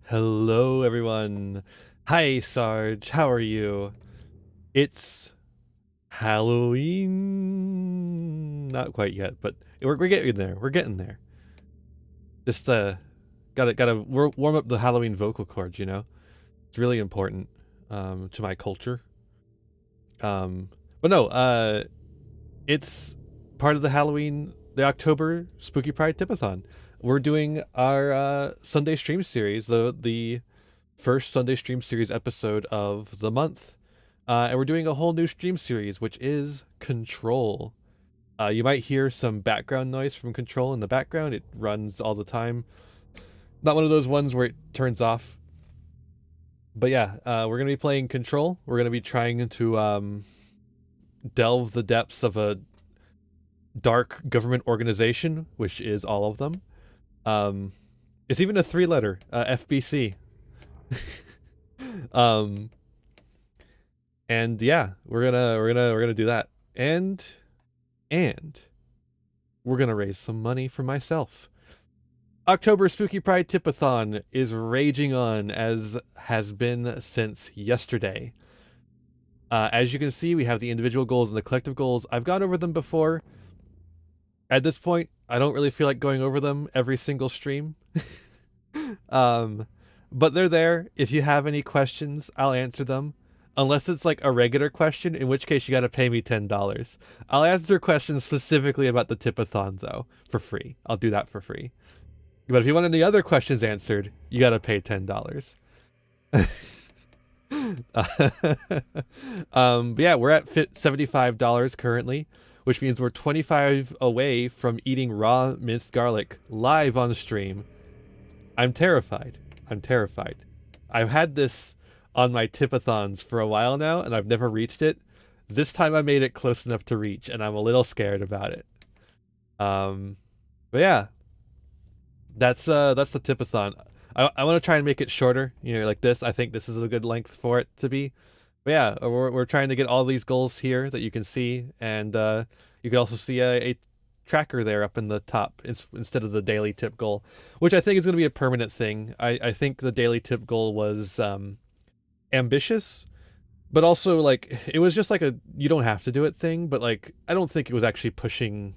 Hello, everyone. Hi, Sarge. How are you? It's Halloween. Not quite yet, but we're getting there. We're getting there. Just gotta warm up the Halloween vocal cords. It's really important to my culture. Um, but no, it's part of the October Spooky Pride Tipathon. We're doing our Sunday stream series, the first Sunday stream series episode of the month. And we're doing a whole new stream series, which is Control. You might hear some background noise from Control in the background. It runs all the time. Not one of those ones where it turns off. But yeah, we're going to be playing Control. We're going to be trying to delve the depths of a dark government organization, which is all of them. It's even a three-letter, FBC. um, and yeah, we're gonna do that, and we're gonna raise some money for myself. October Spooky Pride Tipathon is raging on, as has been since yesterday. As you can see, we have the individual goals and the collective goals. I've gone over them before. At this point, I don't really feel like going over them every single stream. But they're there. If you have any questions, I'll answer them. Unless it's like a regular question, in which case you gotta pay me $10. I'll answer questions specifically about the Tipathon, though, for free. I'll do that for free. But if you want any other questions answered, you gotta pay $10. But yeah, we're at $75 currently, which means we're 25 away from eating raw minced garlic live on stream. I'm terrified. I've had this on my tipathons for a while now, and I've never reached it. This time I made it close enough to reach, and I'm a little scared about it. But yeah, that's the tipathon. I want to try and make it shorter, like this. I think this is a good length for it to be. But yeah, we're trying to get all these goals here that you can see, and you can also see a tracker there up in the top instead of the daily tip goal, which I think is going to be a permanent thing. I think the daily tip goal was ambitious, but also like it was just like a you don't have to do it thing, but like I don't think it was actually pushing.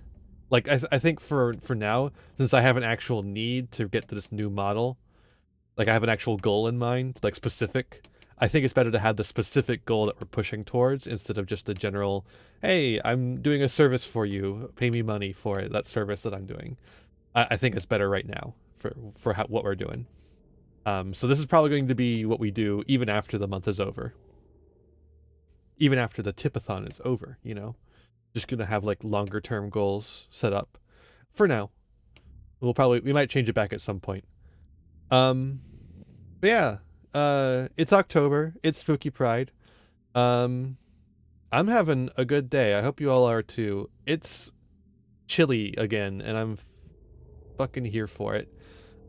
Like I think for now, since I have an actual need to get to this new model, like I have an actual goal in mind, like specific, I think it's better to have the specific goal that we're pushing towards instead of just the general, hey, I'm doing a service for you, pay me money for it, that service that I'm doing. I think it's better right now for what we're doing. So this is probably going to be what we do even after the month is over. Even after the tipathon is over, Just gonna have like longer term goals set up. For now. We might change it back at some point. But yeah, it's October. It's Spooky Pride. I'm having a good day. I hope you all are too. It's chilly again, and I'm fucking here for it.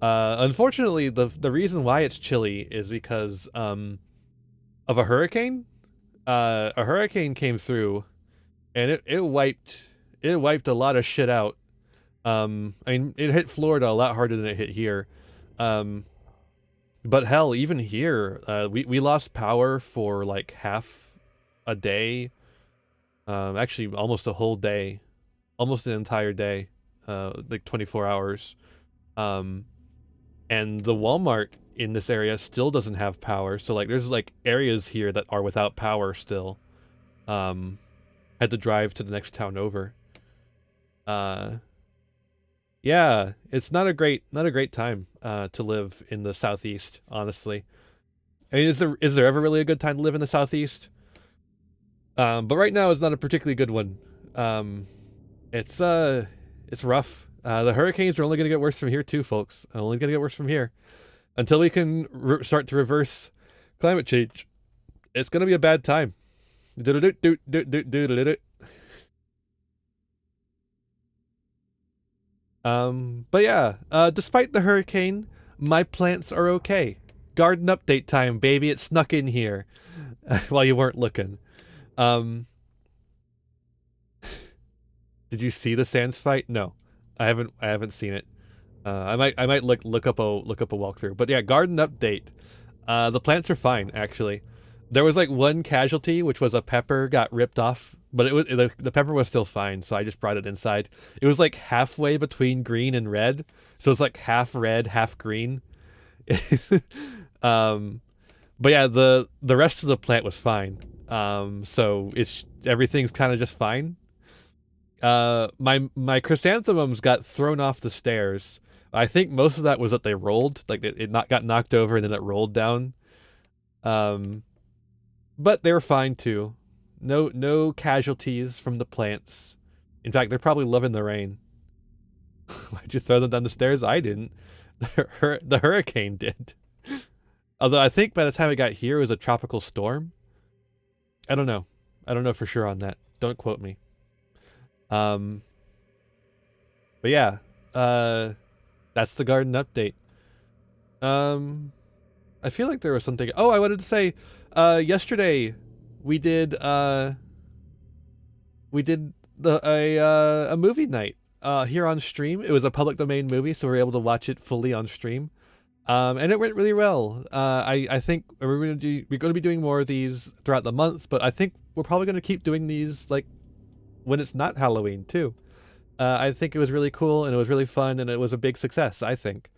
Unfortunately, the reason why it's chilly is because of a hurricane. A hurricane came through, and it wiped a lot of shit out. I mean, it hit Florida a lot harder than it hit here. But hell, even here, we lost power for like half a day. Actually, almost a whole day, almost an entire day, like 24 hours. And the Walmart in this area still doesn't have power. So like, there's like areas here that are without power still. Had to drive to the next town over. Yeah, it's not a great time to live in the Southeast, honestly. I mean, is there ever really a good time to live in the Southeast? But right now is not a particularly good one. It's rough. The hurricanes are only going to get worse from here too, folks. Only going to get worse from here. Until we can start to reverse climate change, it's going to be a bad time. But yeah, despite the hurricane, my plants are okay. Garden update time, baby. It snuck in here while you weren't looking. Did you see the Sans fight? No, I haven't seen it. I might look up a walkthrough. But yeah, garden update. The plants are fine actually. There was like one casualty, which was a pepper got ripped off, but the pepper was still fine, so I just brought it inside. It was like halfway between green and red, so it's like half red, half green. um, but yeah, the rest of the plant was fine. So it's everything's kind of just fine. My chrysanthemums got thrown off the stairs. I think most of that was that they rolled, like it not got knocked over and then it rolled down. Um, but they were fine too. No casualties from the plants. In fact, they're probably loving the rain. Why'd you throw them down the stairs? I didn't. The hurricane did. Although I think by the time it got here, it was a tropical storm. I don't know. I don't know for sure on that. Don't quote me. Um, but yeah, uh, that's the garden update. Um, I feel like there was something. Oh, I wanted to say, yesterday we did we did a movie night here on stream. It was a public domain movie, so we were able to watch it fully on stream. And it went really well. I think we're going to be doing more of these throughout the month, but I think we're probably going to keep doing these like when it's not Halloween too. I think it was really cool and it was really fun and it was a big success, I think.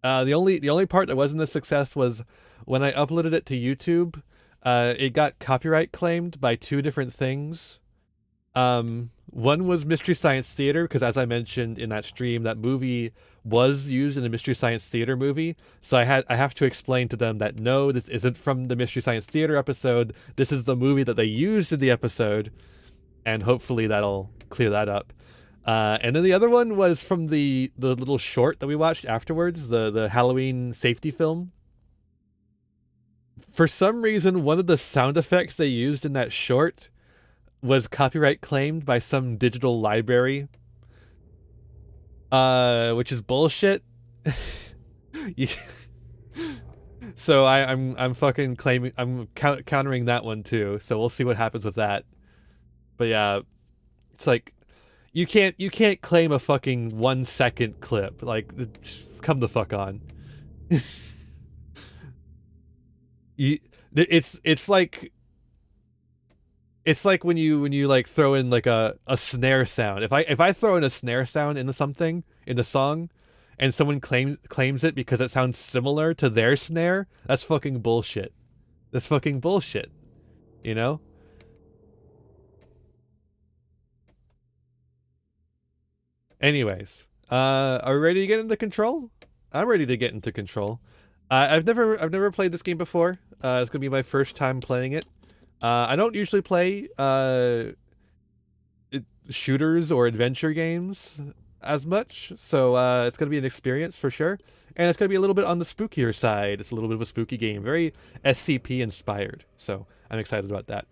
The only part that wasn't a success was when I uploaded it to YouTube. It got copyright claimed by two different things. One was Mystery Science Theater because, as I mentioned in that stream, that movie was used in a Mystery Science Theater movie. So I have to explain to them that no, this isn't from the Mystery Science Theater episode. This is the movie that they used in the episode, and hopefully that'll clear that up. And then the other one was from the little short that we watched afterwards, the Halloween safety film. For some reason, one of the sound effects they used in that short was copyright claimed by some digital library, which is bullshit. So I'm fucking claiming I'm countering that one too. So we'll see what happens with that. But yeah, it's like you can't claim a fucking 1 second clip. Like, come the fuck on. you, it's like when you like throw in like a snare sound. If I throw in a snare sound into something in the song, and someone claims it because it sounds similar to their snare, that's fucking bullshit. That's fucking bullshit. You know. Anyways, are we ready to get into control? I'm ready to get into control. I've never played this game before. It's gonna be my first time playing it. I don't usually play shooters or adventure games as much, so it's gonna be an experience for sure. And it's gonna be a little bit on the spookier side. It's a little bit of a spooky game, very SCP inspired. So I'm excited about that.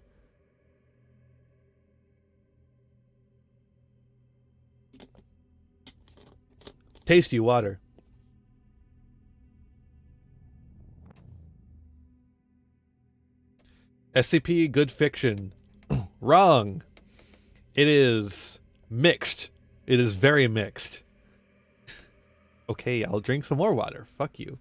Tasty water. SCP good fiction. Wrong. It is mixed. It is very mixed. Okay, I'll drink some more water. Fuck you.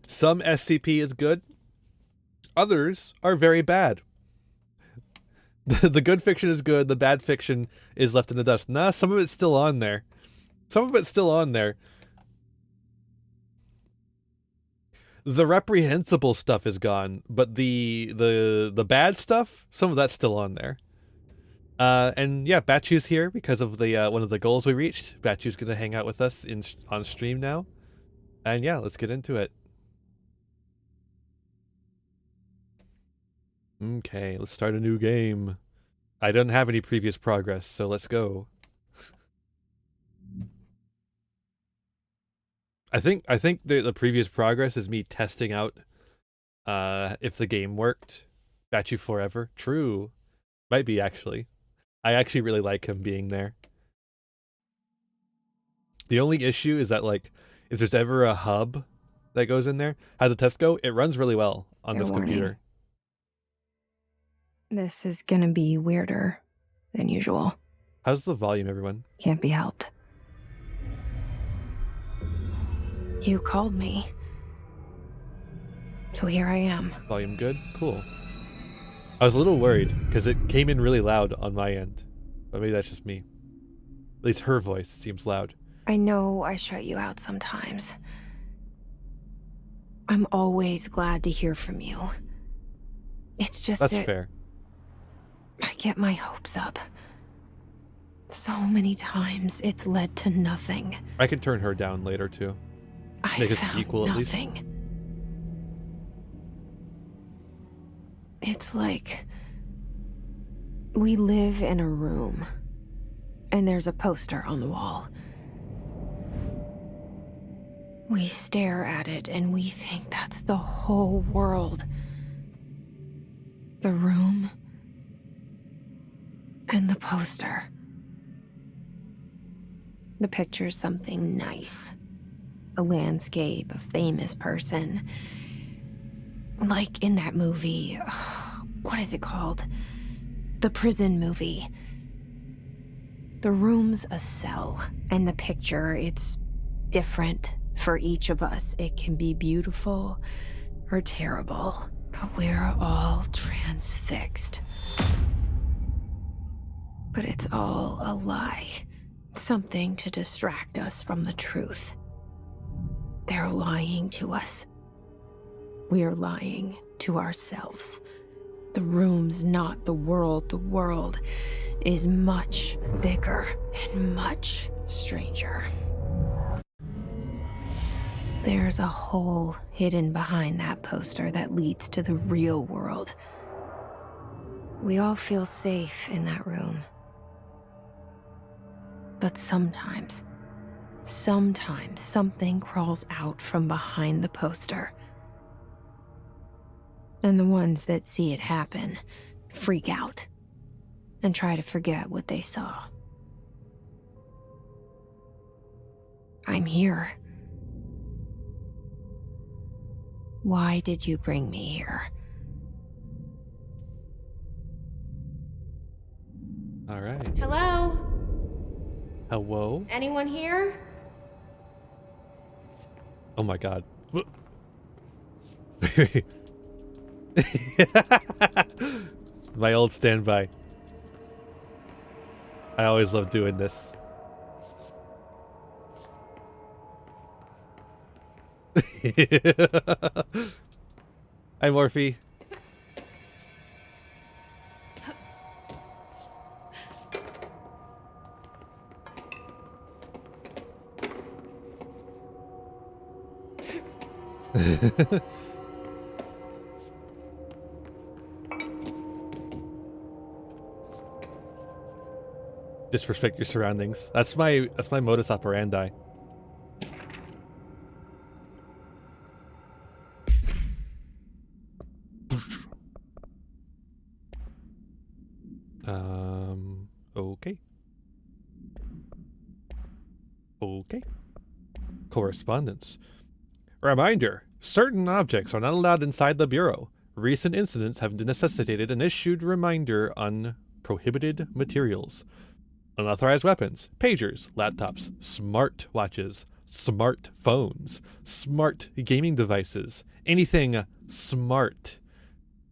Some SCP is good. Others are very bad. The good fiction is good. The bad fiction is left in the dust. Nah, some of it's still on there. Some of it's still on there. The reprehensible stuff is gone, but the bad stuff, some of that's still on there. And yeah, Batchu's here because of the one of the goals we reached. Batchu's gonna hang out with us on stream now, and yeah, let's get into it. Okay, let's start a new game. I don't have any previous progress, so let's go. I think the previous progress is me testing out if the game worked. Batchu forever. True. Might be actually. I actually really like him being there. The only issue is that like if there's ever a hub that goes in there, how the test go, it runs really well on Fair this warning. computer. This is gonna be weirder than usual. How's the volume, everyone? Can't be helped. You called me. So here I am. Volume good? Cool. I was a little worried because it came in really loud on my end. But maybe that's just me. At least her voice seems loud. I know I shut you out sometimes. I'm always glad to hear from you. It's just That's that fair. I get my hopes up. So many times it's led to nothing. I can turn her down later too. I Make us found equal at least. nothing. It's like we live in a room, and there's a poster on the wall. We stare at it, and we think that's the whole world. The room and the poster. The picture's something nice. A landscape, a famous person. Like in that movie, what is it called? The prison movie. The room's a cell, and the picture, it's different for each of us. It can be beautiful or terrible, but we're all transfixed. But it's all a lie. Something to distract us from the truth. They're lying to us. We're lying to ourselves. The room's not the world. The world is much bigger and much stranger. There's a hole hidden behind that poster that leads to the real world. We all feel safe in that room. But sometimes something crawls out from behind the poster. And the ones that see it happen freak out and try to forget what they saw. I'm here. Why did you bring me here? All right. Hello? Hello? Anyone here? Oh my god. My old standby. I always love doing this. Hi, Morphe. Disrespect your surroundings. That's my modus operandi. Okay. Okay. Correspondence. Reminder. Certain objects are not allowed inside the Bureau. Recent incidents have necessitated an issued reminder on prohibited materials. Unauthorized weapons, pagers, laptops, smart watches, smartphones, smart gaming devices, anything smart.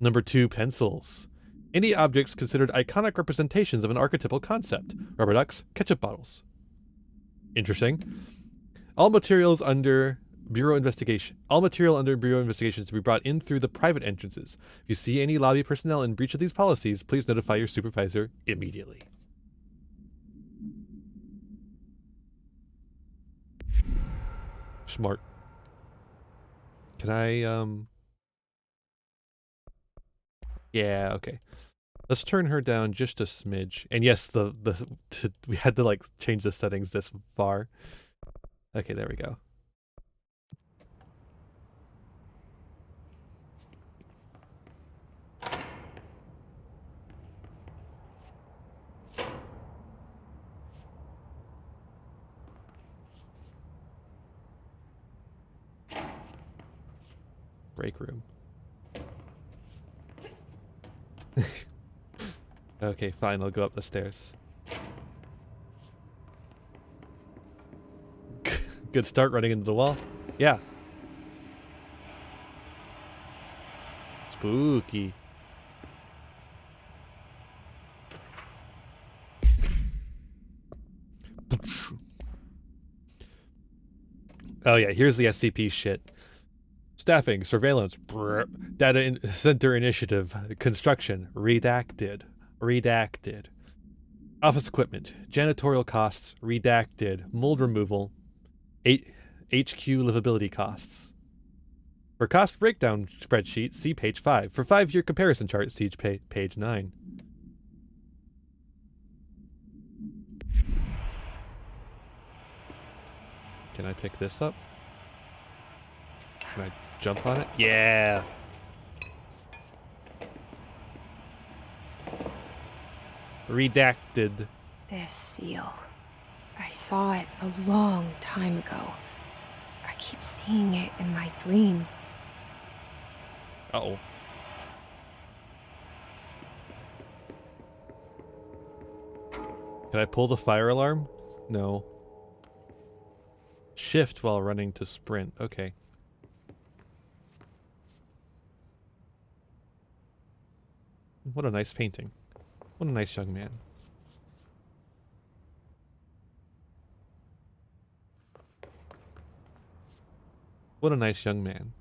Number 2, pencils. Any objects considered iconic representations of an archetypal concept. Rubber ducks, ketchup bottles. Interesting. All material under Bureau investigation is to be brought in through the private entrances. If you see any lobby personnel in breach of these policies, please notify your supervisor immediately. Smart. Can I, yeah, okay. Let's turn her down just a smidge. And yes, we had to like change the settings this far. Okay, there we go. Break room. Okay, fine, I'll go up the stairs. Good start running into the wall. Yeah. Spooky. Oh yeah, here's the SCP shit. Staffing, surveillance, data center initiative, construction, redacted, redacted. Office equipment, janitorial costs, redacted, mold removal, HQ livability costs. For cost breakdown spreadsheet, see page 5. For 5-year comparison chart, see page 9. Can I pick this up? Can I jump on it? Yeah! Redacted. This seal. I saw it a long time ago. I keep seeing it in my dreams. Uh-oh. Can I pull the fire alarm? No. Shift while running to sprint. Okay. What a nice painting. What a nice young man. What a nice young man.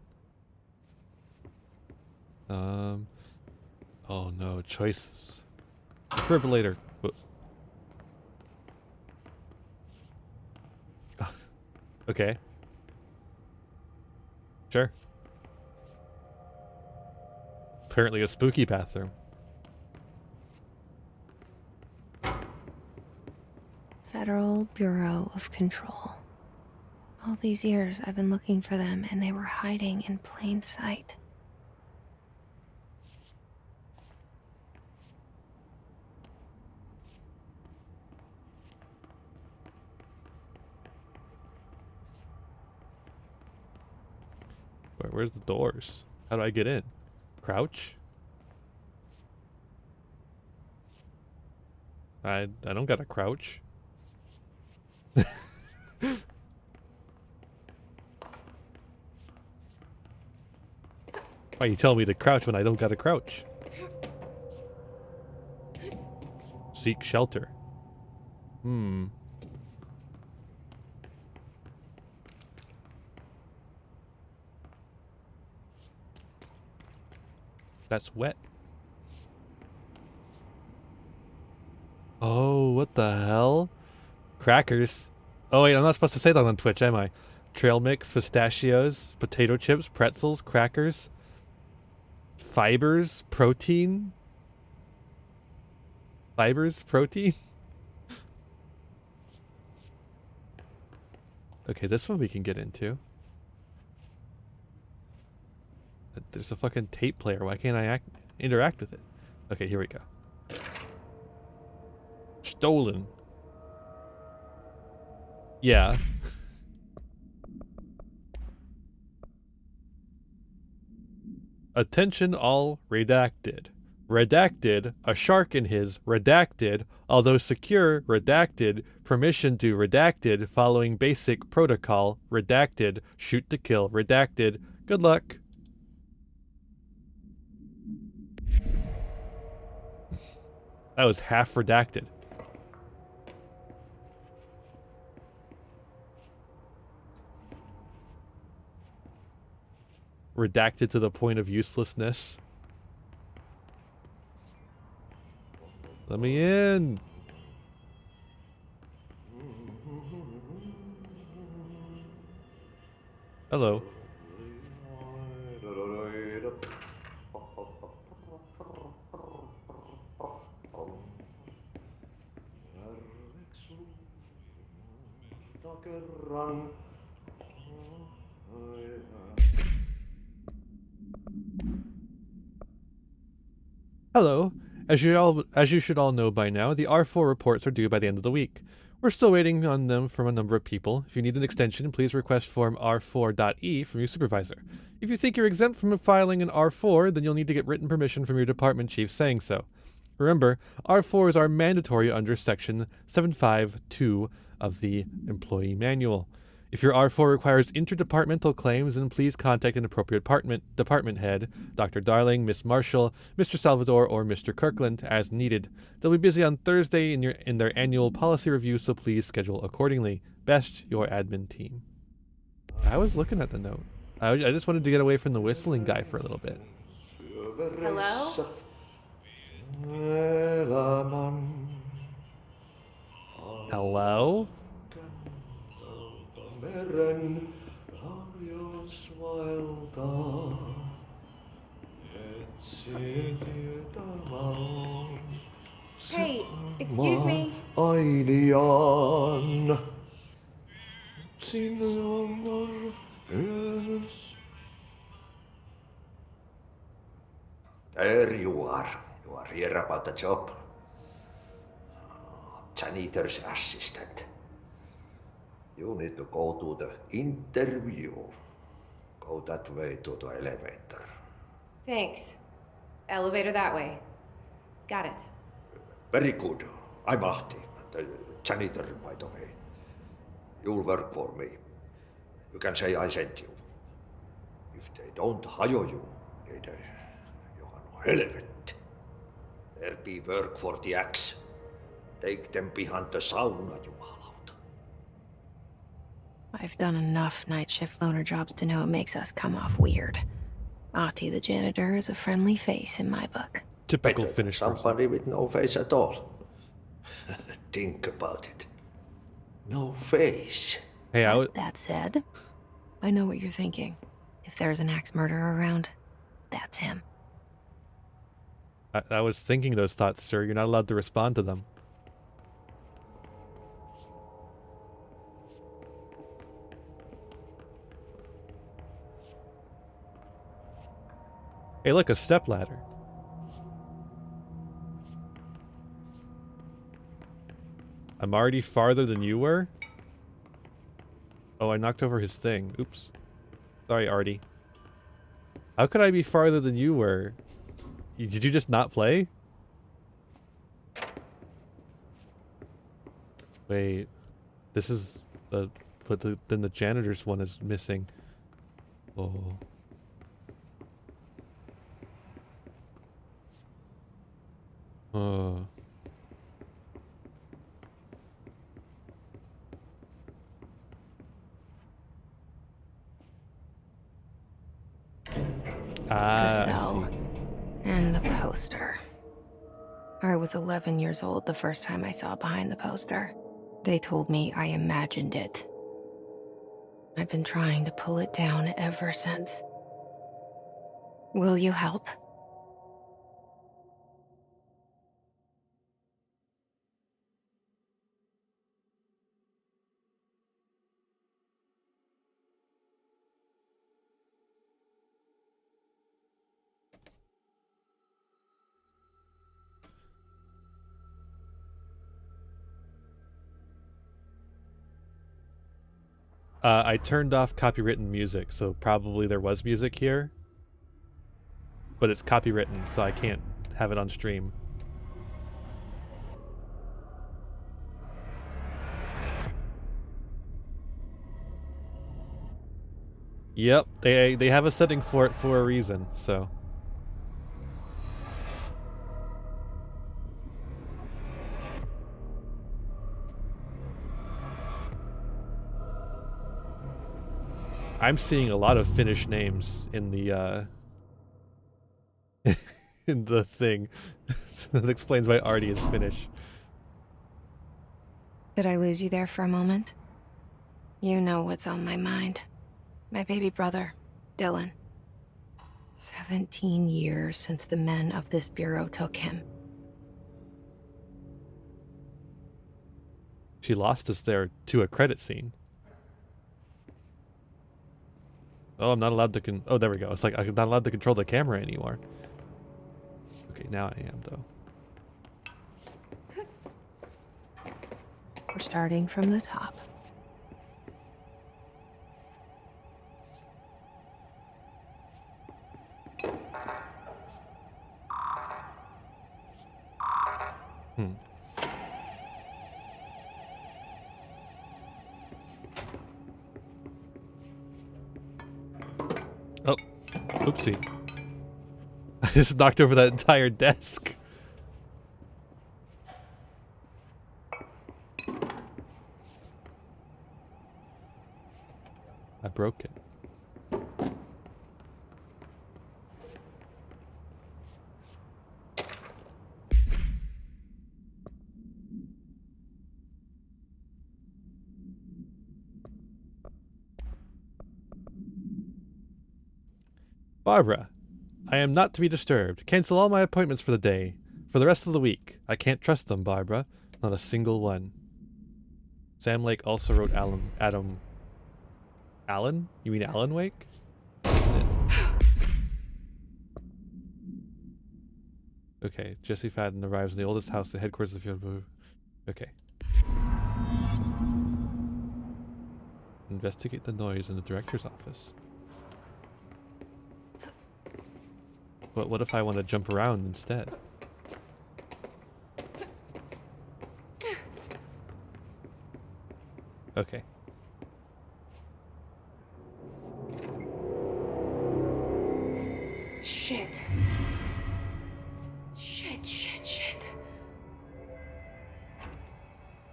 Oh no, choices. Defibrillator. Okay. Sure. Apparently a spooky bathroom. Federal Bureau of Control. All these years I've been looking for them and they were hiding in plain sight. Where's the doors? How do I get in? Crouch? I don't gotta crouch. Why you tell me to crouch when I don't gotta crouch? Seek shelter. That's wet. Oh, what the hell? Crackers. Oh wait, I'm not supposed to say that on Twitch, am I? Trail mix, pistachios, potato chips, pretzels, crackers, fibers, protein. Fibers, protein. Okay, this one we can get into. There's a fucking tape player. Why can't I interact with it? Okay, here we go. Stolen. Yeah. Attention all redacted. Redacted, a shark in his redacted, although secure, redacted, permission to redacted, following basic protocol, redacted, shoot to kill, redacted. Good luck. That was half redacted. Redacted to the point of uselessness. Let me in. Hello. Hello. As you should all know by now, the R4 reports are due by the end of the week. We're still waiting on them from a number of people. If you need an extension, please request form R4.E from your supervisor. If you think you're exempt from filing an R4, then you'll need to get written permission from your department chief saying so. Remember, R4s are mandatory under Section 752 of the Employee Manual. If your R4 requires interdepartmental claims, then please contact an appropriate department head, Dr. Darling, Miss Marshall, Mr. Salvador, or Mr. Kirkland, as needed. They'll be busy on Thursday in their annual policy review, so please schedule accordingly. Best, your admin team. I was looking at the note. I just wanted to get away from the whistling guy for a little bit. Hello? Hello? Hey, excuse me. Ainian. There you are. You are here about the job. Janitor's assistant. You need to go to the interview. Go that way to the elevator. Thanks. Elevator that way. Got it. Very good. I'm Ahti, the janitor, by the way. You'll work for me. You can say I sent you. If they don't hire you, niin Johan on helvet. There be work for the axe. Take them behind the sauna, jumalauta. I've done enough night shift loner jobs to know it makes us come off weird. Ahti the janitor is a friendly face in my book. Typical Better than Finnish person. somebody with no face at all. Think about it. No face. Hey, That said, I know what you're thinking. If there's an axe murderer around, that's him. I was thinking those thoughts, sir. You're not allowed to respond to them. Hey, look, a stepladder. I'm already farther than you were? Oh, I knocked over his thing. Oops. Sorry, Artie. How could I be farther than you were? Did you just not play? Wait. This is the... But then the janitor's one is missing. Oh. Oh. The I cell see. and the poster. I was 11 years old the first time I saw behind the poster. They told me I imagined it. I've been trying to pull it down ever since. Will you help? I turned off copywritten music, so probably there was music here. But it's copywritten, so I can't have it on stream. Yep, they have a setting for it for a reason, so. I'm seeing a lot of Finnish names in the in the thing. That explains why Artie is Finnish. Did I lose you there for a moment? You know what's on my mind. My baby brother, Dylan. 17 years since the men of this bureau took him. She lost us there to a credit scene. Oh, I'm not allowed to oh, there we go. It's like I'm not allowed to control the camera anymore. Okay, now I am, though. We're starting from the top. Hmm. Oh, oopsie. I just knocked over that entire desk. I broke it. Barbara, I am not to be disturbed. Cancel all my appointments for the day. For the rest of the week. I can't trust them, Barbara. Not a single one. Sam Lake also wrote Alan? You mean Alan Wake? Isn't it? Okay, Jesse Fadden arrives in the oldest house, the headquarters of the... Okay. Investigate the noise in the director's office. But what if I want to jump around instead? Okay. Shit. Shit.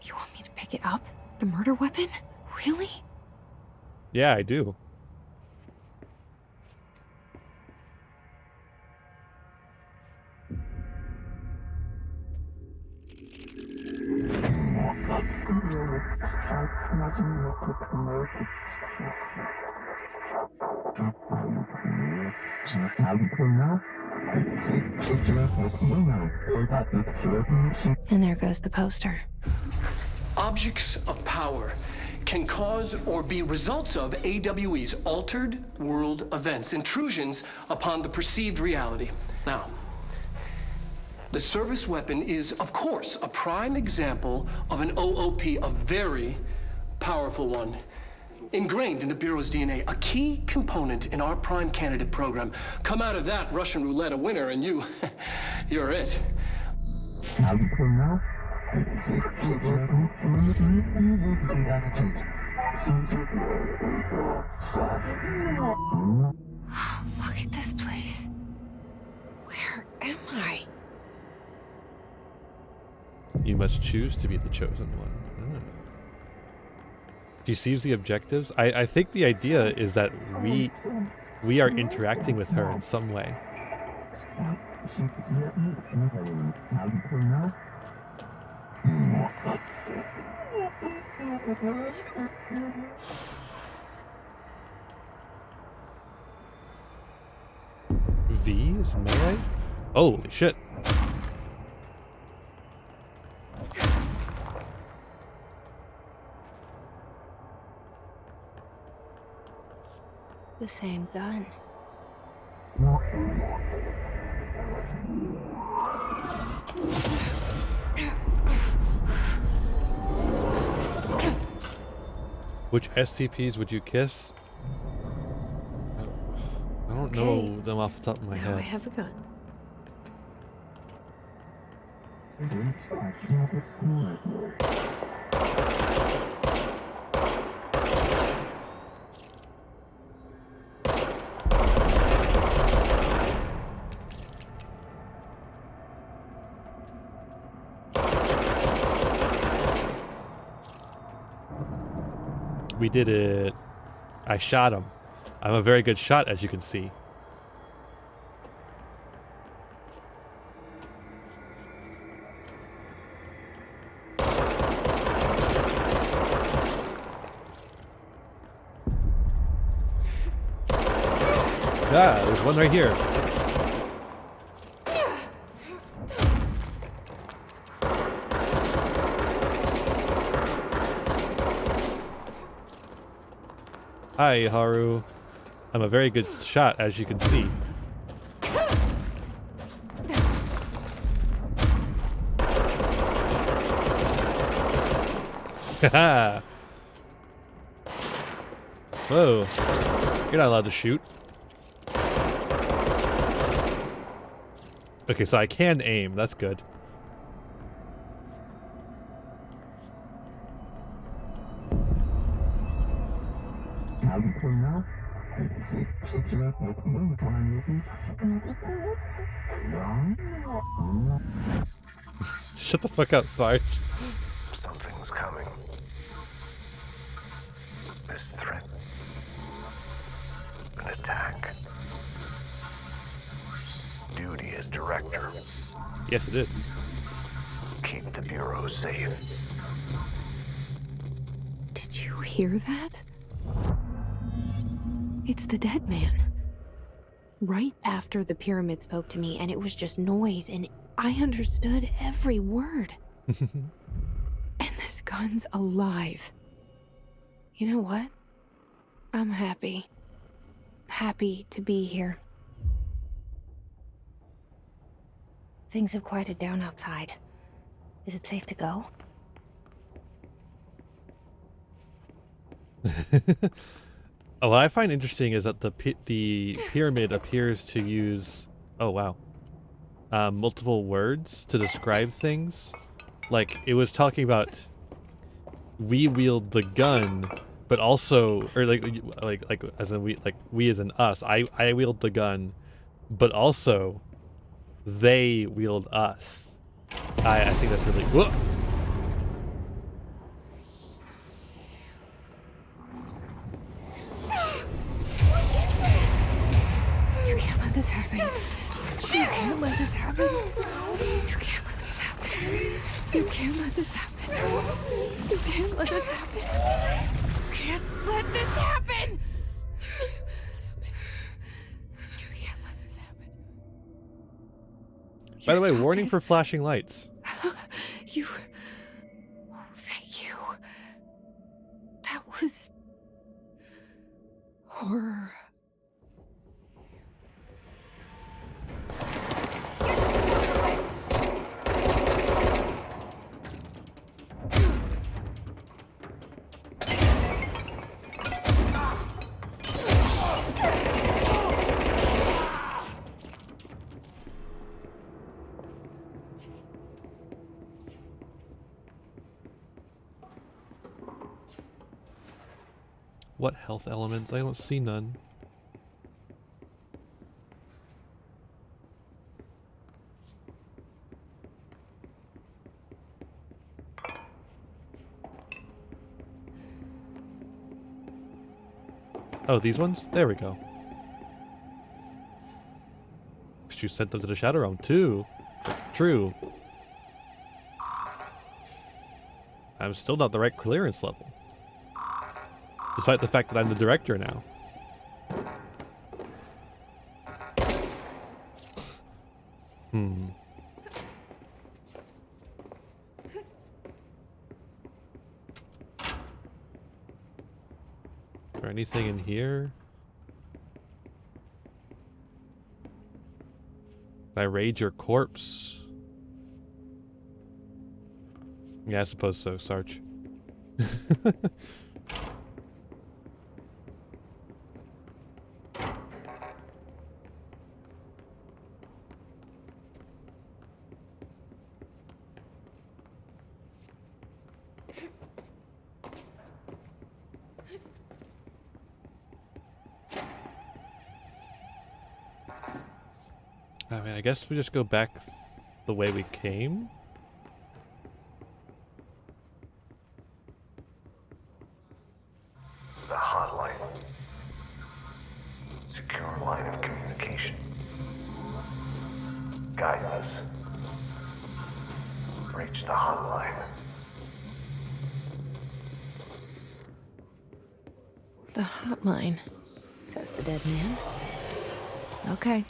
You want me to pick it up? The murder weapon? Really? Yeah, I do. And there goes the poster. Objects of power can cause or be results of AWE's altered world events, intrusions upon the perceived reality. Now, the service weapon is, of course, a prime example of an OOP, a very powerful one, ingrained in the Bureau's DNA, a key component in our prime candidate program. Come out of that Russian roulette a winner, and you're it. Look at this place. Where am I? You must choose to be the chosen one. Oh. She sees the objectives. I think the idea is that we are interacting with her in some way. V is melee? Holy shit. The same gun. Which SCPs would you kiss? I don't know them off the top of my Now I head. have a gun. We did it. I shot him. I'm a very good shot, as you can see. Yeah, there's one right here. Hi, Haru. I'm a very good shot, as you can see. Haha. Whoa. You're not allowed to shoot. Okay, so I can aim. That's good. Shut the fuck up, Sarge. Something's coming. This threat. An attack. Duty as director. Yes, it is. Keep the Bureau safe. Did you hear that? It's the dead man. Right after the pyramid spoke to me, and it was just noise, and I understood every word. And this gun's alive. You know what? I'm happy. Happy to be here. Things have quieted down outside. Is it safe to go? Oh, what I find interesting is that the pyramid appears to use, oh wow, multiple words to describe things. Like, it was talking about we wield the gun, but also, or like as in we as in us. I wield the gun, but also they wield us. I think that's really. Whoa! You can't let this happen. You can't let this happen. You can't let this happen. You can't let this happen. You can't let this happen. You can't let this happen. You can't let this happen. By the way, stopped warning it. for flashing lights. You. Oh, thank you. That was horror. What health elements? I don't see none. Oh, these ones? There we go. You sent them to the Shadow Realm too. True. I'm still not the right clearance level. Despite the fact that I'm the director now. Hmm. Is there anything in here? Can I raid your corpse? Yeah, I suppose so, Sarge. I mean, I guess we just go back the way we came. The hotline. Secure line of communication. Guide us. Reach the hotline. The hotline, says the dead man. Okay.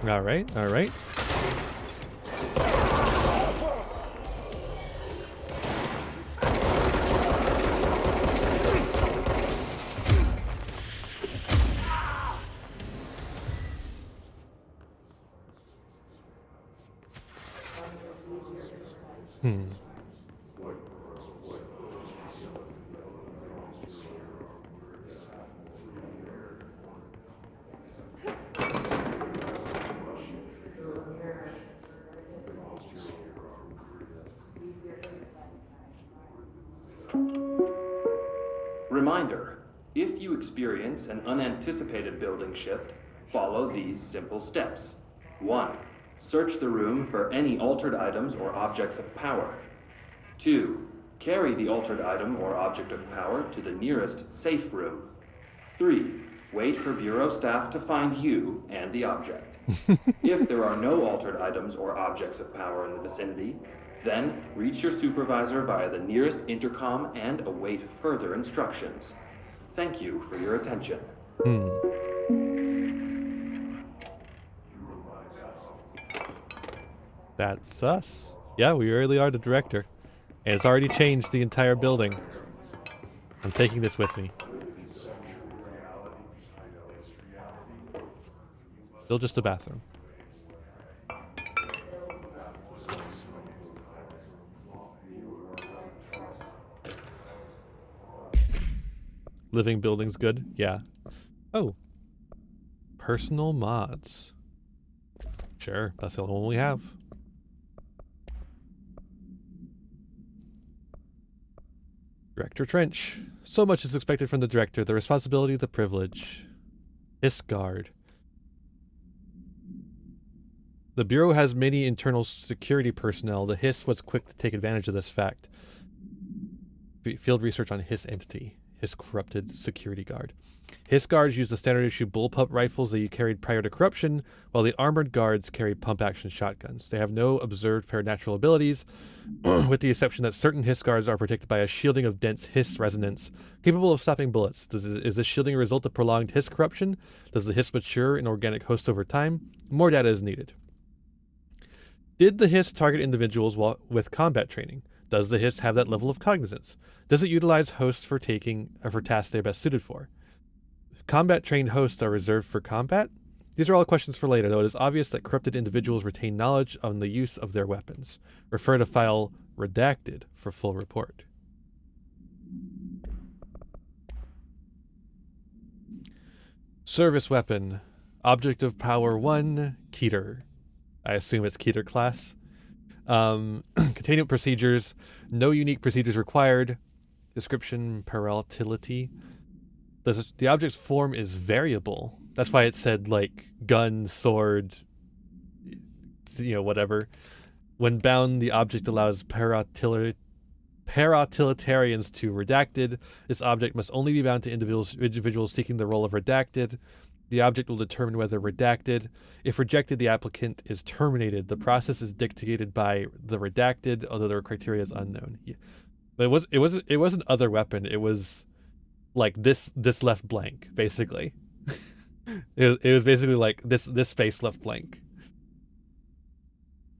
All right, all right. Hmm. Reminder, if you experience an unanticipated building shift, follow these simple steps. 1. Search the room for any altered items or objects of power. 2. Carry the altered item or object of power to the nearest safe room. 3. Wait for Bureau staff to find you and the object. If there are no altered items or objects of power in the vicinity, then reach your supervisor via the nearest intercom and await further instructions. Thank you for your attention. That's us. Yeah, we really are the director. And it's already changed the entire building. I'm taking this with me. Still just a bathroom. Living building's good? Yeah. Oh. Personal mods. Sure, that's the only one we have. Director Trench. So much is expected from the director. The responsibility, the privilege. Hiss guard. The Bureau has many internal security personnel. The Hiss was quick to take advantage of this fact. Field research on Hiss entity. Hiss corrupted security guard. Hiss guards use the standard issue bullpup rifles that you carried prior to corruption, while the armored guards carry pump action shotguns. They have no observed paranormal abilities, with the exception that certain Hiss guards are protected by a shielding of dense Hiss resonance, capable of stopping bullets. Is this shielding a result of prolonged Hiss corruption? Does the Hiss mature in organic hosts over time? More data is needed. Did the Hiss target individuals with combat training? Does the Hiss have that level of cognizance? Does it utilize hosts for tasks they're best suited for? Combat-trained hosts are reserved for combat? These are all questions for later, though it is obvious that corrupted individuals retain knowledge on the use of their weapons. Refer to file redacted for full report. Service weapon. Object of power 1, Keter. I assume it's Keter class. Containment procedures. No unique procedures required. Description, parallelity. The object's form is variable. That's why it said, like, gun, sword, whatever. When bound, the object allows parautilitarians to redacted. This object must only be bound to individuals seeking the role of redacted. The object will determine whether redacted. If rejected, the applicant is terminated. The process is dictated by the redacted, although their criteria is unknown. Yeah. But it wasn't other weapon. It was like this left blank, basically. it was basically like this space left blank.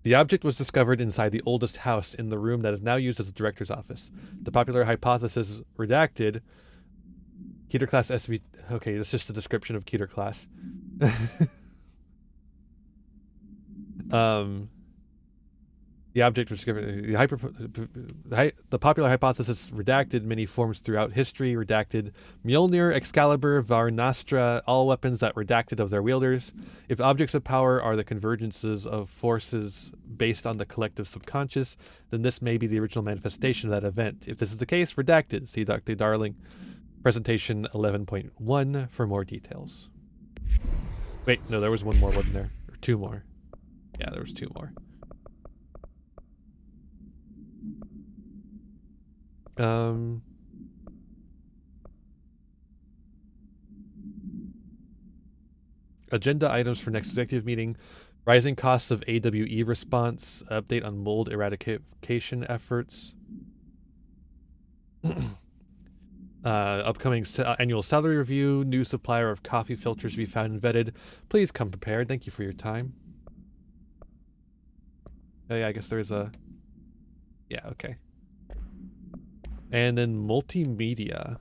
The object was discovered inside the oldest house in the room that is now used as the director's office. The popular hypothesis redacted. Keter class SV. Okay, that's just a description of Keter class. The object was discovered. The popular hypothesis redacted many forms throughout history. Redacted Mjolnir, Excalibur, Varnastra, all weapons that redacted of their wielders. If objects of power are the convergences of forces based on the collective subconscious, then this may be the original manifestation of that event. If this is the case, redacted. See Dr. Darling. Presentation 11.1 for more details. Wait, no, there was one more, wasn't there? Or two more. Yeah, there was two more. Agenda items for next executive meeting. Rising costs of AWE response. Update on mold eradication efforts. Upcoming annual salary review. New supplier of coffee filters to be found and vetted. Please come prepared. Thank you for your time. Oh yeah, I guess there's a... Yeah, okay. And then multimedia.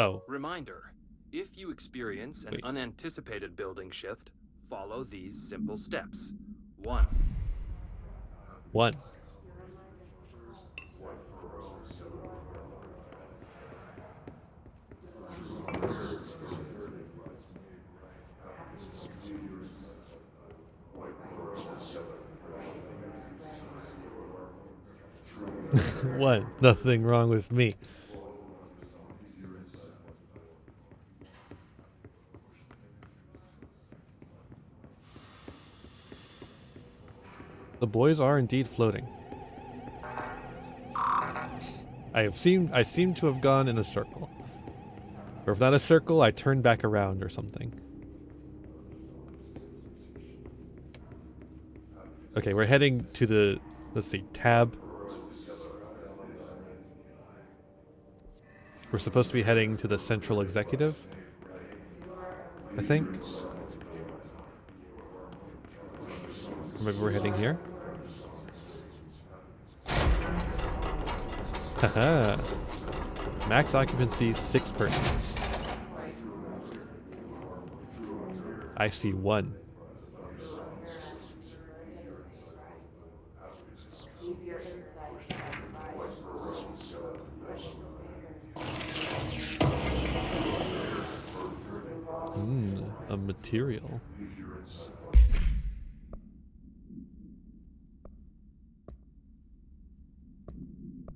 Oh. Reminder, if you experience an unanticipated building shift, follow these simple steps. 1. 1. What? Nothing wrong with me. The boys are indeed floating. I seem to have gone in a circle. Or if not a circle, I turned back around or something. Okay, we're heading to the, let's see, tab. We're supposed to be heading to the central executive, I think. Maybe we're heading here. Haha. Max occupancy 6 persons. I see 1. A material. Is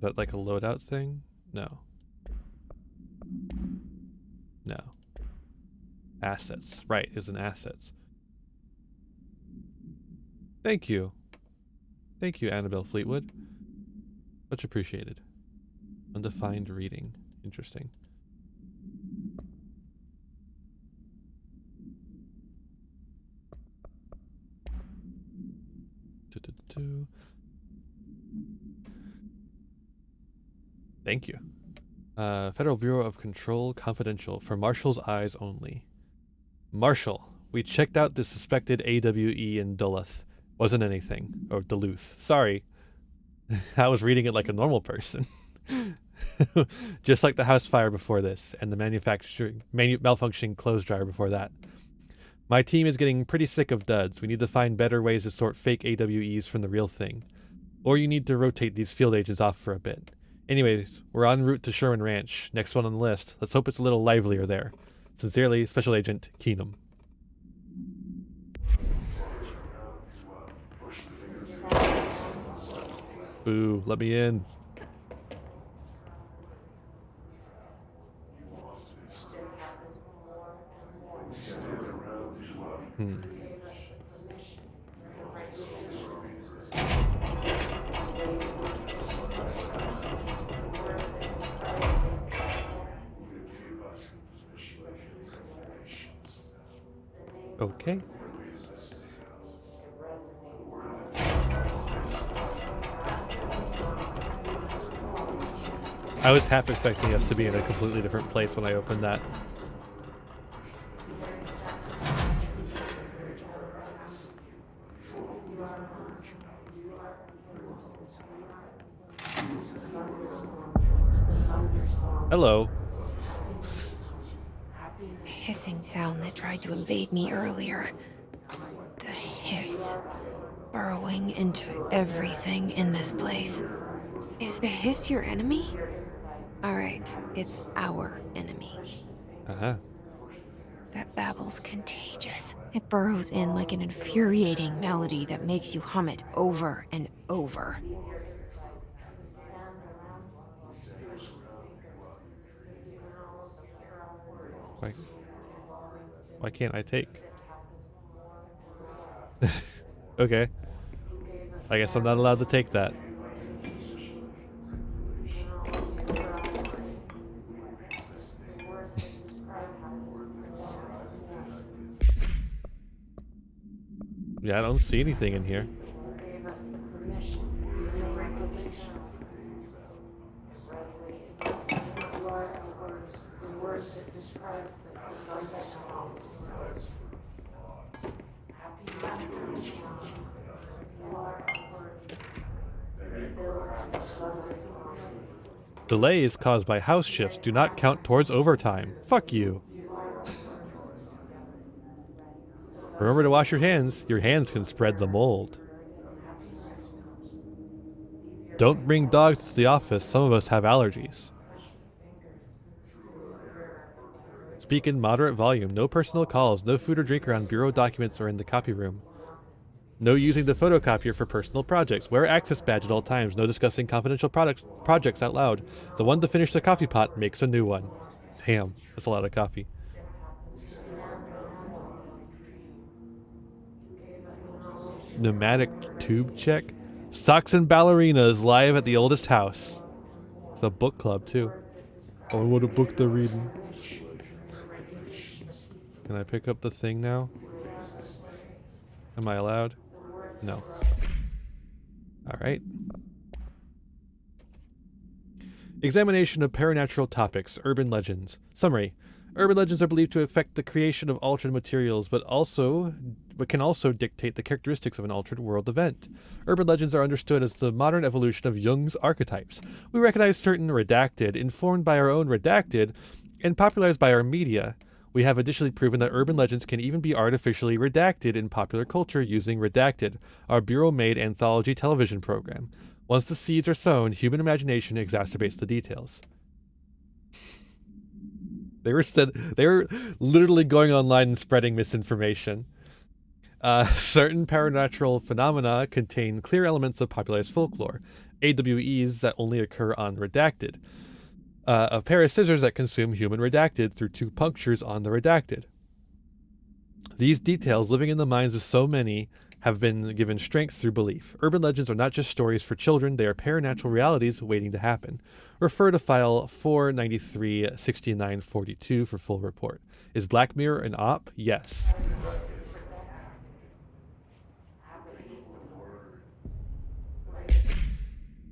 that like a loadout thing? No. No. Assets. Right, is an assets. Thank you. Thank you, Annabelle Fleetwood. Much appreciated. Undefined reading. Interesting. Thank you. Federal Bureau of Control, confidential, for Marshall's eyes only. Marshall, we checked out the suspected AWE in Duluth. Wasn't anything. Or Duluth. Sorry. I was reading it like a normal person. Just like the house fire before this, and the malfunctioning clothes dryer before that. My team is getting pretty sick of duds. We need to find better ways to sort fake AWEs from the real thing. Or you need to rotate these field agents off for a bit. Anyways, we're en route to Sherman Ranch. Next one on the list. Let's hope it's a little livelier there. Sincerely, Special Agent Keenum. Boo, let me in. Okay. I was half expecting us to be in a completely different place when I opened that. Hello. The hissing sound that tried to invade me earlier. The hiss. Burrowing into everything in this place. Is the hiss your enemy? Alright, it's our enemy. Uh-huh. That babble's contagious. It burrows in like an infuriating melody that makes you hum it over and over. Why can't I take? Okay. I guess I'm not allowed to take that. Yeah, I don't see anything in here. Delays caused by house shifts do not count towards overtime. Fuck you. Remember to wash your hands. Your hands can spread the mold. Don't bring dogs to the office. Some of us have allergies. Speak in moderate volume. No personal calls. No food or drink around bureau documents or in the copy room. No using the photocopier for personal projects. Wear access badge at all times. No discussing confidential projects out loud. The one to finish the coffee pot makes a new one. Damn, that's a lot of coffee. Pneumatic tube check. Socks and ballerinas live at the oldest house. It's a book club too. Oh, what a book they're reading. Can I pick up the thing now? Am I allowed? No. Alright. Examination of paranatural topics, urban legends. Summary. Urban legends are believed to affect the creation of altered materials, but can also dictate the characteristics of an altered world event. Urban legends are understood as the modern evolution of Jung's archetypes. We recognize certain redacted, informed by our own redacted, and popularized by our media. We have additionally proven that urban legends can even be artificially redacted in popular culture using Redacted, our bureau-made anthology television program. Once the seeds are sown, human imagination exacerbates the details. They were literally going online and spreading misinformation. Certain paranatural phenomena contain clear elements of popularized folklore. AWEs that only occur on Redacted. A pair of scissors that consume human Redacted through 2 punctures on the Redacted. These details, living in the minds of so many, have been given strength through belief. Urban legends are not just stories for children, they are paranatural realities waiting to happen. Refer to file 493-6942 for full report. Is Black Mirror an op? Yes.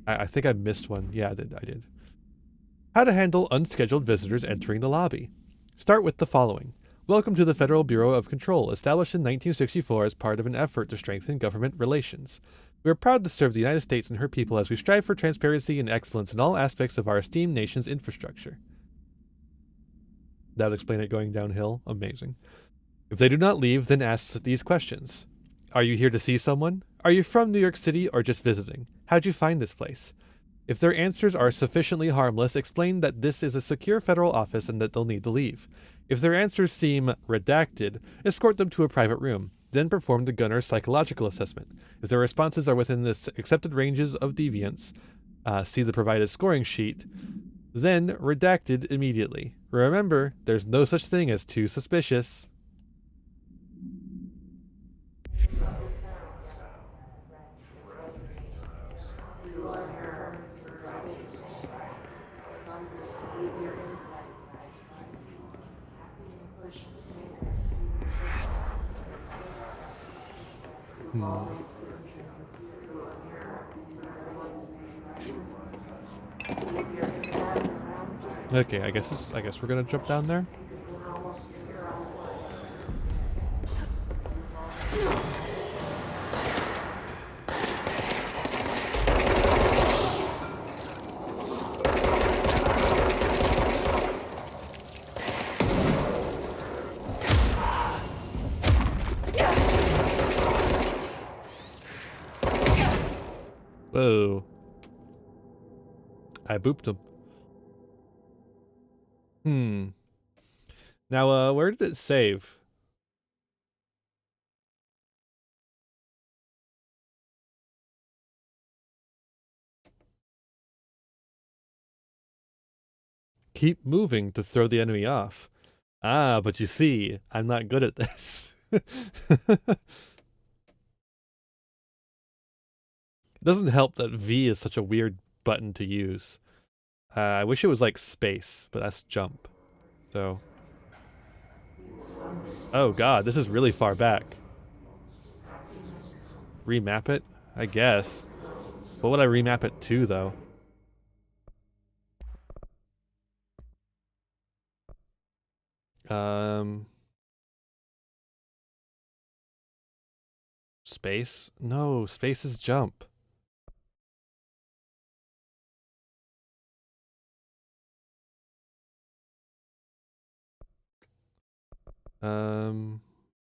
I think I missed one. Yeah, I did. How to handle unscheduled visitors entering the lobby. Start with the following. Welcome to the Federal Bureau of Control, established in 1964 as part of an effort to strengthen government relations. We are proud to serve the United States and her people as we strive for transparency and excellence in all aspects of our esteemed nation's infrastructure. That would explain it going downhill. Amazing. If they do not leave, then ask these questions. Are you here to see someone? Are you from New York City or just visiting? How'd you find this place? If their answers are sufficiently harmless, explain that this is a secure federal office and that they'll need to leave. If their answers seem redacted, escort them to a private room. Then perform the gunner's psychological assessment. If their responses are within the accepted ranges of deviance, see the provided scoring sheet, then redacted immediately. Remember, there's no such thing as too suspicious. Okay, I guess we're gonna jump down there. Whoa. I booped him. Now, where did it save? Keep moving to throw the enemy off. Ah, but you see, I'm not good at this. It doesn't help that V is such a weird button to use. I wish it was like space, but that's jump. So. Oh god, this is really far back. Remap it? I guess. What would I remap it to, though? Space? No, space is jump.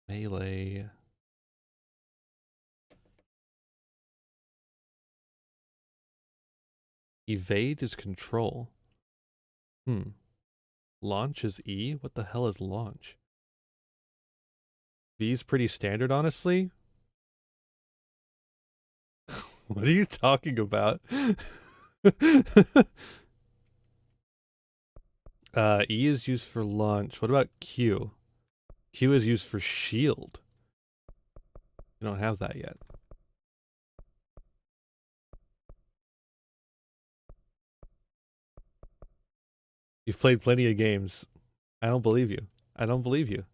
Melee. Evade is control. Launch is E? What the hell is launch? V is pretty standard, honestly. What are you talking about? E is used for launch. What about Q? Q is used for shield. We don't have that yet. You've played plenty of games. I don't believe you. I don't believe you.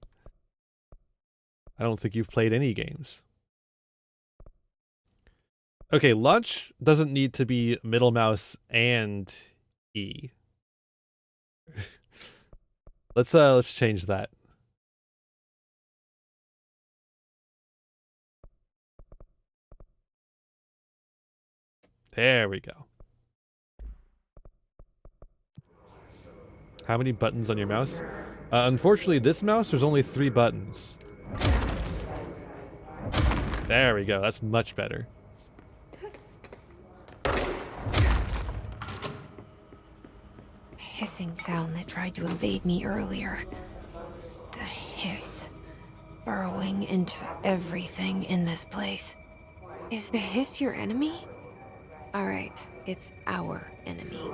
I don't think you've played any games. Okay, launch doesn't need to be middle mouse and E. Let's change that. There we go. How many buttons on your mouse? Unfortunately, this mouse, there's only 3 buttons. There we go. That's much better. Hissing sound that tried to invade me earlier. The hiss. Burrowing into everything in this place. Is the hiss your enemy? Alright, it's our enemy.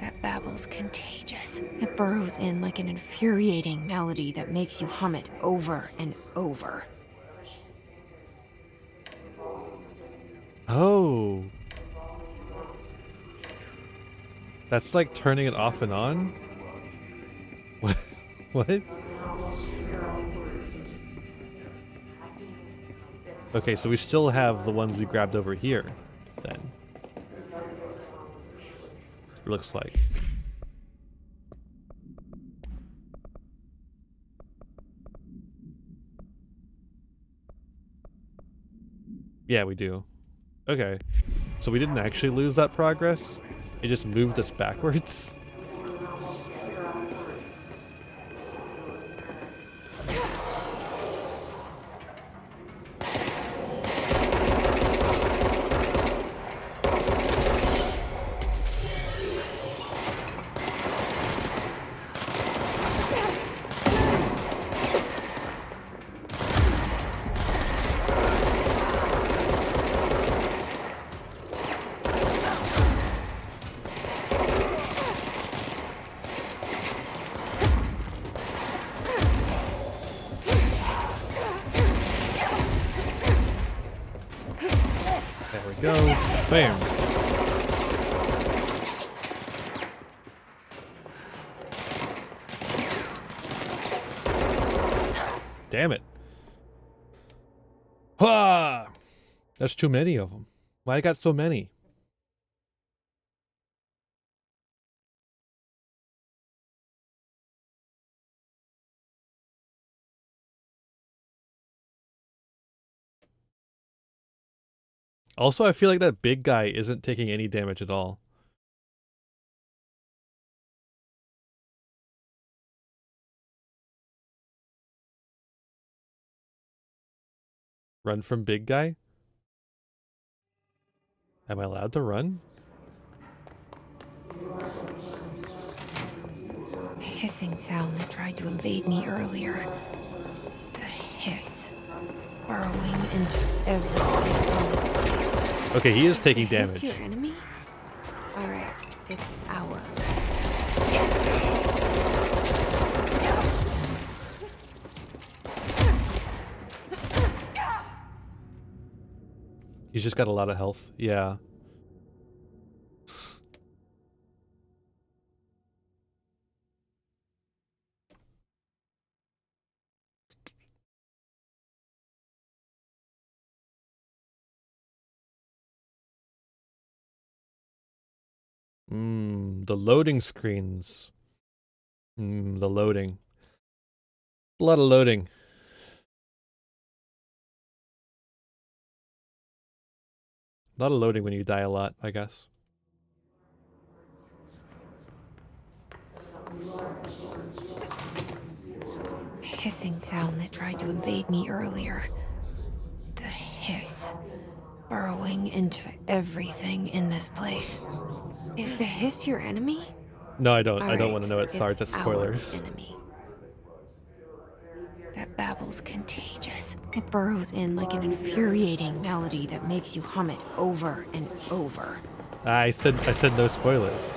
That babble's contagious. It burrows in like an infuriating melody that makes you hum it over and over. Oh. That's like turning it off and on? What? What? Okay, so we still have the ones we grabbed over here, then. It looks like. Yeah, we do. Okay. So we didn't actually lose that progress? It just moved us backwards? Bam. Damn it. Ha! There's too many of them. Why I got so many? Also, I feel like that big guy isn't taking any damage at all. Run from big guy? Am I allowed to run? Hissing sound that tried to invade me earlier. The hiss. Burrowing into everything in this place. Okay, he is taking Is damage. your enemy? Alright, it's our. He's just got a lot of health. Yeah. The loading screens. The loading. A lot of loading. A lot of loading when you die a lot, I guess. Hissing sound that tried to invade me earlier. The hiss. burrowing into everything in this place. Is the hiss your enemy? No, I don't. All I don't want right, to know it. Sorry, it's just our spoilers. enemy. That babble's contagious. It burrows in like an infuriating melody that makes you hum it over and over. I said no spoilers.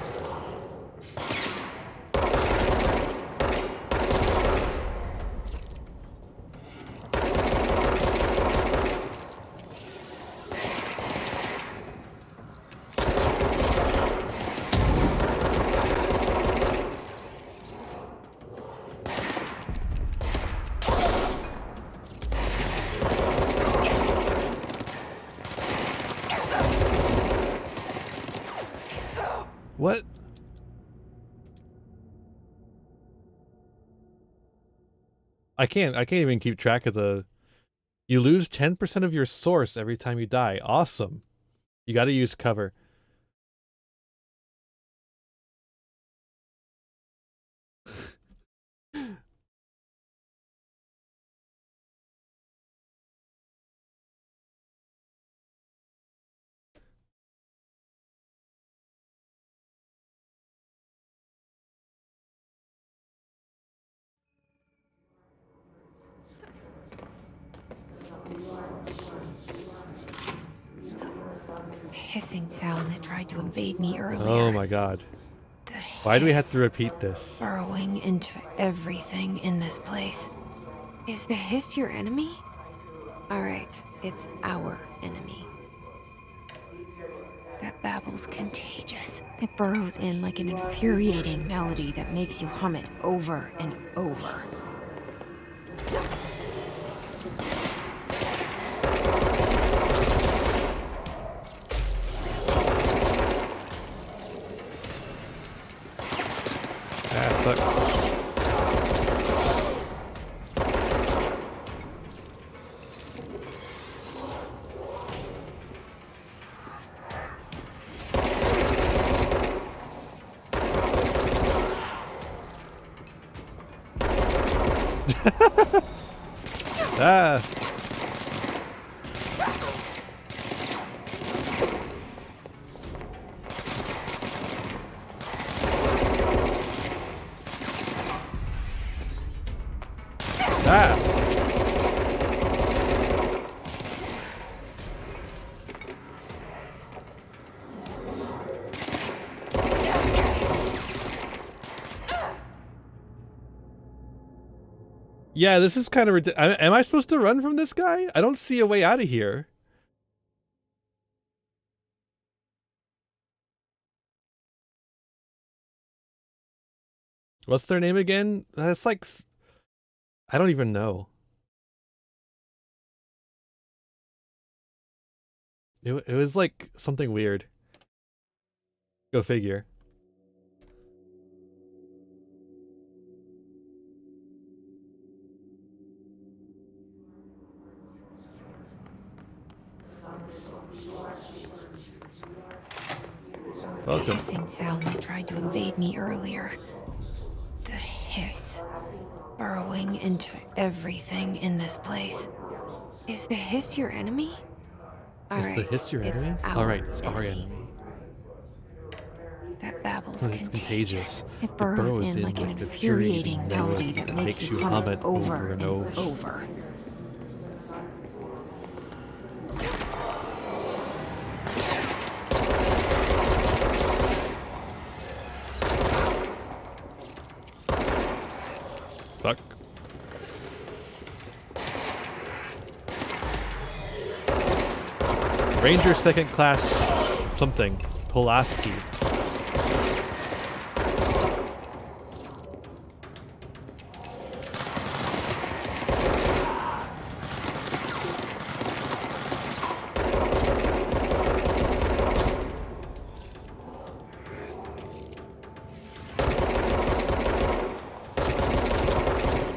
What? I can't even keep track of the. You lose 10% of your source every time you die. Awesome. You got to use cover. The hissing sound that tried to invade me earlier. Oh my god. The Why do we have hiss to repeat this? burrowing into everything in this place. Is the hiss your enemy? All right, it's our enemy. That babble's contagious. It burrows in like an infuriating melody that makes you hum it over and over. Ah, fuck. Ah. Ah. Yeah, this is kind of ridiculous. Am I supposed to run from this guy? I don't see a way out of here. What's their name again? That's like... I don't even know. It was like something weird. Go figure. The Welcome. hissing sound that tried to invade me earlier. The hiss burrowing into everything in this place. Is the hiss your enemy? All Is right, the hiss your it's enemy? our Alright, it's our enemy. enemy. That babble's It's contagious. It burrows burrows in like an infuriating melody that makes you hum it over and over. Fuck. Ranger second class something. Pulaski.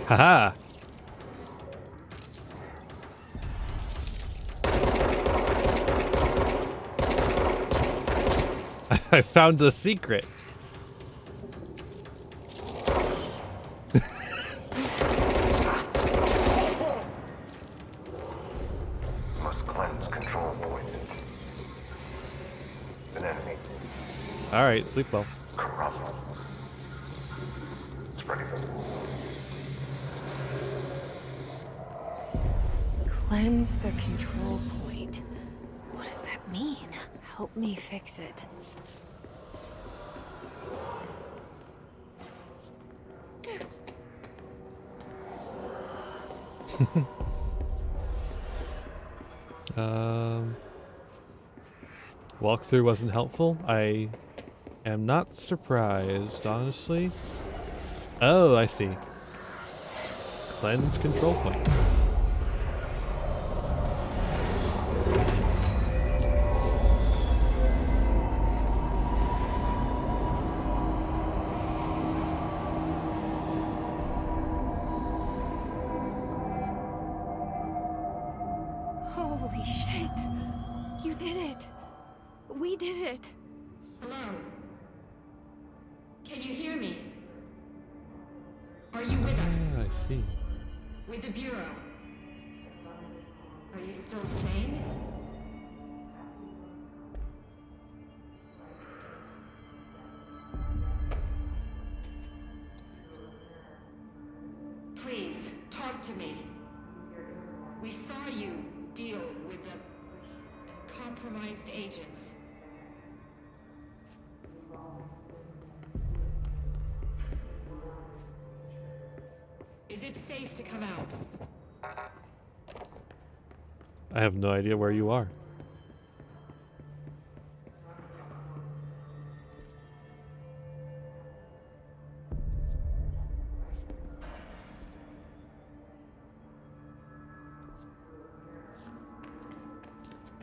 Haha. I found the secret. Must cleanse control points and All right, sleep well. Corrupt. Spreading the Cleanse the control point. What does that mean? Help me fix it. Walkthrough wasn't helpful. I am not surprised, honestly. Oh, I see. Cleanse control point. Holy shit! You did it! We did it! Hello? Can you hear me? Are you with us? Ah, I see. With the Bureau? Are you still sane? Please, talk to me. We saw you deal with the compromised agents. Is it safe to come out? I have no idea where you are.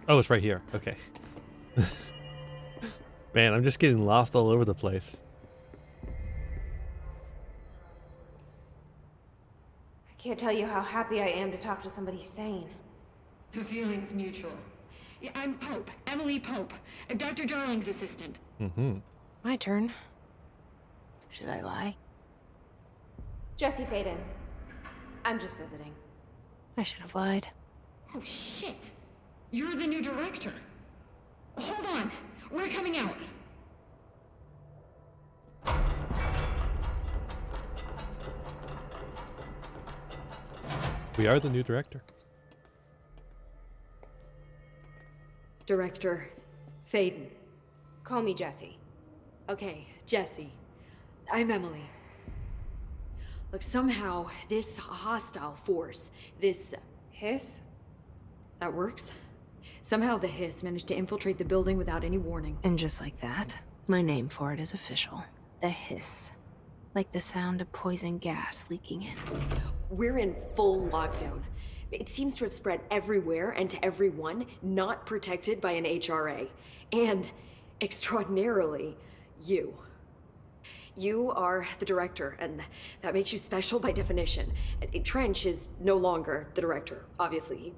Oh, it's right here. Okay. Man, I'm just getting lost all over the place. I can't tell you how happy I am to talk to somebody sane. The feeling's mutual. Yeah, I'm Pope, Emily Pope, Dr. Darling's assistant. Mm-hmm. My turn. Should I lie? Jesse Faden. I'm just visiting. I should have lied. Oh, shit. You're the new director. Hold on. We're coming out. We are the new director. Director Faden. Call me Jesse. Okay, Jesse. I'm Emily. Look, somehow this hostile force, this... Hiss? that works? Somehow the hiss managed to infiltrate the building without any warning. And just like that, my name for it is official. The hiss. Like the sound of poison gas leaking in. We're in full lockdown. It seems to have spread everywhere and to everyone not protected by an HRA. And, extraordinarily, you. You are the director, and that makes you special by definition. Trench is no longer the director, obviously.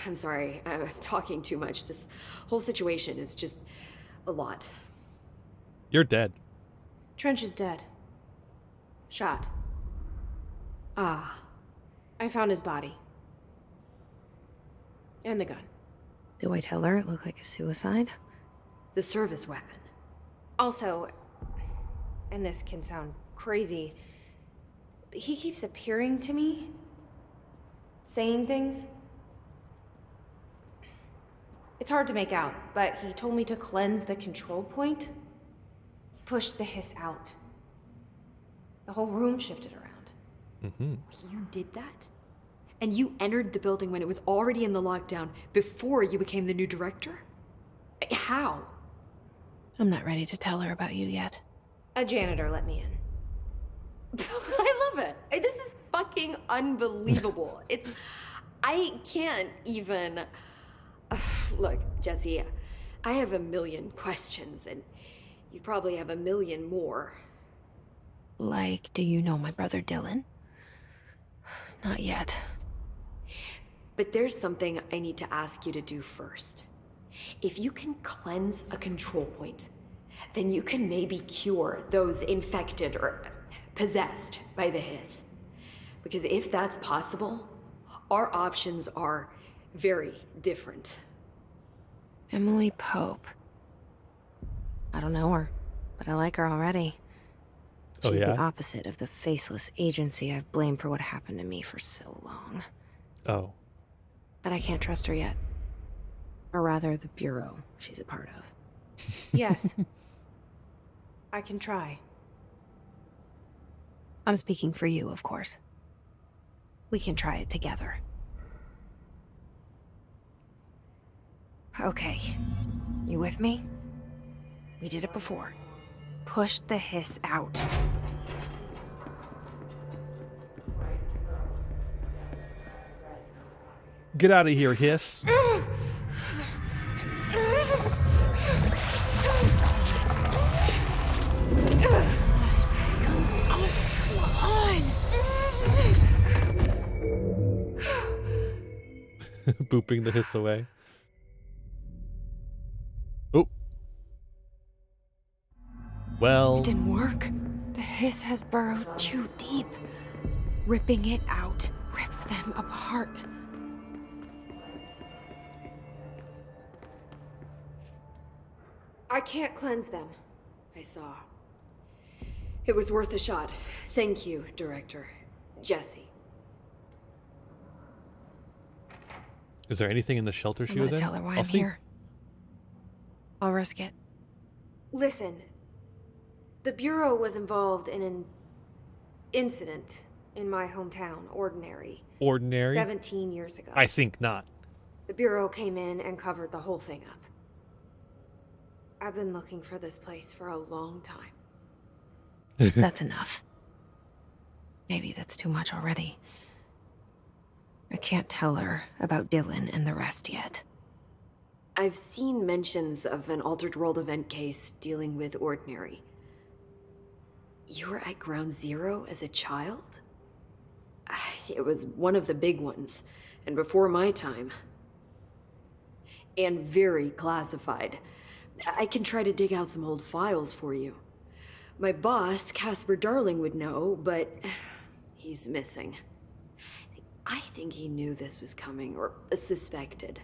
I'm sorry, I'm talking too much. This whole situation is just a lot. You're dead. Trench is dead. Shot. Ah. I found his body. And the gun. Do I tell her it looked like a suicide? The service weapon. Also, and this can sound crazy, but he keeps appearing to me. Saying things. It's hard to make out, but he told me to cleanse the control point. Push the hiss out. The whole room shifted around. Mm-hmm. You did that? And you entered the building when it was already in the lockdown before you became the new director? How? I'm not ready to tell her about you yet. A janitor let me in. I love it. This is fucking unbelievable. I can't even... Look, Jesse, I have a million questions, and you probably have a million more. Like, do you know my brother Dylan? Not yet. But there's something I need to ask you to do first. If you can cleanse a control point, then you can maybe cure those infected or possessed by the hiss. Because if that's possible, our options are very different. Emily Pope. I don't know her, but I like her already. Oh, She's yeah? the opposite of the faceless agency I've blamed for what happened to me for so long. Oh. But I can't trust her yet. Or rather, the bureau she's a part of. Yes. I can try. I'm speaking for you, of course. We can try it together. Okay. You with me? We did it before. Push the hiss out. Get out of here, hiss. Come on! Booping the hiss away. Oh. Well. It didn't work. The hiss has burrowed too deep. Ripping it out rips them apart. I can't cleanse them. I saw. It was worth a shot. Thank you, Director. Jesse. Is there anything in the shelter she I'm was gonna in? tell her why I'll I'm see. here. I'll risk it. Listen. The Bureau was involved in an incident in my hometown, Ordinary. Ordinary? 17 years ago. I think not. The Bureau came in and covered the whole thing up. I've been looking for this place for a long time. That's enough. Maybe that's too much already. I can't tell her about Dylan and the rest yet. I've seen mentions of an Altered World event case dealing with Ordinary. You were at Ground Zero as a child? It was one of the big ones, and before my time. And very classified. I can try to dig out some old files for you. My boss, Casper Darling, would know, but he's missing. I think he knew this was coming, or suspected.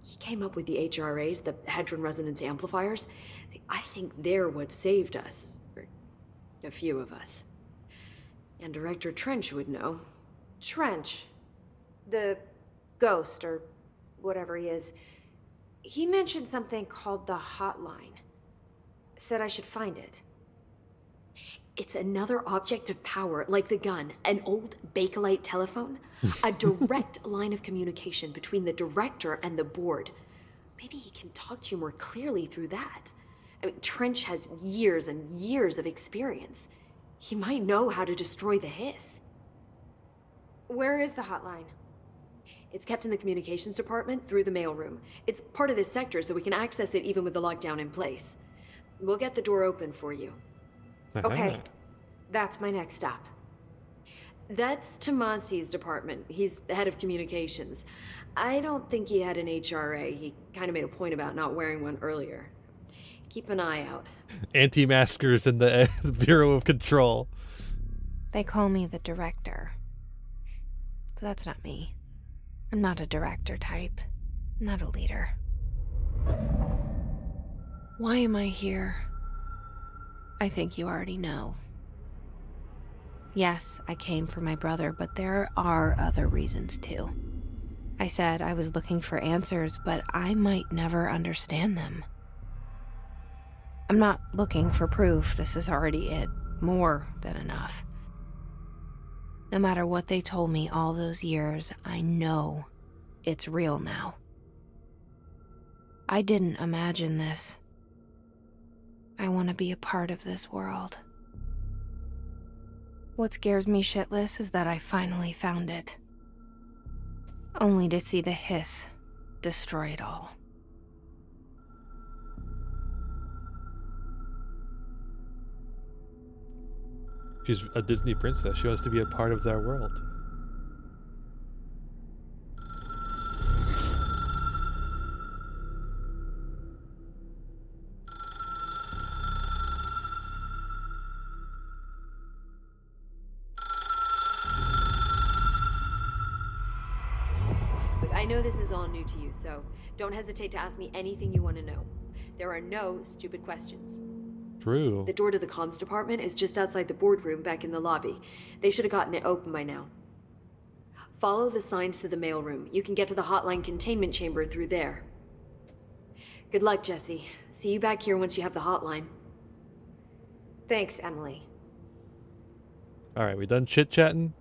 He came up with the HRAs, the Hadron Resonance Amplifiers. I think they're what saved us. Or a few of us. And Director Trench would know. Trench. The ghost, or whatever he is. He mentioned something called the hotline. Said I should find it. It's another object of power, like the gun, an old Bakelite telephone, a direct line of communication between the director and the board. Maybe he can talk to you more clearly through that. I mean, Trench has years and years of experience. He might know how to destroy the hiss. Where is the hotline? It's kept in the communications department through the mailroom. It's part of this sector, so we can access it even with the lockdown in place. We'll get the door open for you. Okay. That's my next stop. That's Tomasi's department. He's the head of communications. I don't think he had an HRA. He kind of made a point about not wearing one earlier. Keep an eye out. Anti-maskers in the Bureau of Control. They call me the director. But that's not me. I'm not a director type. I'm not a leader. Why am I here? I think you already know. Yes, I came for my brother, but there are other reasons too. I said I was looking for answers, but I might never understand them. I'm not looking for proof. This is already it. More than enough. No matter what they told me all those years, I know it's real now. I didn't imagine this. I want to be a part of this world. What scares me shitless is that I finally found it. Only to see the hiss destroy it all. She's a Disney princess. She wants to be a part of their world. Look, I know this is all new to you, so don't hesitate to ask me anything you want to know. There are no stupid questions. True. The door to the comms department is just outside the boardroom back in the lobby. They should have gotten it open by now. Follow the signs to the mailroom. You can get to the hotline containment chamber through there. Good luck, Jesse. See you back here once you have the hotline. Thanks, Emily. All right, we done chit-chatting?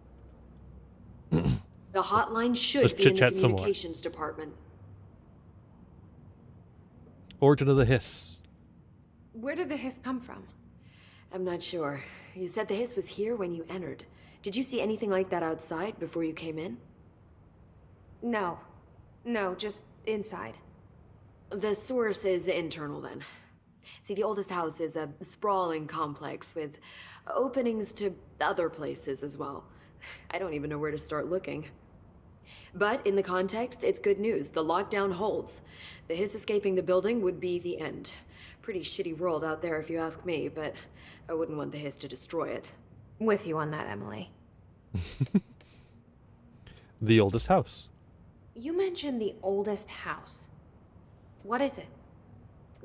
The hotline should Let's be in the chit-chat some more. communications department. Origin of the hiss. Where did the hiss come from? I'm not sure. You said the hiss was here when you entered. Did you see anything like that outside before you came in? No. No, just inside. The source is internal then. See, the oldest house is a sprawling complex with openings to other places as well. I don't even know where to start looking. But in the context, it's good news. The lockdown holds. The hiss escaping the building would be the end. Pretty shitty world out there if you ask me, but I wouldn't want the hiss to destroy it. With you on that, Emily. The oldest house. You mentioned the oldest house. What is it?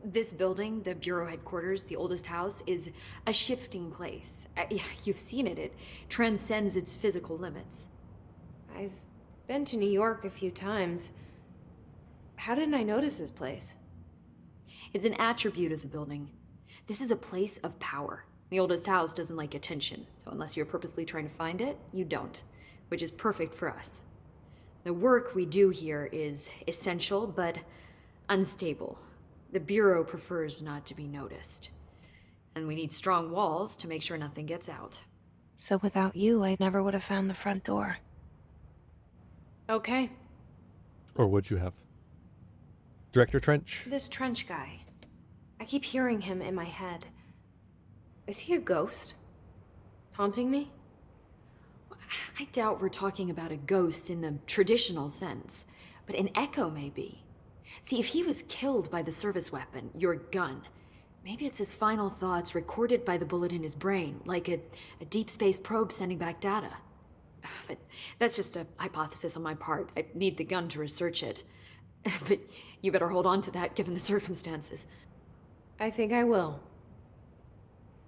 This building, the Bureau headquarters, the oldest house, is a shifting place. You've seen it. It transcends its physical limits. I've been to New York a few times. How didn't I notice this place? It's an attribute of the building. This is a place of power. The oldest house doesn't like attention, so unless you're purposely trying to find it, you don't, which is perfect for us. The work we do here is essential, but unstable. The Bureau prefers not to be noticed. And we need strong walls to make sure nothing gets out. So without you, I never would have found the front door. Okay. Or would you have? Director Trench? This Trench guy. I keep hearing him in my head. Is he a ghost? Haunting me? I doubt we're talking about a ghost in the traditional sense, but an echo maybe. See, if he was killed by the service weapon, your gun, maybe it's his final thoughts recorded by the bullet in his brain, like a deep space probe sending back data. But that's just a hypothesis on my part. I need the gun to research it. But you better hold on to that given the circumstances. I think I will.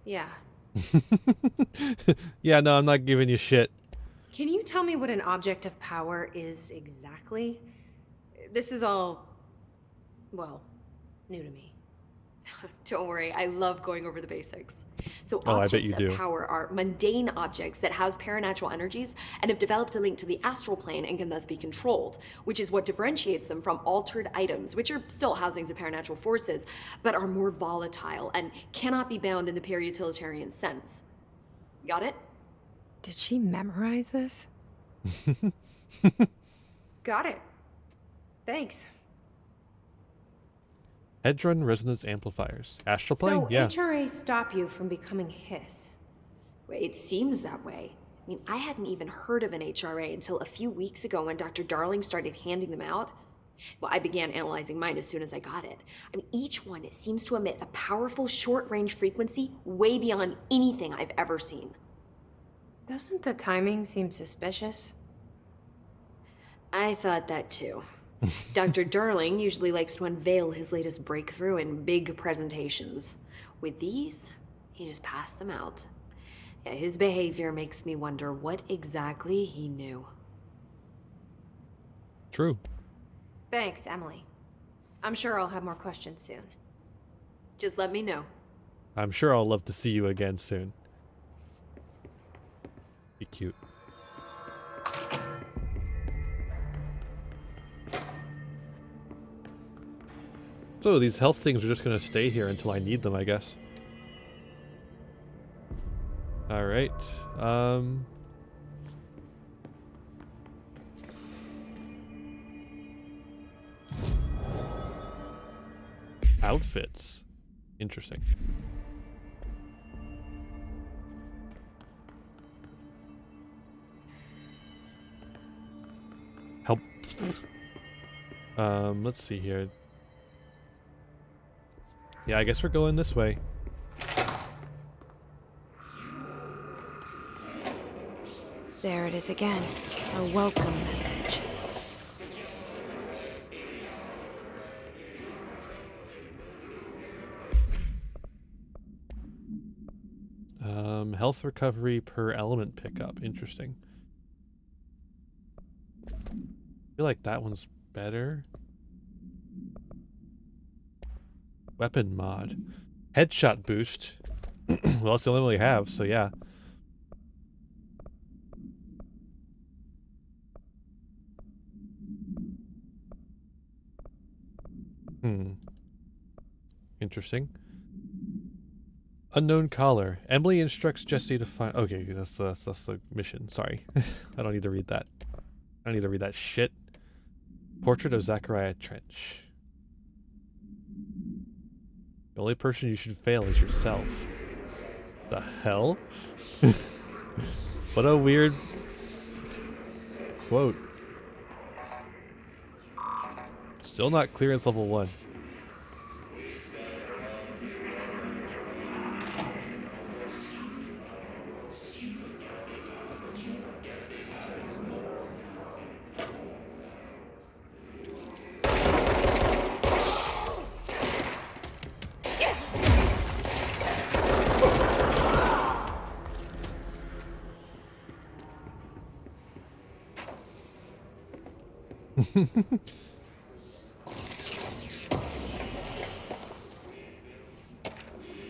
Yeah. Yeah, no, I'm not giving you shit. Can you tell me what an object of power is exactly? This is all, well, new to me. Don't worry, I love going over the basics. So Oh, I bet objects you of do. power are mundane objects that house paranatural energies and have developed a link to the astral plane and can thus be controlled, which is what differentiates them from altered items, which are still housings of paranatural forces, but are more volatile and cannot be bound in the peri-utilitarian sense. Got it? Did she memorize this? Got it. Thanks. Hedron resonance amplifiers. Astral plane? So Yeah. HRA stop you from becoming Hiss. It seems that way. I mean, I hadn't even heard of an HRA until a few weeks ago when Dr. Darling started handing them out. Well, I began analyzing mine as soon as I got it. I mean, each one seems to emit a powerful short-range frequency way beyond anything I've ever seen. Doesn't the timing seem suspicious? I thought that too. Dr. Darling usually likes to unveil his latest breakthrough in big presentations. With these, he just passed them out. Yeah, his behavior makes me wonder what exactly he knew. True. Thanks, Emily. I'm sure I'll have more questions soon. Just let me know. I'm sure I'll love to see you again soon. Be cute. So these health things are just gonna stay here until I need them, I guess. Alright. Outfits. Interesting. Help. Let's see here. Yeah, I guess we're going this way. There it is again. A welcome message. Health recovery per element pickup. Interesting. I feel like that one's better. Weapon mod. Headshot boost. Well, it's the only one we have, so yeah. Interesting. Unknown caller. Emily instructs Jesse to find. Okay, that's the mission. Sorry, I don't need to read that. I don't need to read that shit. Portrait of Zachariah Trench. The only person you should fail is yourself. The hell? What a weird quote. Still not clearance level 1.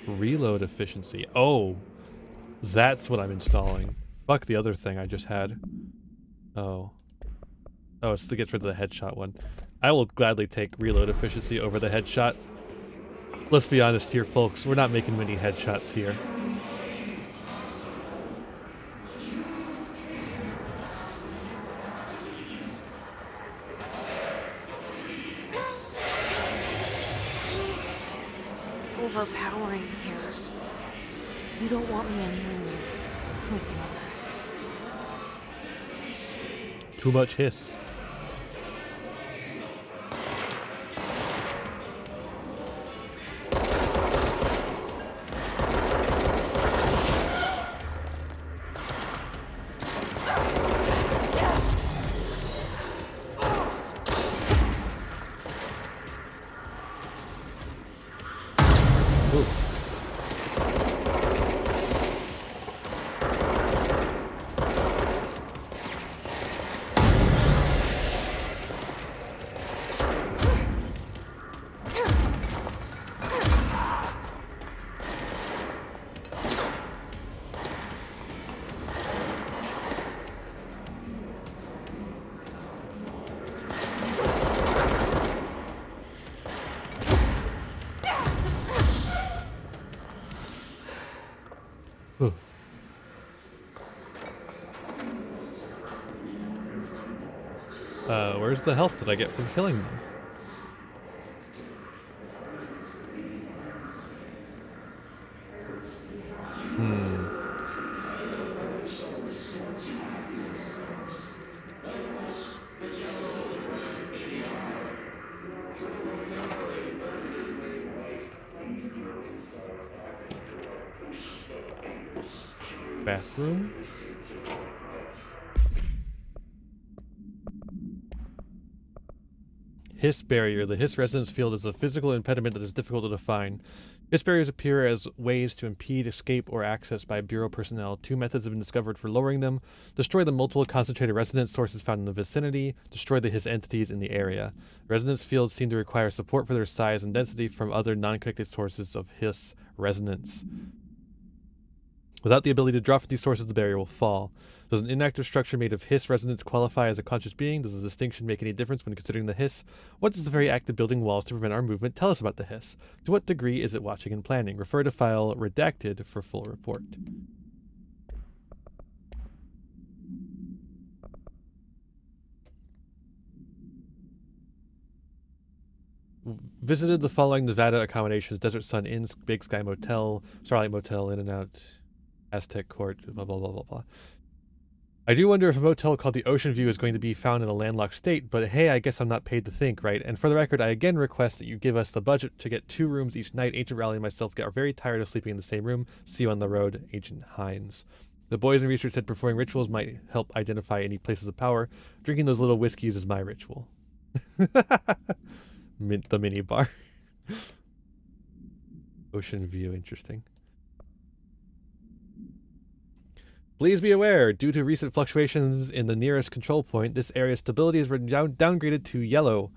Reload efficiency. Oh, that's what I'm installing. Fuck the other thing I just had. Oh. Oh, it's to get rid of the headshot one. I will gladly take reload efficiency over the headshot. Let's be honest here, folks. We're not making many headshots here. It's overpowering here. You don't want me anywhere near it. With you on that. Too much hiss. Where's the health that I get from killing them? Bathroom? Hiss barrier. The hiss resonance field is a physical impediment that is difficult to define. Hiss barriers appear as ways to impede escape or access by Bureau personnel. 2 methods have been discovered for lowering them. Destroy the multiple concentrated resonance sources found in the vicinity. Destroy the hiss entities in the area. Resonance fields seem to require support for their size and density from other non-connected sources of hiss resonance. Without the ability to draw from these sources, the barrier will fall. Does an inactive structure made of hiss resonance qualify as a conscious being? Does the distinction make any difference when considering the hiss? What does the very act of building walls to prevent our movement tell us about the hiss? To what degree is it watching and planning? Refer to file redacted for full report. Visited the following Nevada accommodations: Desert Sun Inn, Big Sky Motel, Starlight Motel, In and Out, Aztec Court, blah blah blah blah blah. I do wonder if a motel called the Ocean View is going to be found in a landlocked state, but hey, I guess I'm not paid to think, right? And for the record, I again request that you give us the budget to get 2 rooms each night. Agent Rowley and myself get very tired of sleeping in the same room. See you on the road, Agent Hines. The boys in research said performing rituals might help identify any places of power. Drinking those little whiskeys is my ritual. The mini bar. Ocean View, interesting. Please be aware, due to recent fluctuations in the nearest control point, this area's stability is downgraded to yellow.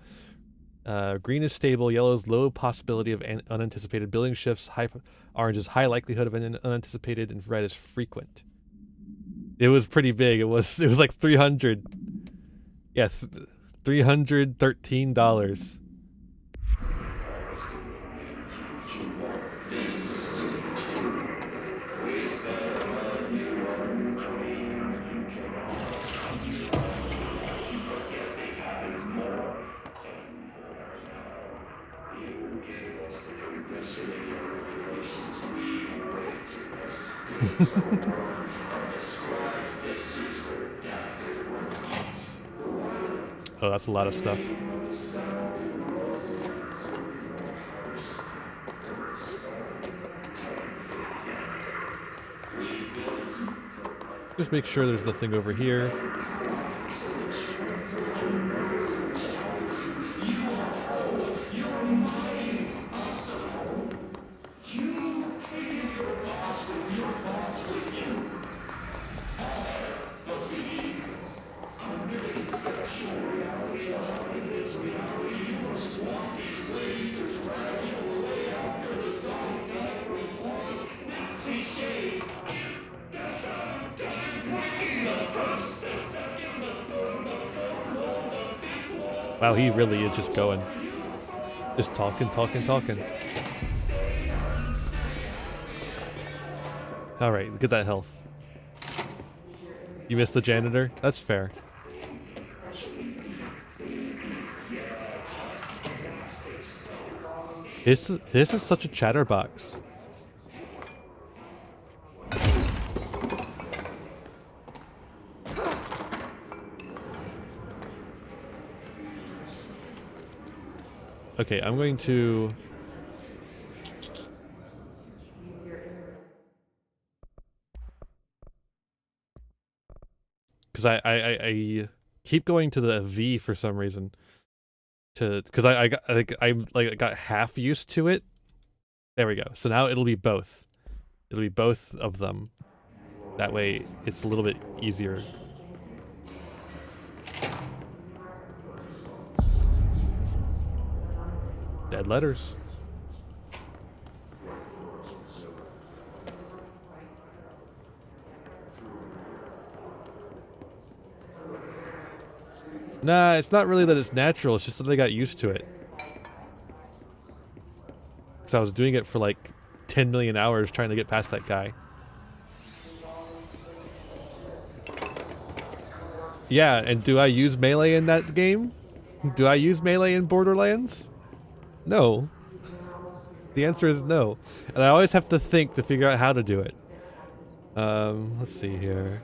Green is stable, yellow is low possibility of unanticipated building shifts, orange is high likelihood of an unanticipated, and red is frequent. It was pretty big. It was like 300. Yeah, $313. Oh, that's a lot of stuff. Just make sure there's nothing over here. Wow, he really is just going. Just talking. Alright, get that health. You missed the janitor? That's fair. This is such a chatterbox. Okay, I'm going to... Because I keep going to the V for some reason. Because I got half used to it. There we go. So now it'll be both. It'll be both of them. That way it's a little bit easier. Dead letters. Nah, it's not really that it's natural, it's just that I got used to it. Because I was doing it for like 10 million hours trying to get past that guy. Yeah, and do I use melee in that game? Do I use melee in Borderlands? No. The answer is no. And I always have to think to figure out how to do it. Let's see here.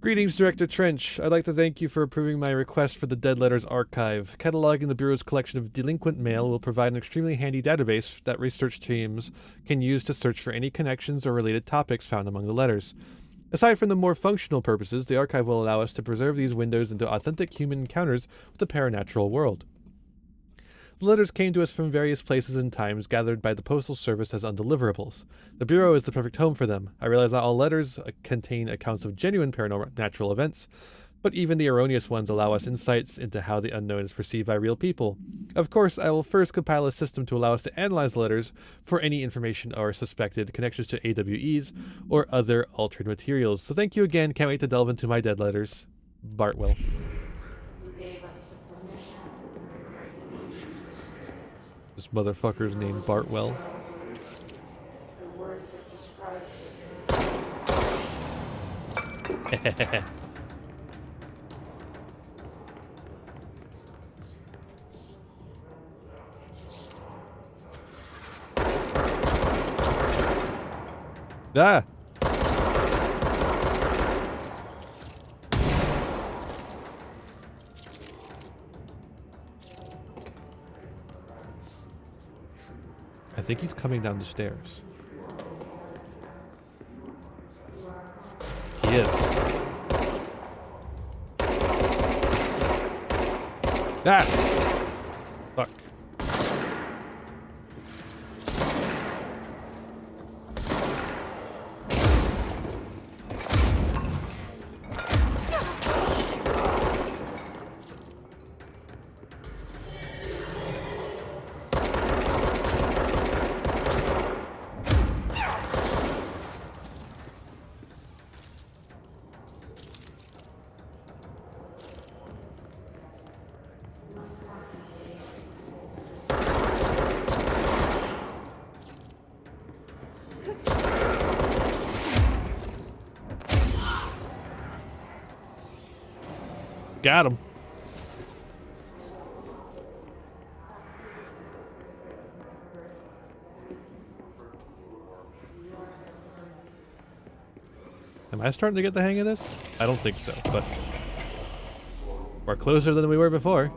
Greetings, Director Trench. I'd like to thank you for approving my request for the Dead Letters Archive. Cataloging the Bureau's collection of delinquent mail will provide an extremely handy database that research teams can use to search for any connections or related topics found among the letters. Aside from the more functional purposes, the archive will allow us to preserve these windows into authentic human encounters with the paranatural world. The letters came to us from various places and times, gathered by the Postal Service as undeliverables. The Bureau is the perfect home for them. I realize not all letters contain accounts of genuine paranormal events, but even the erroneous ones allow us insights into how the unknown is perceived by real people. Of course, I will first compile a system to allow us to analyze the letters for any information or suspected connections to AWEs or other altered materials. So thank you again. Can't wait to delve into my dead letters. Bartwell. This motherfucker's named Bartwell. Ah! I think he's coming down the stairs. He is. Ah! Fuck. Got him. Am I starting to get the hang of this? I don't think so, but we're closer than we were before.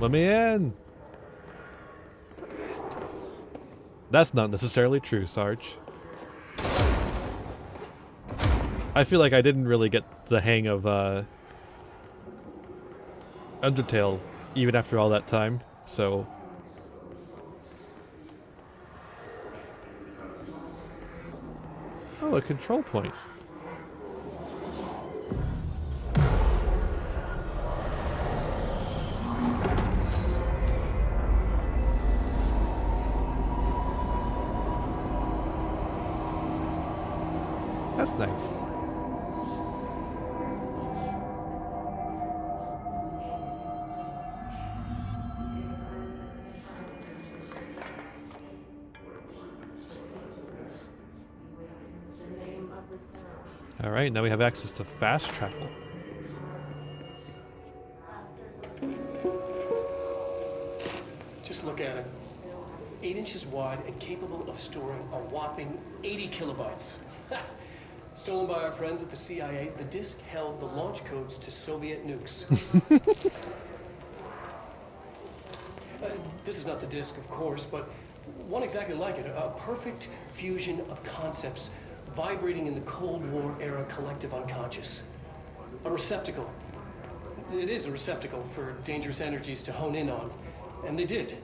Let me in. That's not necessarily true, Sarge. I feel like I didn't really get the hang of Undertale even after all that time, so oh, a control point. That's nice. Alright, now we have access to fast travel. Just look at it. 8 inches wide and capable of storing a whopping 80 kilobytes. Stolen by our friends at the CIA, the disk held the launch codes to Soviet nukes. This is not the disk, of course, but one exactly like it. A perfect fusion of concepts vibrating in the Cold War era collective unconscious. A receptacle. It is a receptacle for dangerous energies to hone in on. And they did.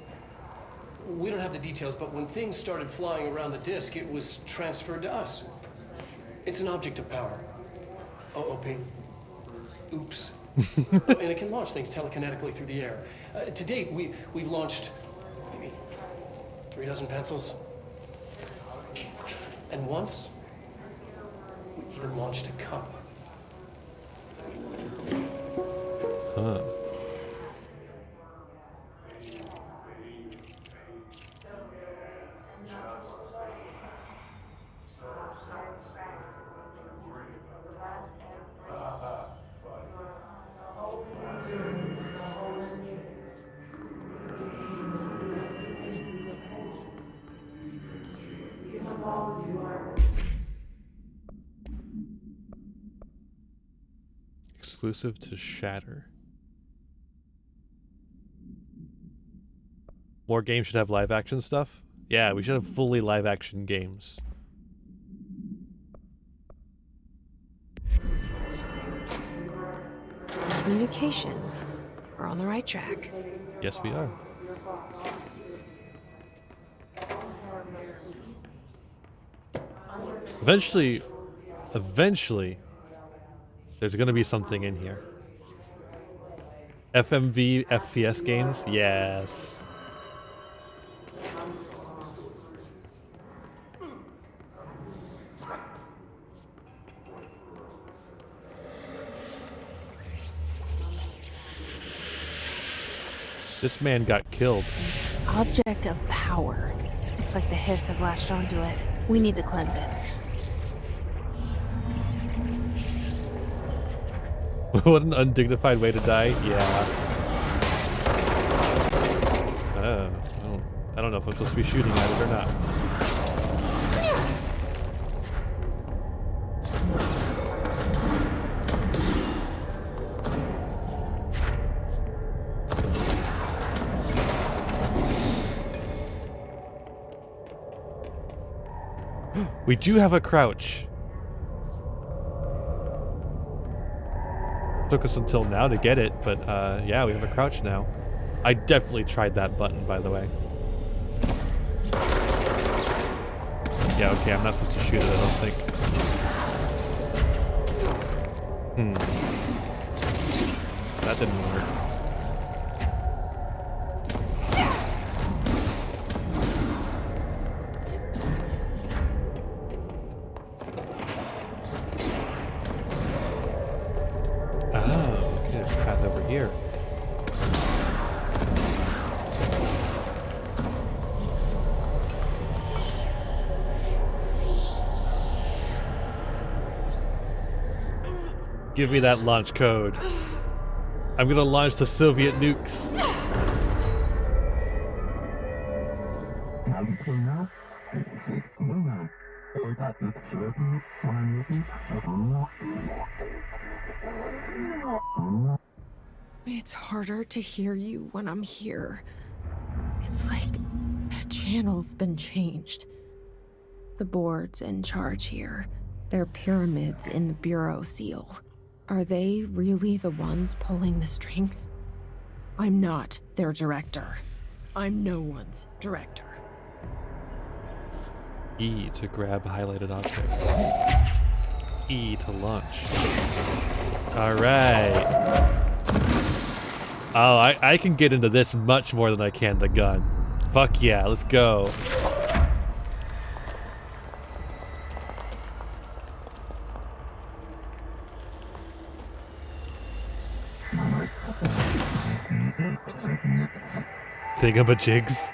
We don't have the details, but when things started flying around the disk, it was transferred to us. It's an object of power. OOP. Oops. And it can launch things telekinetically through the air. To date, we've launched maybe 3 dozen pencils. And once, we even launched a cup. Huh. Exclusive to Shatter. More games should have live action stuff? Yeah, we should have fully live action games. Communications. We're on the right track. Yes, we are. Eventually, there's gonna be something in here. FMV FPS games? Yes. This man got killed. Object of power. Looks like the hiss have latched onto it. We need to cleanse it. What an undignified way to die. Yeah. I don't know if I'm supposed to be shooting at it or not. We do have a crouch. Took us until now to get it, but yeah, we have a crouch now. I definitely tried that button, by the way. Yeah, okay, I'm not supposed to shoot it, I don't think. That didn't work. Give me that launch code. I'm gonna launch the Soviet nukes. It's harder to hear you when I'm here. It's like the channel's been changed. The board's in charge here. They're pyramids in the Bureau seal. Are they really the ones pulling the strings? I'm not their director. I'm no one's director. E to grab highlighted objects. E to launch. Alright. Oh, I can get into this much more than I can the gun. Fuck yeah, let's go. Thingamajigs.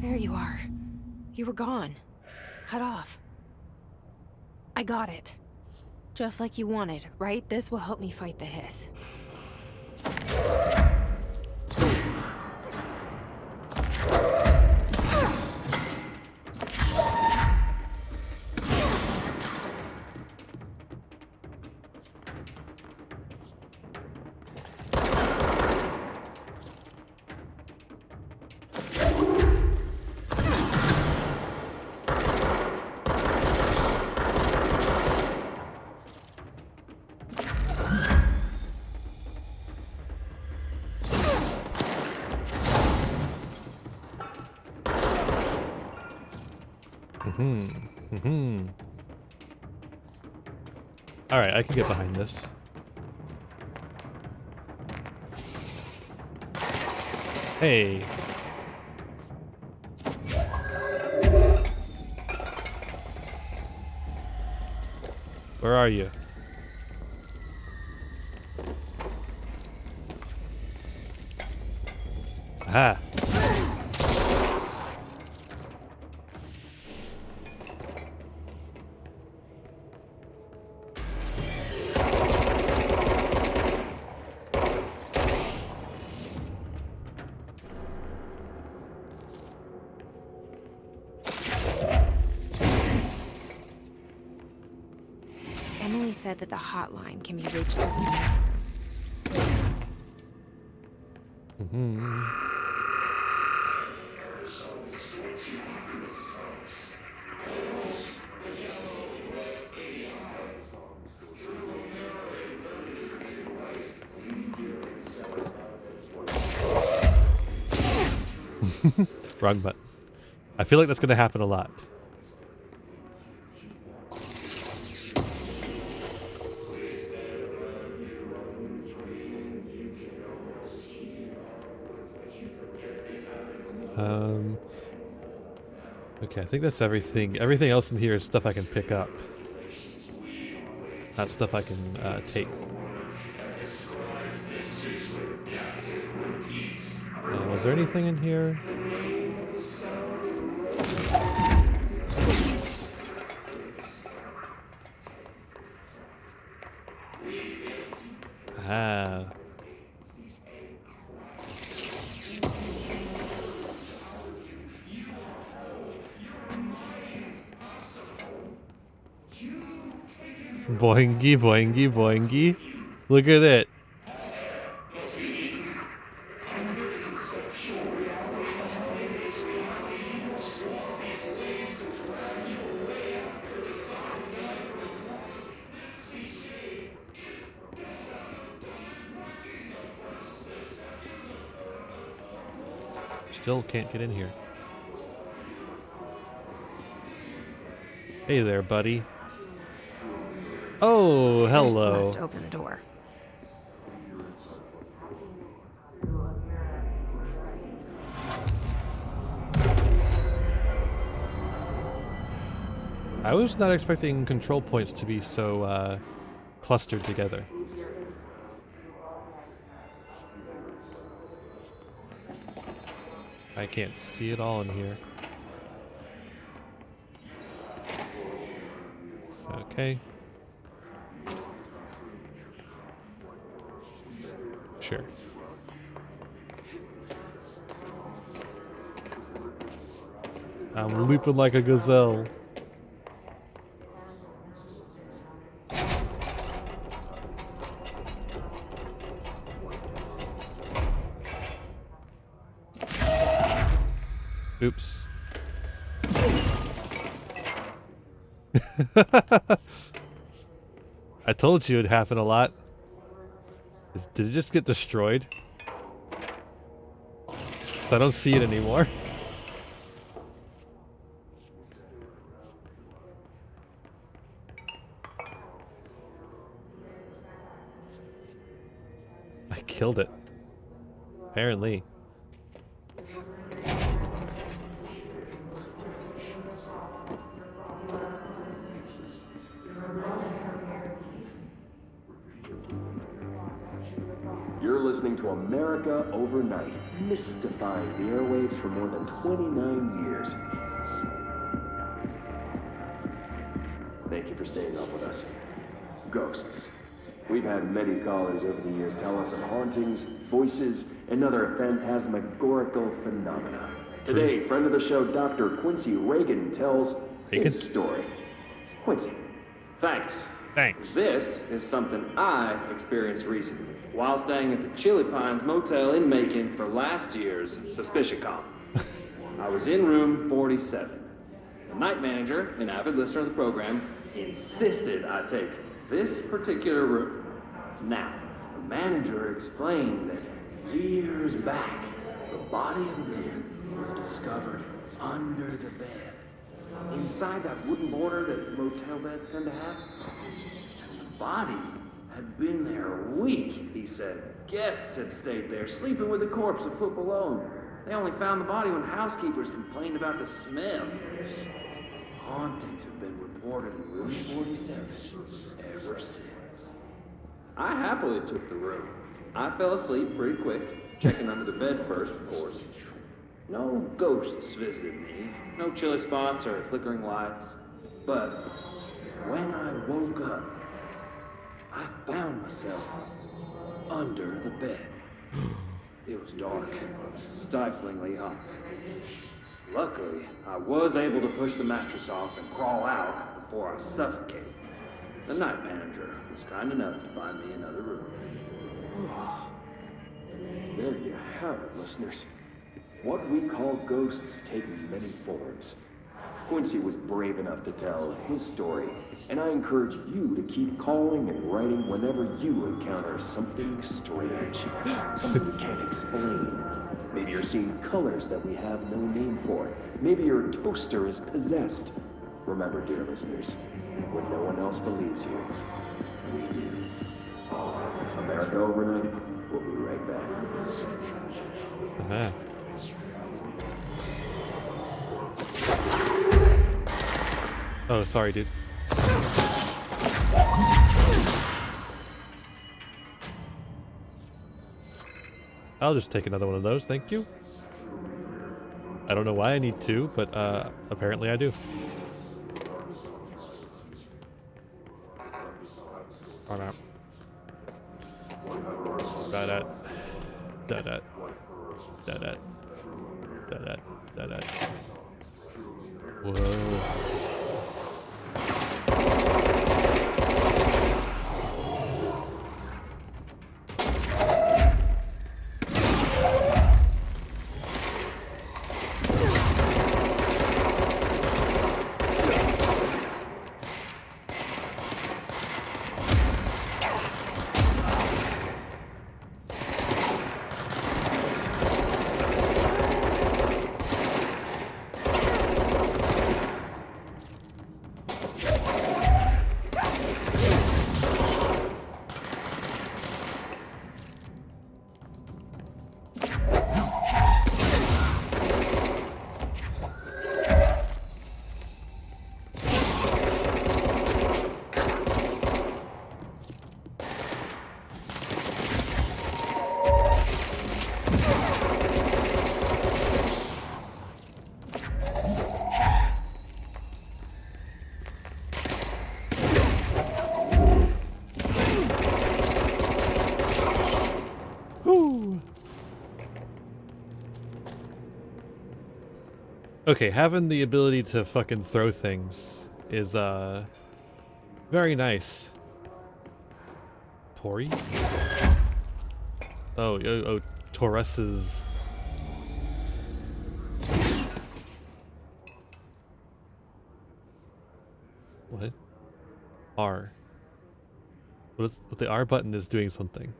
There you are. You were gone. Cut off. I got it. Just like you wanted, right? This will help me fight the hiss. Alright, I can get behind this. Hey. Where are you? Aha. Emily said that the hotline can be reached through Wrong button. I feel like that's gonna happen a lot. Okay, I think that's everything. Everything else in here is stuff I can pick up. Not stuff I can take. Was there anything in here? Ah. Boingy, boingy, boingy. Look at it. Still can't get in here. Hey there, buddy. Oh, hello. This must open the door. I was not expecting control points to be so clustered together. I can't see it all in here. Okay. Sure. I'm leaping like a gazelle. Oops. I told you it'd happen a lot. Did it just get destroyed? I don't see it anymore. I killed it. Apparently. You're listening to America Overnight, mystifying the airwaves for more than 29 years. Thank you for staying up with us. Ghosts. We've had many callers over the years tell us of hauntings, voices, and other phantasmagorical phenomena. Today, friend of the show, Dr. Quincy Reagan tells his story. Quincy, thanks. Thanks. This is something I experienced recently while staying at the Chili Pines Motel in Macon for last year's SuspiciaCon. I was in room 47. The night manager, an avid listener of the program, insisted I take this particular room. Now, the manager explained that years back, the body of a man was discovered under the bed, inside that wooden border that motel beds tend to have. And the body had been there a week, he said. Guests had stayed there, sleeping with the corpse a foot below. They only found the body when housekeepers complained about the smell. Hauntings have been reported in room 47 ever since. I happily took the room. I fell asleep pretty quick, checking under the bed first, of course. No ghosts visited me, no chilly spots or flickering lights. But when I woke up, I found myself under the bed. It was dark, stiflingly hot. Luckily, I was able to push the mattress off and crawl out before I suffocated. The night manager was kind enough to find me another room. There you have it, listeners. What we call ghosts take many forms. Quincy was brave enough to tell his story, and I encourage you to keep calling and writing whenever you encounter something strange, something you can't explain. Maybe you're seeing colors that we have no name for. Maybe your toaster is possessed. Remember, dear listeners, when no one else believes you, we do. America Overnight, we'll be right back. Oh, sorry, dude. I'll just take another one of those, thank you. I don't know why I need two, but apparently I do. Da-da. Da-da. Da-da. Da-da. Da-da. Whoa. Okay, having the ability to fucking throw things is, very nice. Tori? Oh, Taurus's... What? R. What the R button is doing something.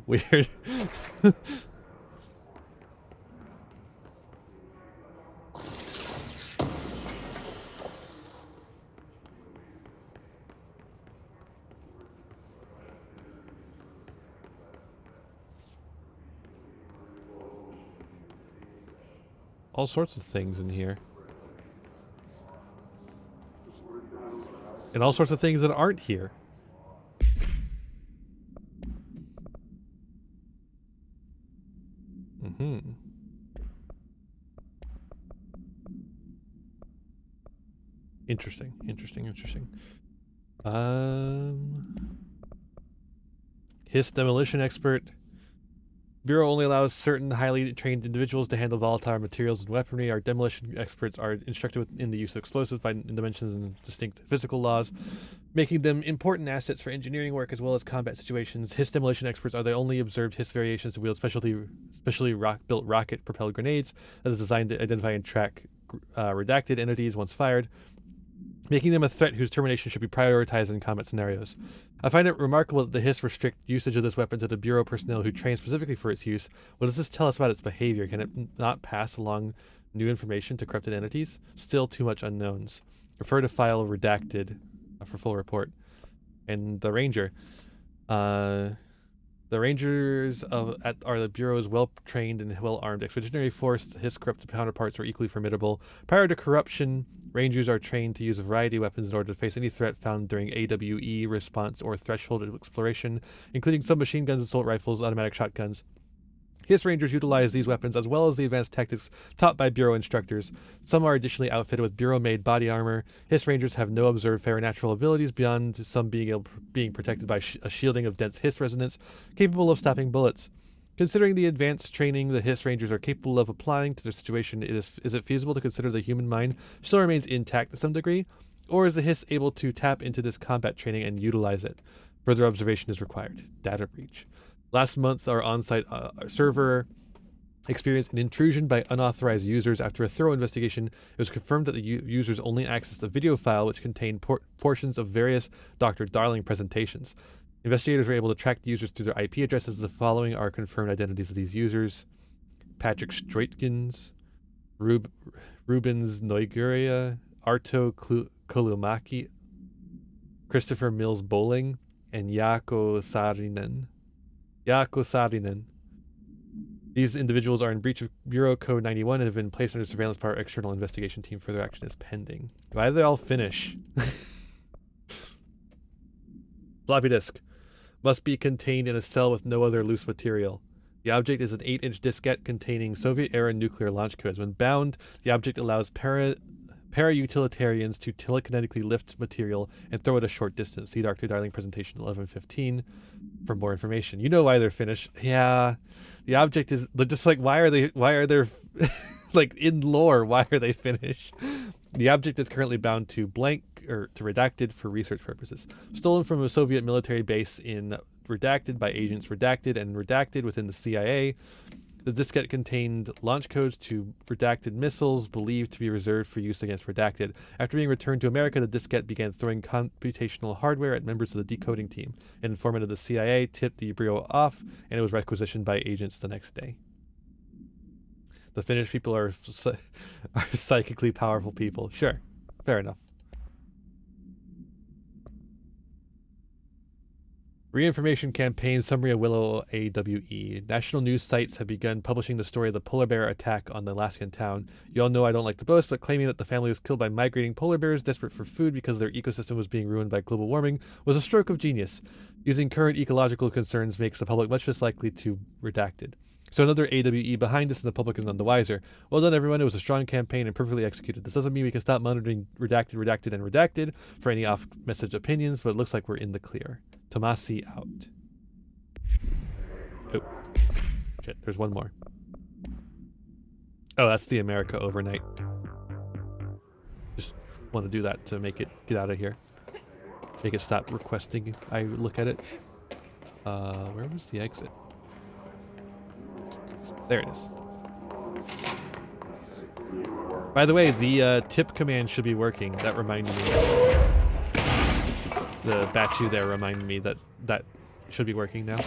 Weird. All sorts of things in here. And all sorts of things that aren't here. Mm-hmm. Interesting. His demolition expert. Bureau only allows certain highly trained individuals to handle volatile materials and weaponry. Our demolition experts are instructed in the use of explosives by dimensions and distinct physical laws, making them important assets for engineering work as well as combat situations. His demolition experts are the only observed His variations to wield specially built rocket-propelled grenades that is designed to identify and track redacted entities once fired, making them a threat whose termination should be prioritized in combat scenarios. I find it remarkable that the Hiss restrict usage of this weapon to the Bureau personnel who train specifically for its use. What does this tell us about its behavior? Can it not pass along new information to corrupted entities? Still too much unknowns. Refer to file redacted for full report. And the Ranger. The Rangers are the Bureau's well-trained and well-armed expeditionary force. His corrupted counterparts are equally formidable. Prior to corruption, Rangers are trained to use a variety of weapons in order to face any threat found during AWE response or threshold exploration, including submachine guns, assault rifles, automatic shotguns. His Rangers utilize these weapons as well as the advanced tactics taught by Bureau instructors. Some are additionally outfitted with Bureau-made body armor. His Rangers have no observed supernatural abilities beyond some being protected by a shielding of dense Hiss resonance, capable of stopping bullets. Considering the advanced training the Hiss Rangers are capable of applying to their situation, is it feasible to consider the human mind still remains intact to some degree? Or is the Hiss able to tap into this combat training and utilize it? Further observation is required. Data breach. Last month, our on-site server experienced an intrusion by unauthorized users. After a thorough investigation, it was confirmed that the users only accessed a video file which contained portions of various Dr. Darling presentations. Investigators were able to track the users through their IP addresses. The following are confirmed identities of these users: Patrick Straitkins, Rubens Noiguria, Arto Kolumaki, Christopher Mills Bowling, and Jaakko Saarinen. These individuals are in breach of Bureau Code 91 and have been placed under surveillance by our external investigation team. Further action is pending. Why did they all finish? Floppy disk. Must be contained in a cell with no other loose material. The object is an 8-inch diskette containing Soviet-era nuclear launch codes. When bound, the object allows para-utilitarians to telekinetically lift material and throw it a short distance. See Dr. Darling presentation 1115 for more information. You know why they're finished. Yeah. The object is just like, why are they like in lore, why are they finished? The object is currently bound to blank or to redacted for research purposes. Stolen from a Soviet military base in redacted by agents redacted and redacted within the CIA. The diskette contained launch codes to redacted missiles believed to be reserved for use against redacted. After being returned to America, the diskette began throwing computational hardware at members of the decoding team. An informant of the CIA tipped the Bureau off, and it was requisitioned by agents the next day. The Finnish people are psychically powerful people. Sure, fair enough. Reinformation campaign summary of Willow AWE. National news sites have begun publishing the story of the polar bear attack on the Alaskan town. You all know I don't like to boast, but claiming that the family was killed by migrating polar bears desperate for food because their ecosystem was being ruined by global warming was a stroke of genius. Using current ecological concerns makes the public much less likely to redacted. So another AWE behind us and the public is none the wiser. Well done, everyone. It was a strong campaign and perfectly executed. This doesn't mean we can stop monitoring redacted, and redacted for any off-message opinions, but it looks like we're in the clear. Tomasi out. Oh. Shit, there's one more. Oh, that's the America overnight. Just want to do that to make it get out of here. Make it stop requesting I look at it. Where was the exit? There it is. By the way, the tip command should be working. That reminded me. The Batu there reminded me that that should be working now.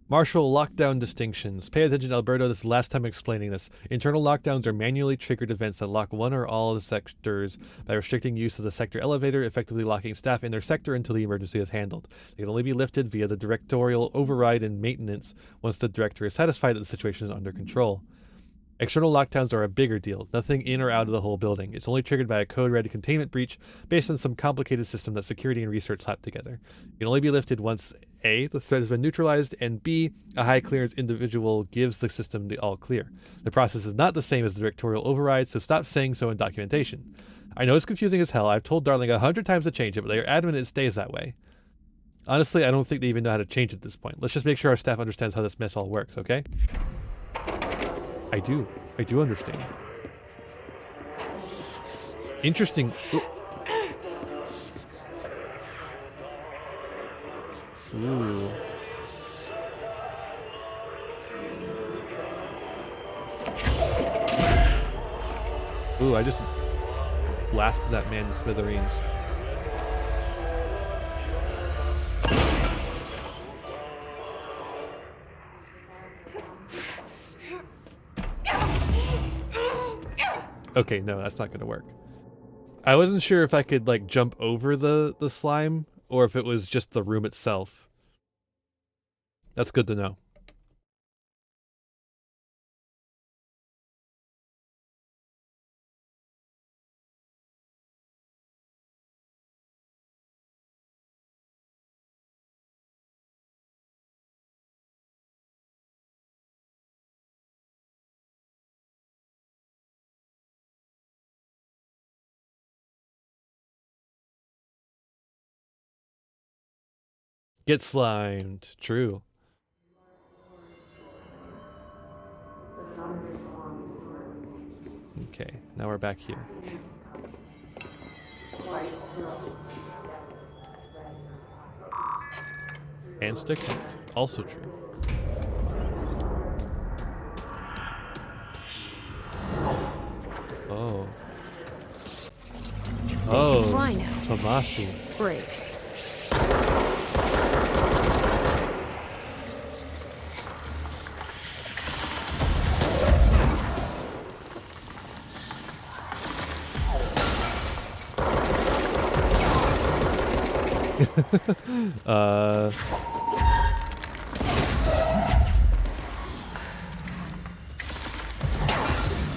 Marshall lockdown distinctions. Pay attention, Alberto. This is the last time explaining this. Internal lockdowns are manually triggered events that lock one or all of the sectors by restricting use of the sector elevator, effectively locking staff in their sector until the emergency is handled. They can only be lifted via the directorial override and maintenance once the director is satisfied that the situation is under control. External lockdowns are a bigger deal, nothing in or out of the whole building. It's only triggered by a code-red containment breach based on some complicated system that security and research slapped together. It can only be lifted once A, the threat has been neutralized, and B, a high clearance individual gives the system the all clear. The process is not the same as the directorial override, so stop saying so in documentation. I know it's confusing as hell. I've told Darling 100 times to change it, but they are adamant it stays that way. Honestly, I don't think they even know how to change it at this point. Let's just make sure our staff understands how this mess all works, okay? I do understand. Interesting. Ooh. Ooh, I just blasted that man to smithereens. Okay, no, that's not gonna work. I wasn't sure if I could like jump over the slime or if it was just the room itself. That's good to know. Get slimed. True. Okay, now we're back here. And stick it. Also true. Oh. Oh, fly now. Tomasi. Great.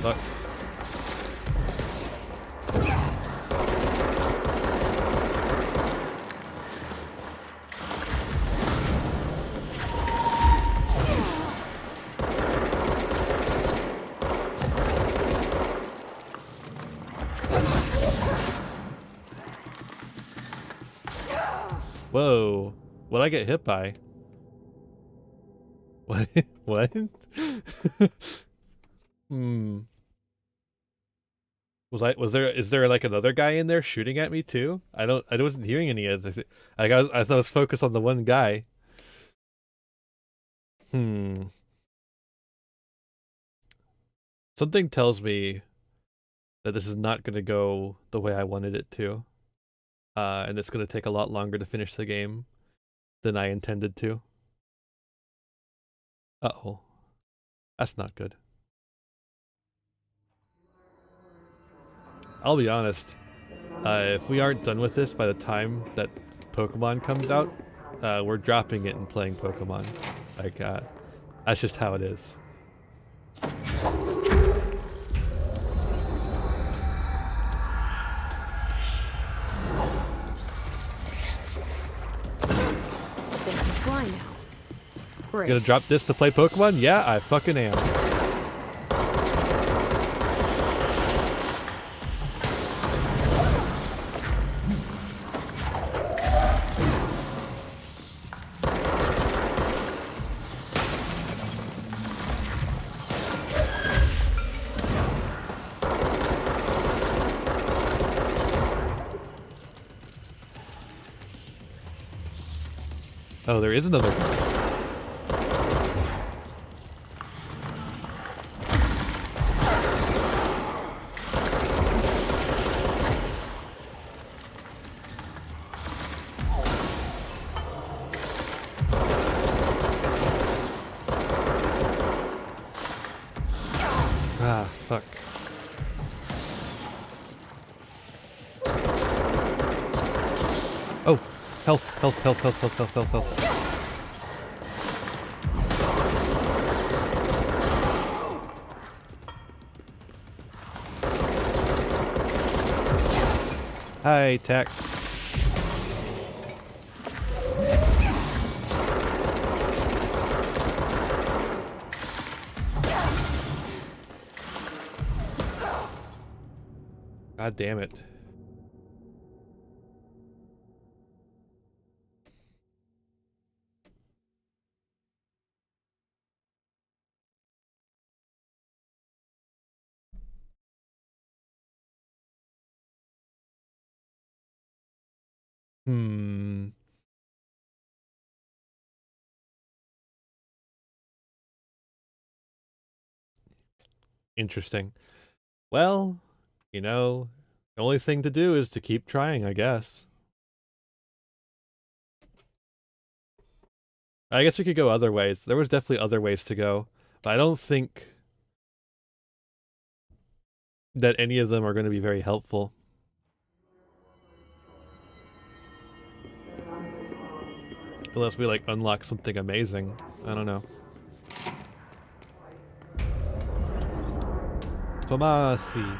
Fuck. Whoa. What'd I get hit by? What? What? Hmm. Is there like another guy in there shooting at me too? I wasn't hearing any as I thought I was focused on the one guy. Hmm. Something tells me that this is not going to go the way I wanted it to. And it's going to take a lot longer to finish the game than I intended to. Uh-oh. That's not good. I'll be honest. If we aren't done with this by the time that Pokemon comes out, we're dropping it and playing Pokemon. Like, that's just how it is. They can fly now. Great. Gonna drop this to play Pokemon? Yeah, I fucking am. Oh, there is another one. Ah, fuck. Oh, health. Hi, Tech. God damn it. Hmm. Interesting. Well, you know, the only thing to do is to keep trying, I guess. I guess we could go other ways. There was definitely other ways to go, but I don't think that any of them are going to be very helpful. Unless we, like, unlock something amazing. I don't know. Tomasi.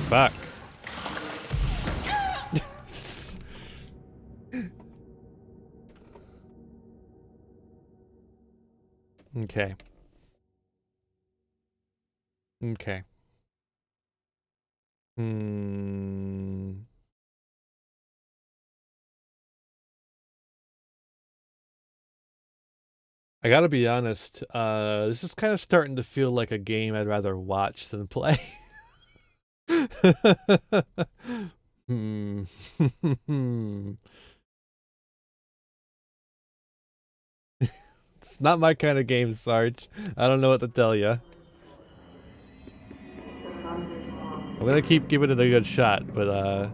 Fuck. Okay. Okay. Hmm. I gotta be honest, this is kind of starting to feel like a game I'd rather watch than play. Hmm. It's not my kind of game, Sarge. I don't know what to tell you. I'm gonna keep giving it a good shot, but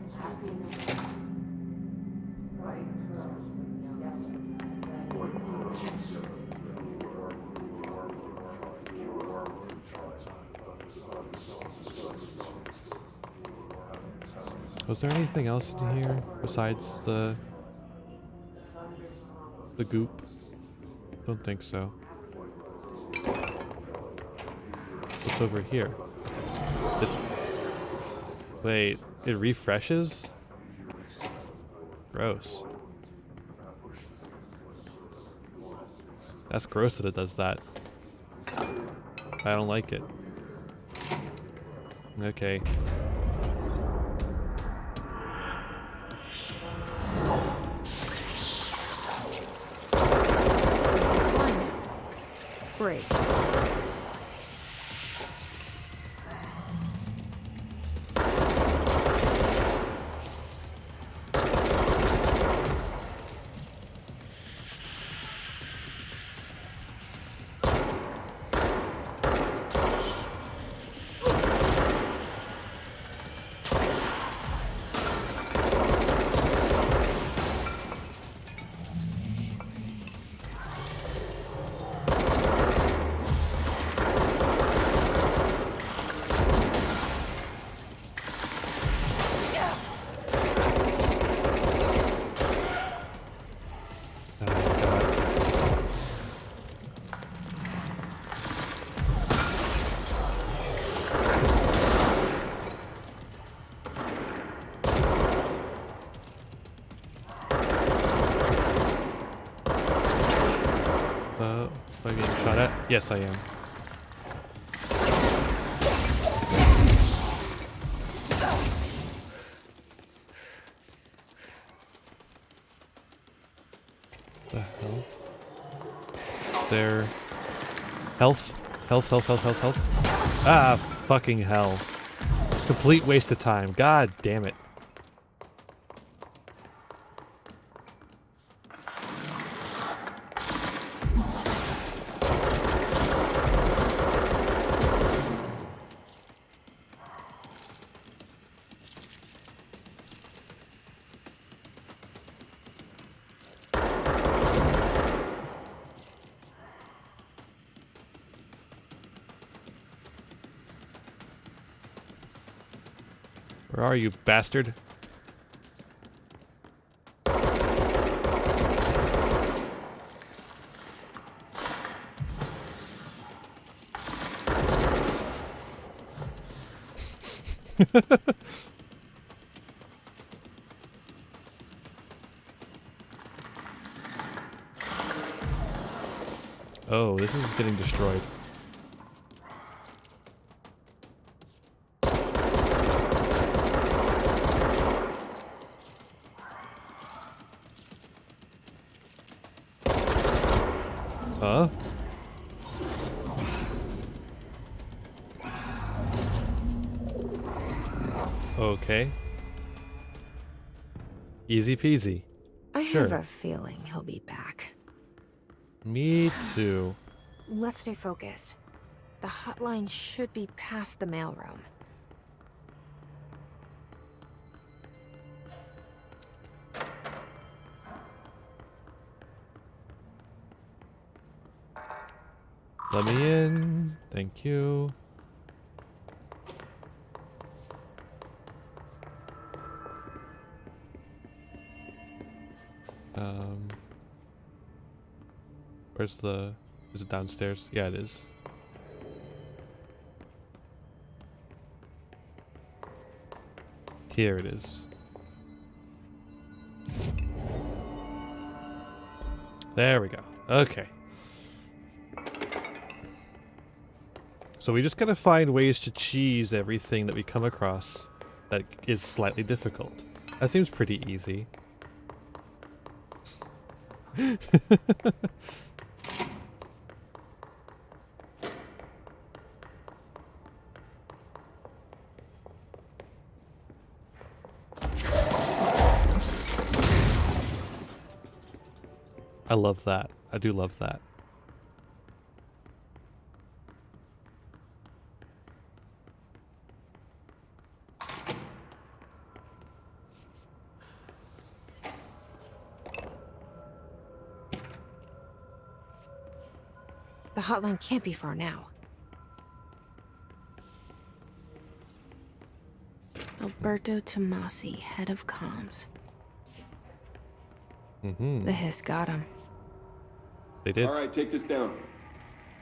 was there anything else in here besides the goop? Don't think so. What's over here? This. Wait, it refreshes? Gross. That's gross that it does that. I don't like it. Okay. Great. Am I being shot at? Yes, I am. The hell? There. Health? Health. Ah, fucking hell. Complete waste of time. God damn it. Where are you, bastard? Oh, this is getting destroyed. Huh? Okay. Easy peasy. I Sure. have a feeling he'll be back. Me too. Let's stay focused. The hotline should be past the mailroom. Let me in. Thank you. Where's the... Is it downstairs? Yeah, it is. Here it is. There we go. Okay. So we just gotta find ways to cheese everything that we come across that is slightly difficult. That seems pretty easy. I love that. I do love that. hotline can't be far now. Alberto Tomasi, head of comms. The Hiss got him. They did. All right, take this down.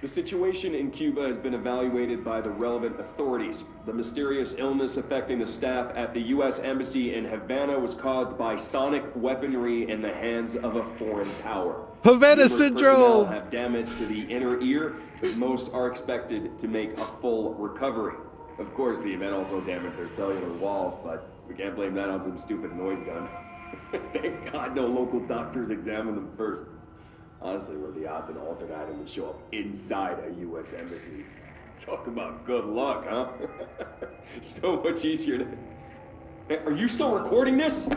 The situation in Cuba has been evaluated by the relevant authorities. The mysterious illness affecting the staff at the U.S. Embassy in Havana was caused by sonic weaponry in the hands of a foreign power. Havana Numerous personnel syndrome! have damage to the inner ear, but most are expected to make a full recovery. Of course, the event also damaged their cellular walls, but we can't blame that on some stupid noise gun. Thank God no local doctors examined them first. Honestly, what are the odds an altered item would show up inside a U.S. embassy? Talk about good luck, huh? So much easier to... Hey, are you still recording this?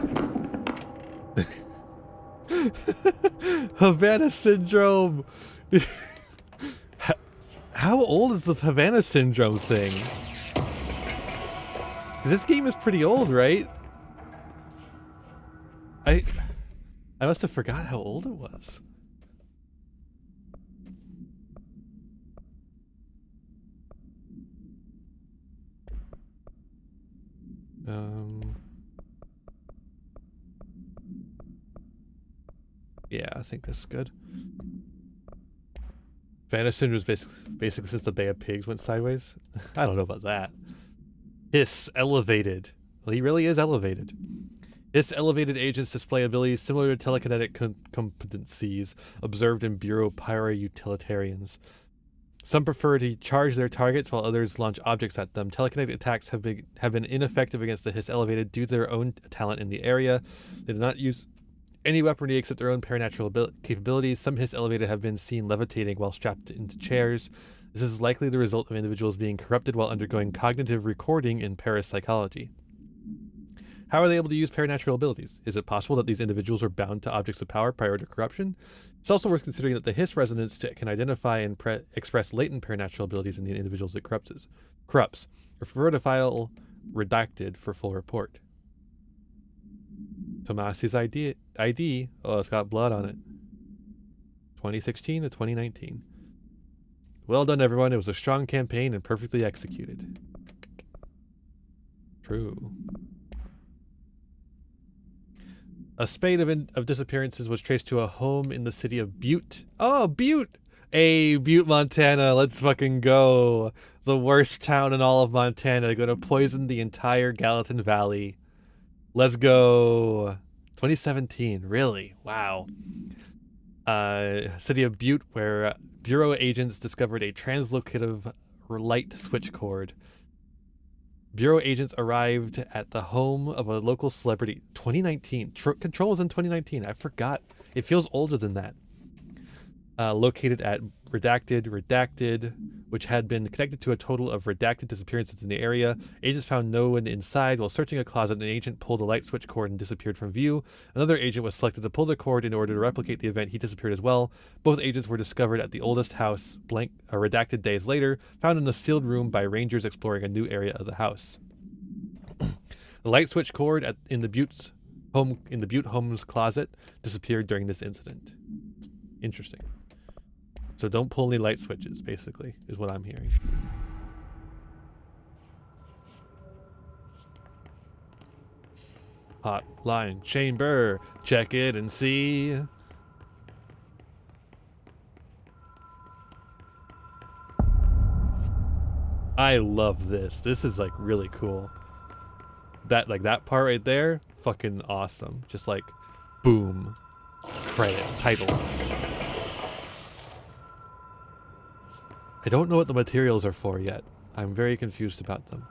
Havana syndrome. How old is the Havana syndrome thing? 'Cause this game is pretty old, right? I must have forgot how old it was. Yeah, I think that's good. Havana syndrome is basically since the Bay of Pigs went sideways. I don't know about that. Hiss elevated. Well, he really is elevated. Hiss elevated agents display abilities similar to telekinetic competencies observed in Bureau Pyro-Utilitarians. Some prefer to charge their targets while others launch objects at them. Telekinetic attacks have been ineffective against the Hiss elevated due to their own talent in the area. They do not use any weaponry except their own paranatural capabilities. Some Hiss elevated have been seen levitating while strapped into chairs. This is likely the result of individuals being corrupted while undergoing cognitive recording in parapsychology. How are they able to use paranatural abilities? Is it possible that these individuals are bound to objects of power prior to corruption? It's also worth considering that the Hiss resonance can identify and express latent paranatural abilities in the individuals it corrupts. Refer to file redacted for full report. Tomasi's ID. Oh, it's got blood on it. 2016 to 2019. Well done, everyone. It was a strong campaign and perfectly executed. True. A spate of disappearances was traced to a home in the city of Butte. Oh, Butte! Hey, Butte, Montana. Let's fucking go. The worst town in all of Montana. They're going to poison the entire Gallatin Valley. Let's go. 2017. Really? Wow. City of Butte, where Bureau agents discovered a translocative light switch cord. Bureau agents arrived at the home of a local celebrity. 2019. Control was in 2019. I forgot. It feels older than that. Located at Redacted, which had been connected to a total of redacted disappearances in the area. Agents found no one inside. While searching a closet, an agent pulled a light switch cord and disappeared from view. Another agent was selected to pull the cord in order to replicate the event. He disappeared as well. Both agents were discovered at the oldest house, redacted days later, found in a sealed room by rangers exploring a new area of the house. The light switch cord in the Butte home's closet disappeared during this incident. Interesting. So don't pull any light switches, basically, is what I'm hearing. Hotline chamber. Check it and see. I love this. This is like really cool. That part right there, fucking awesome. Just like, boom. Credit. Title. I don't know what the materials are for yet. I'm very confused about them.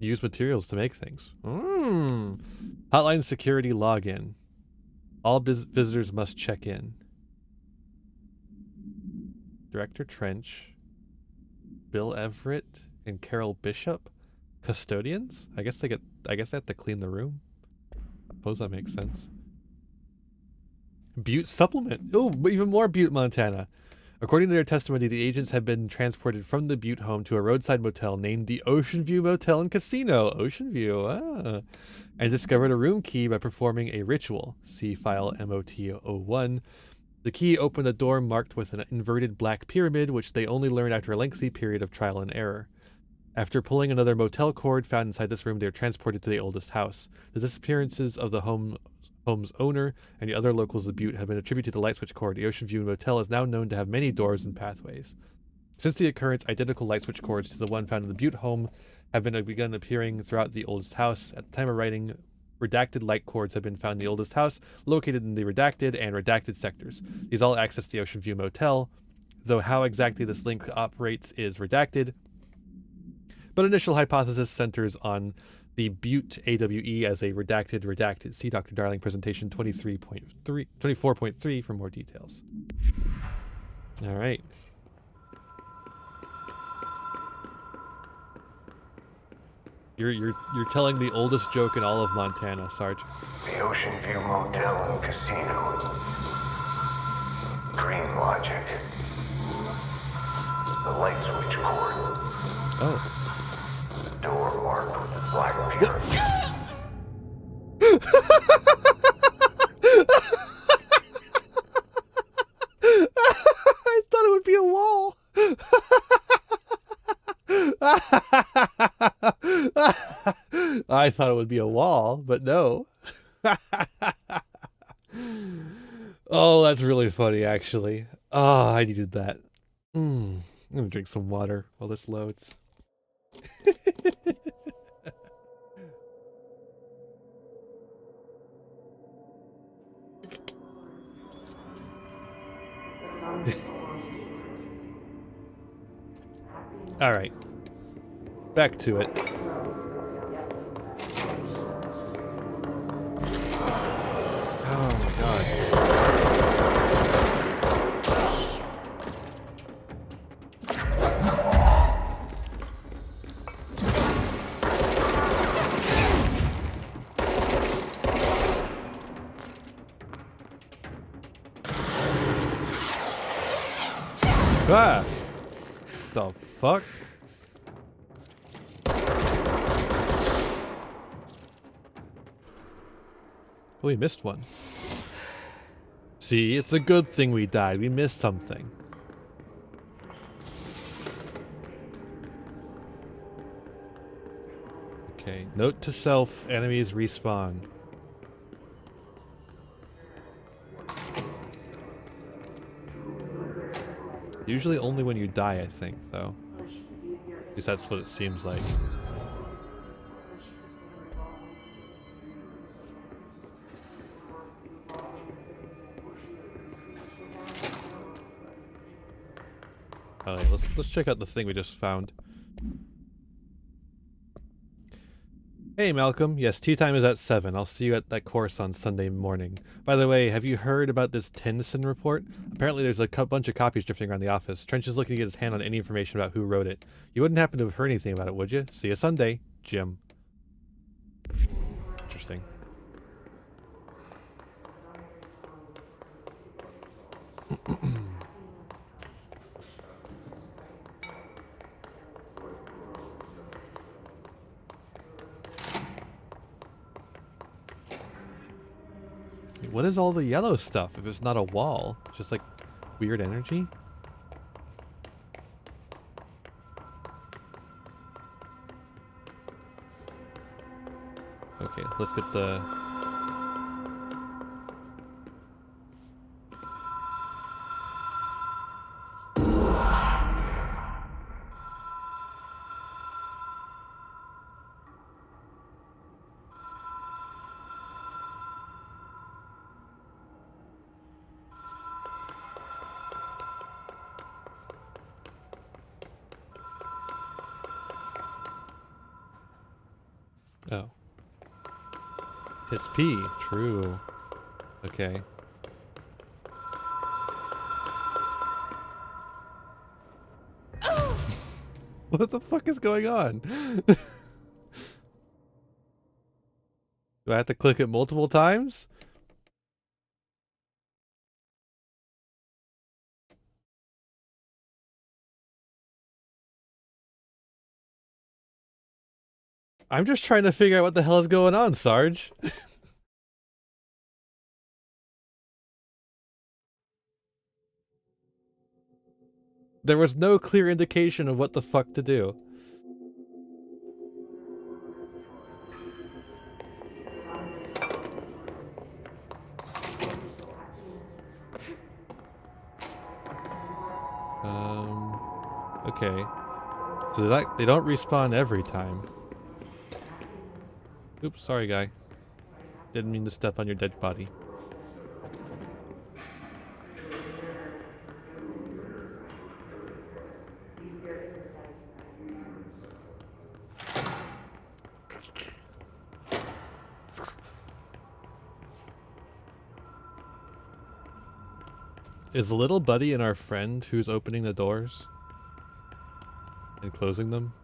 Use materials to make things. Hotline security login. All visitors must check in. Director Trench. Bill Everett and Carol Bishop, custodians. I guess they have to clean the room. Suppose that makes sense. Butte supplement. Oh, even more Butte, Montana. According to their testimony, the agents had been transported from the Butte home to a roadside motel named the Ocean View Motel and Casino. Ocean View, and discovered a room key by performing a ritual. See file MOT01. The key opened a door marked with an inverted black pyramid, which they only learned after a lengthy period of trial and error. After pulling another motel cord found inside this room, they were transported to the oldest house. The disappearances of the home's owner and the other locals of Butte have been attributed to the light switch cord. The Ocean View Motel is now known to have many doors and pathways. Since the occurrence, identical light switch cords to the one found in the Butte home have begun appearing throughout the oldest house. At the time of writing, redacted light cords have been found in the oldest house, located in the redacted and redacted sectors. These all access the Ocean View Motel, though how exactly this link operates is redacted. But initial hypothesis centers on the Butte AWE as a redacted. See Dr. Darling presentation 24.3 for more details. All right. You're telling the oldest joke in all of Montana, Sarge. The Ocean View Motel and Casino. Green logic. The light switch cord. Oh. Door marked with the black pyramid. I thought it would be a wall. I thought it would be a wall, but no. Oh, that's really funny, actually. Oh, I needed that. I'm gonna drink some water while this loads. All right, back to it. Oh my god. Ah! The fuck? Oh, we missed one. See, it's a good thing we died. We missed something. Okay, note to self, enemies respawn. Usually only when you die, I think, though. At least that's what it seems like. Alright, let's check out the thing we just found. Hey Malcolm, yes, tea time is at 7. I'll see you at that course on Sunday morning. By the way, have you heard about this Tennyson report? Apparently there's a bunch of copies drifting around the office. Trench is looking to get his hand on any information about who wrote it. You wouldn't happen to have heard anything about it, would you? See you Sunday, Jim. Interesting. What is all the yellow stuff if it's not a wall? It's just like weird energy? Okay, let's get the... Oh. It's P. True. Okay. What the fuck is going on? Do I have to click it multiple times? I'm just trying to figure out what the hell is going on, Sarge. There was no clear indication of what the fuck to do. Okay. So they don't respawn every time. Oops, sorry guy. Didn't mean to step on your dead body. Is little buddy and our friend who's opening the doors and closing them?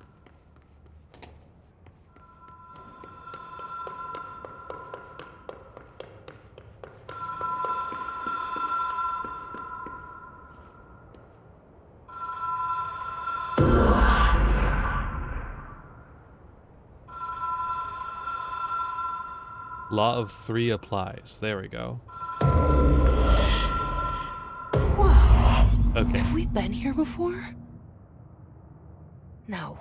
Law of 3 applies. There we go. Whoa. Okay. Have we been here before? No.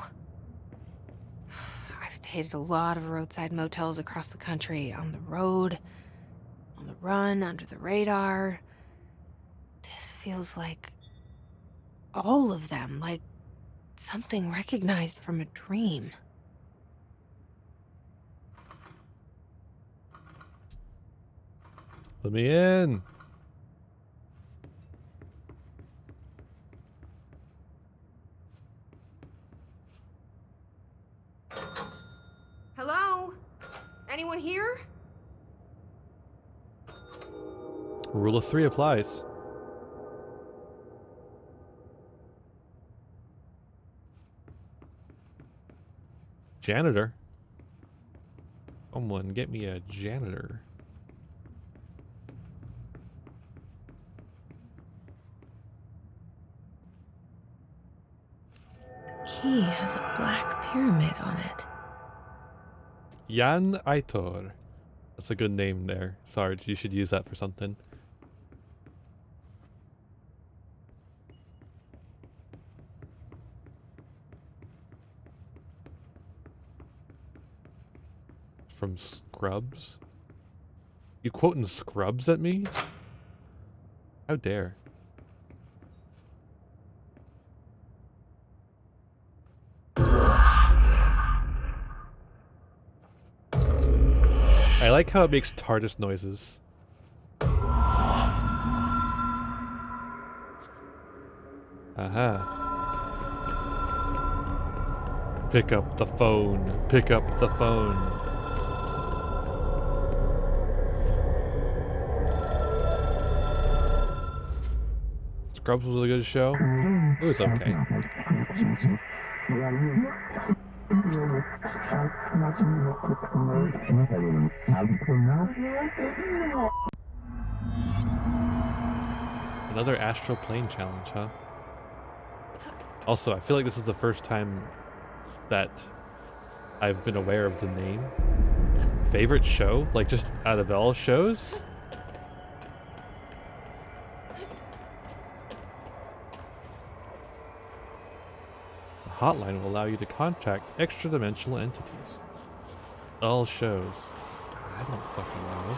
I've stayed at a lot of roadside motels across the country, on the road, on the run, under the radar. This feels like all of them, like something recognized from a dream. Let me in. Hello? Anyone here? Rule of 3 applies. Janitor? Someone get me a janitor. Key has a black pyramid on it. Jan Aitor. That's a good name there. Sarge, you should use that for something. From Scrubs? You quoting Scrubs at me? How dare. I like how it makes TARDIS noises. Aha. Pick up the phone. Pick up the phone. Scrubs was a good show. It was okay. Another astral plane challenge, huh? Also, I feel like this is the first time that I've been aware of the name. Favorite show? Like, just out of all shows? The hotline will allow you to contact extra-dimensional entities. All shows. I don't fucking know.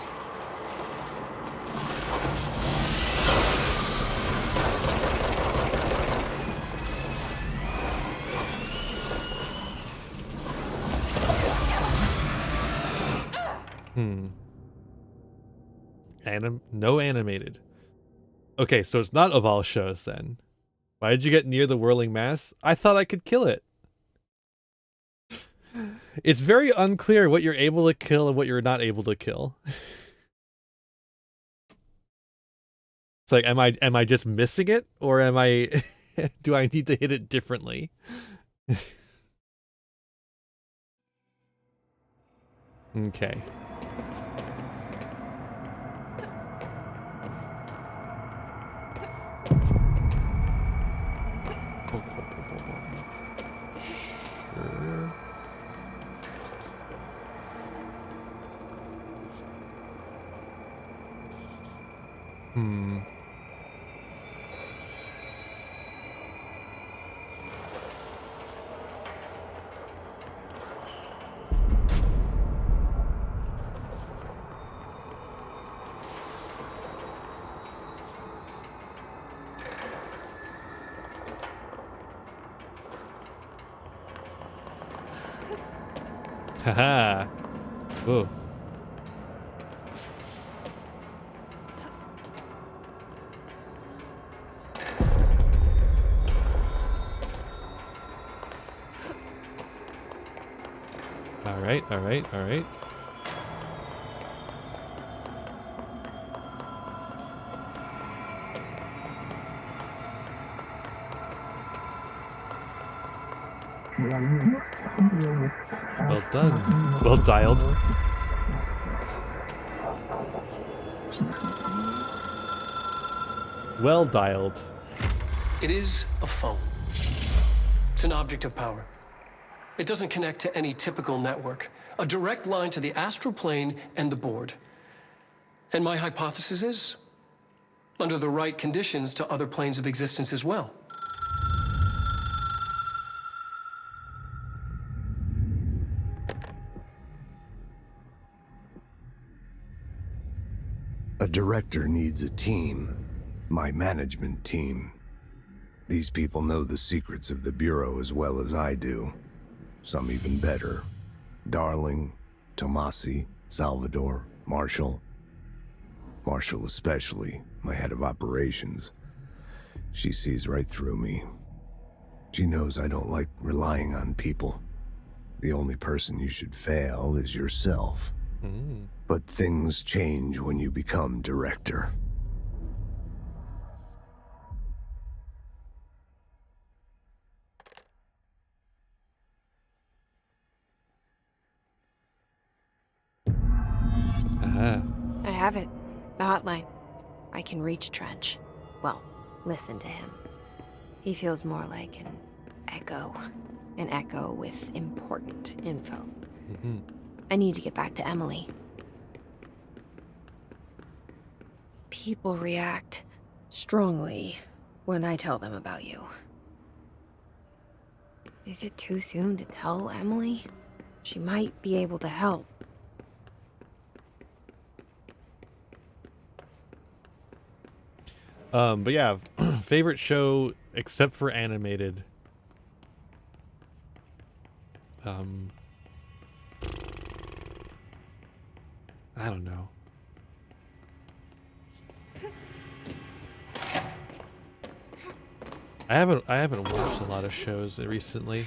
No animated. Okay, so it's not of all shows then. Why did you get near the whirling mass? I thought I could kill it. It's very unclear what you're able to kill and what you're not able to kill. It's like, am I just missing it, or am I do I need to hit it differently? Okay. Sure. Hmm. Haha. Ooh. Alright, alright, alright. Well done. Well dialed. Well dialed. It is a phone. It's an object of power. It doesn't connect to any typical network. A direct line to the astral plane and the board. And my hypothesis is, under the right conditions, to other planes of existence as well. A director needs a team. My management team. These people know the secrets of the Bureau as well as I do. Some even better. Darling, Tomasi, Salvador, Marshall. Marshall especially, my head of operations. She sees right through me. She knows I don't like relying on people. The only person you should fail is yourself. But things change when you become director. Aha. I have it. The hotline. I can reach Trench. Well, listen to him. He feels more like an echo. An echo with important info. I need to get back to Emily. People react strongly when I tell them about you. Is it too soon to tell Emily? She might be able to help. But yeah, favorite show except for animated. I don't know. I haven't watched a lot of shows recently.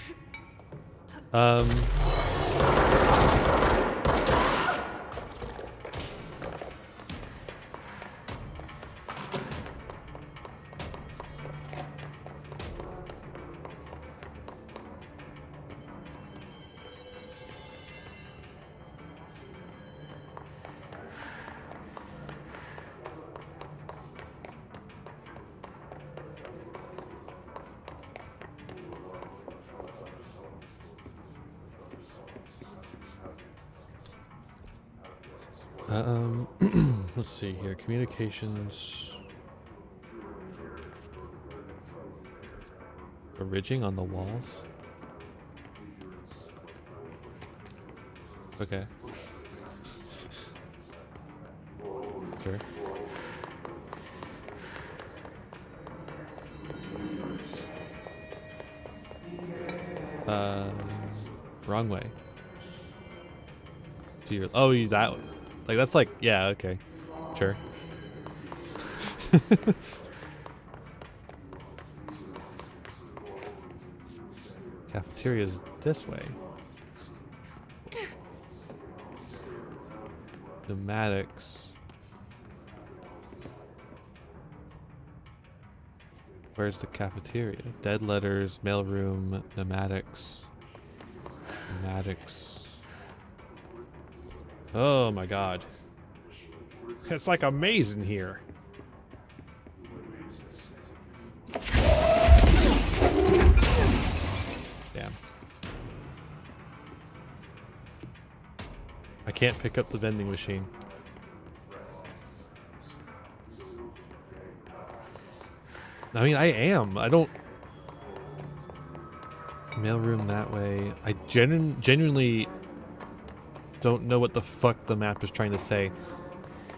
Let's see here. Communications. A ridging on the walls. Okay. Sure. Wrong way. To your, oh, that, like, that's like, yeah, okay. Sure. Cafeteria's this way. Pneumatics. Where's the cafeteria? Dead letters, mailroom, pneumatics. Pneumatics. Oh my god. It's like a maze in here. Damn. I can't pick up the vending machine. I mean, I am. I don't... Mailroom that way. I genuinely don't know what the fuck the map is trying to say.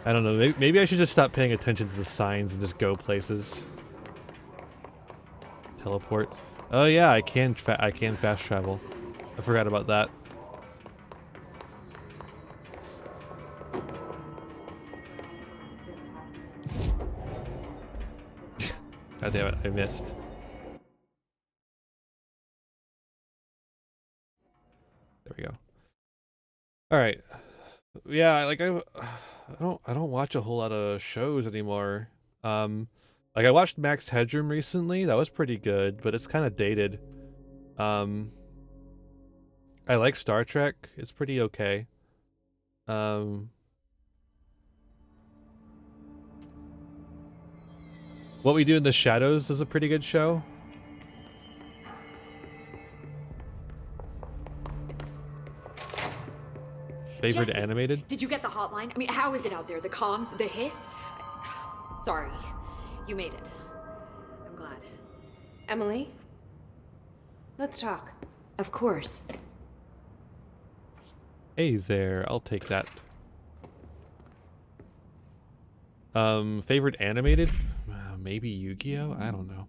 I don't know. Maybe I should just stop paying attention to the signs and just go places. Teleport. Oh yeah, I can fast travel. I forgot about that. God damn it, I missed. There we go. All right. Yeah, like I don't watch a whole lot of shows anymore. Like I watched Max Headroom recently. That was pretty good, but it's kind of dated. Um, I like Star Trek. It's pretty okay. Um, What We Do in the Shadows is a pretty good show. Favorite Jesse, animated? did you get the hotline? I mean, how is it out there? The comms, the hiss? Sorry, you made it. I'm glad. Emily? Let's talk. Of course. Hey there, I'll take that. Favorite animated? Maybe Yu-Gi-Oh? I don't know.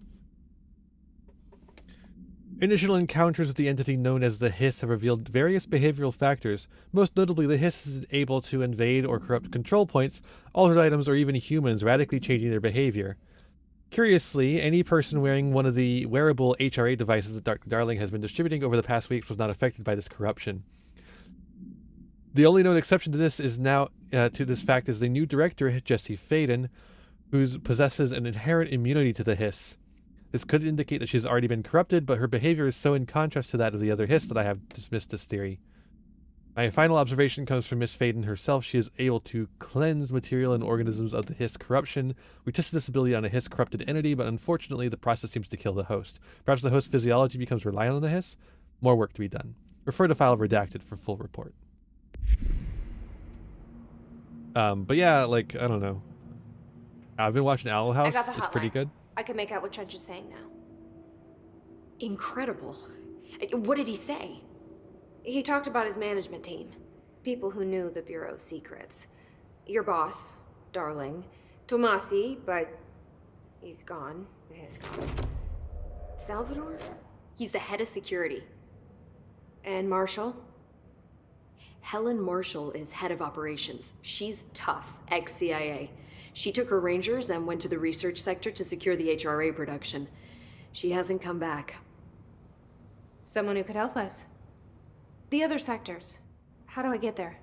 Initial encounters with the entity known as the Hiss have revealed various behavioral factors. Most notably, the Hiss is able to invade or corrupt control points, altered items, or even humans, radically changing their behavior. Curiously, any person wearing one of the wearable HRA devices that Darling has been distributing over the past weeks was not affected by this corruption. The only known exception to this is now to this fact is the new director, Jesse Faden, who possesses an inherent immunity to the Hiss. This could indicate that she's already been corrupted, but her behavior is so in contrast to that of the other Hiss that I have dismissed this theory. My final observation comes from Miss Faden herself. She is able to cleanse material and organisms of the Hiss corruption. We tested this ability on a Hiss corrupted entity, but unfortunately the process seems to kill the host. Perhaps the host's physiology becomes reliant on the Hiss? More work to be done. Refer to file redacted for full report. But yeah, like, I don't know. I've been watching Owl House. I got the It's pretty hotline. good. I can make out what Trench is saying now. Incredible. What did he say? He talked about his management team. People who knew the Bureau's secrets. Your boss, Darling. Tomasi, but he's gone. He's gone. Salvador? He's the head of security. And Marshall? Helen Marshall is head of operations. She's tough, ex-CIA. She took her rangers and went to the research sector to secure the HRA production. She hasn't come back. Someone who could help us. The other sectors. How do I get there?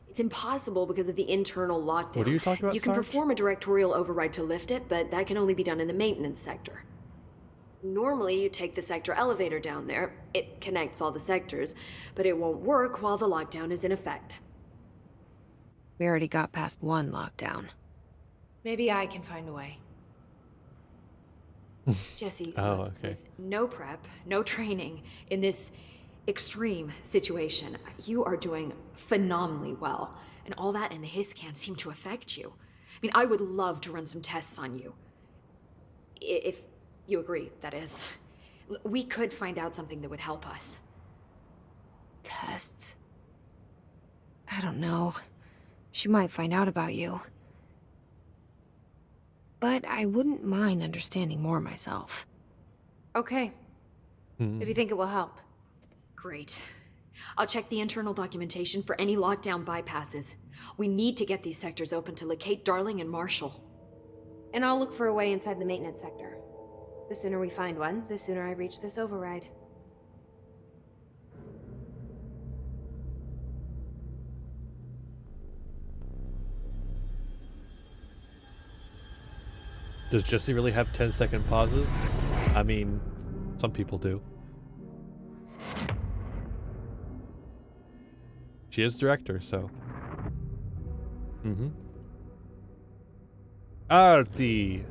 It's impossible because of the internal lockdown. What are you talking about, You can Sarge? perform a directorial override to lift it, but that can only be done in the maintenance sector. Normally, you take the sector elevator down there. It connects all the sectors, but it won't work while the lockdown is in effect. We already got past one lockdown. Maybe I can find a way. Jesse, Oh, look, okay. with no prep, no training, in this extreme situation, you are doing phenomenally well. And all that and the hiss can't seem to affect you. I mean, I would love to run some tests on you. If you agree, that is. We could find out something that would help us. Tests? I don't know. She might find out about you. But I wouldn't mind understanding more myself. Okay. If you think it will help. Great. I'll check the internal documentation for any lockdown bypasses. We need to get these sectors open to locate Darling and Marshall. And I'll look for a way inside the maintenance sector. The sooner we find one, the sooner I reach this override. Does Jesse really have 10-second pauses? I mean, some people do. She is director, so. Artie.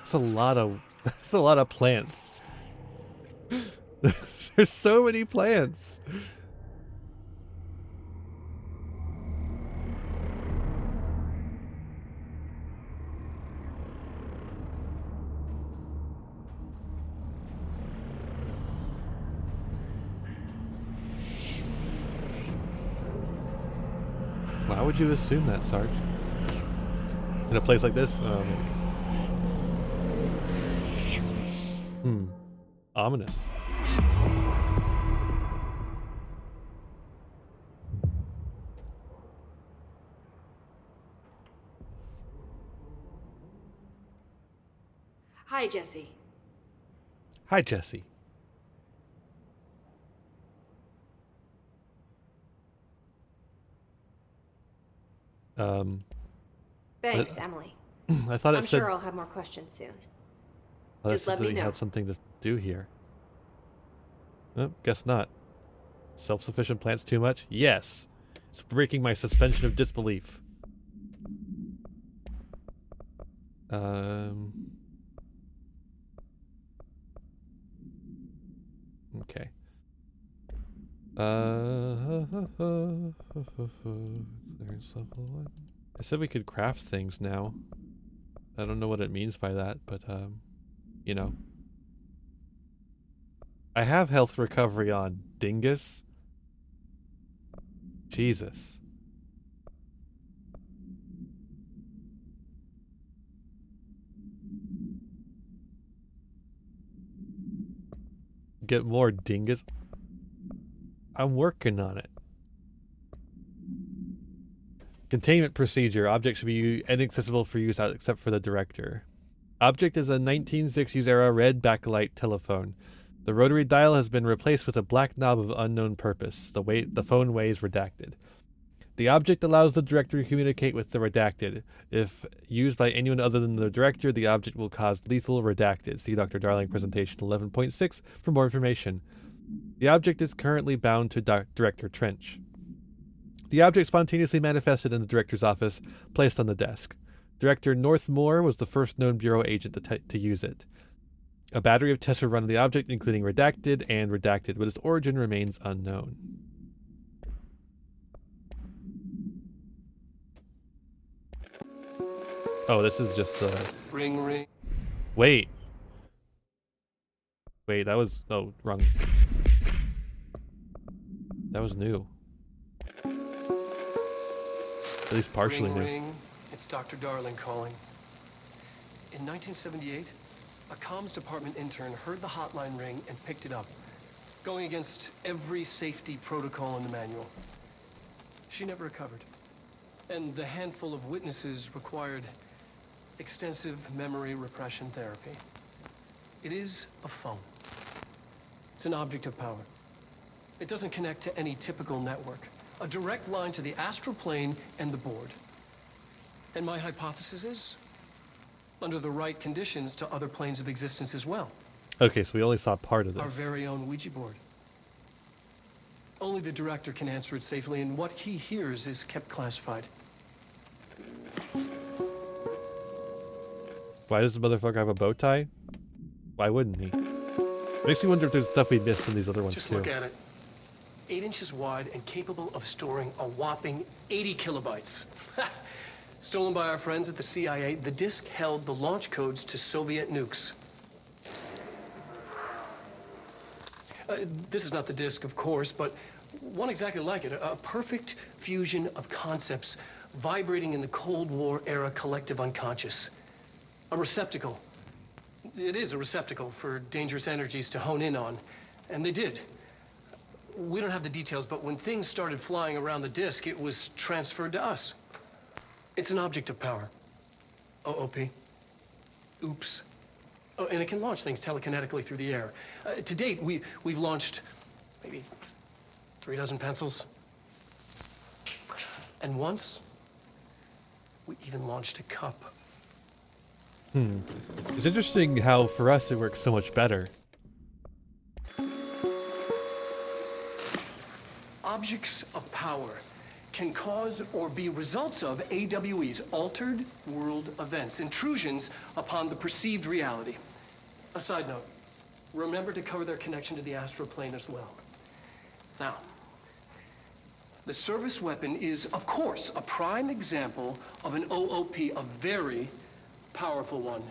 That's a lot of plants. There's so many plants. Why would you assume that, Sarge? In a place like this? Ominous. Hi, Jesse. Hi, Jesse. Thanks, Emily. I thought it I'm said. sure I'll have more questions soon. I thought it Just said let that me he know. had something to do here. Oh, guess not. Self-sufficient plants too much? Yes. It's breaking my suspension of disbelief. Okay. Clearance level 1. I said we could craft things now. I don't know what it means by that, but you know. I have health recovery on, dingus. Jesus. Get more dingus. I'm working on it. Containment procedure. Object should be inaccessible for use except for the director. Object is a 1960s era red backlight telephone. The rotary dial has been replaced with a black knob of unknown purpose. The phone weighs redacted. The object allows the director to communicate with the redacted. If used by anyone other than the director, the object will cause lethal redacted. See Dr. Darling presentation 11.6 for more information. The object is currently bound to Director Trench. The object spontaneously manifested in the director's office, placed on the desk. Director Northmore was the first known Bureau agent to use it. A battery of tests were run on the object, including redacted and redacted, but its origin remains unknown. Oh, this is just the... Ring, ring. Wait, that was... Oh, wrong. That was new. At least partially Ring, new. ring. It's Dr. Darling calling. In 1978, a comms department intern heard the hotline ring and picked it up, going against every safety protocol in the manual. She never recovered. And the handful of witnesses required extensive memory repression therapy. It is a phone. It's an object of power. It doesn't connect to any typical network. A direct line to the astral plane and the board. And my hypothesis is, under the right conditions, to other planes of existence as well. Okay, so we only saw part of this. Our very own Ouija board. Only the director can answer it safely, and what he hears is kept classified. Why does the motherfucker have a bow tie? Why wouldn't he? Makes me wonder if there's stuff we missed in these other ones Just too. look at it. 8 inches wide and capable of storing a whopping 80 kilobytes. Stolen by our friends at the CIA, the disk held the launch codes to Soviet nukes. This is not the disk, of course, but one exactly like it. A perfect fusion of concepts vibrating in the Cold War era collective unconscious. A receptacle. It is a receptacle for dangerous energies to hone in on. And they did. We don't have the details, but when things started flying around the disk, it was transferred to us. It's an object of power. OOP. Oops. Oh, and it can launch things telekinetically through the air. To date, we've launched maybe 3 dozen pencils. And once, we even launched a cup. It's interesting how for us it works so much better. Objects of power can cause or be results of AWE's altered world events, intrusions upon the perceived reality. A side note, remember to cover their connection to the astral plane as well. Now, the service weapon is, of course, a prime example of an OOP, a very powerful one.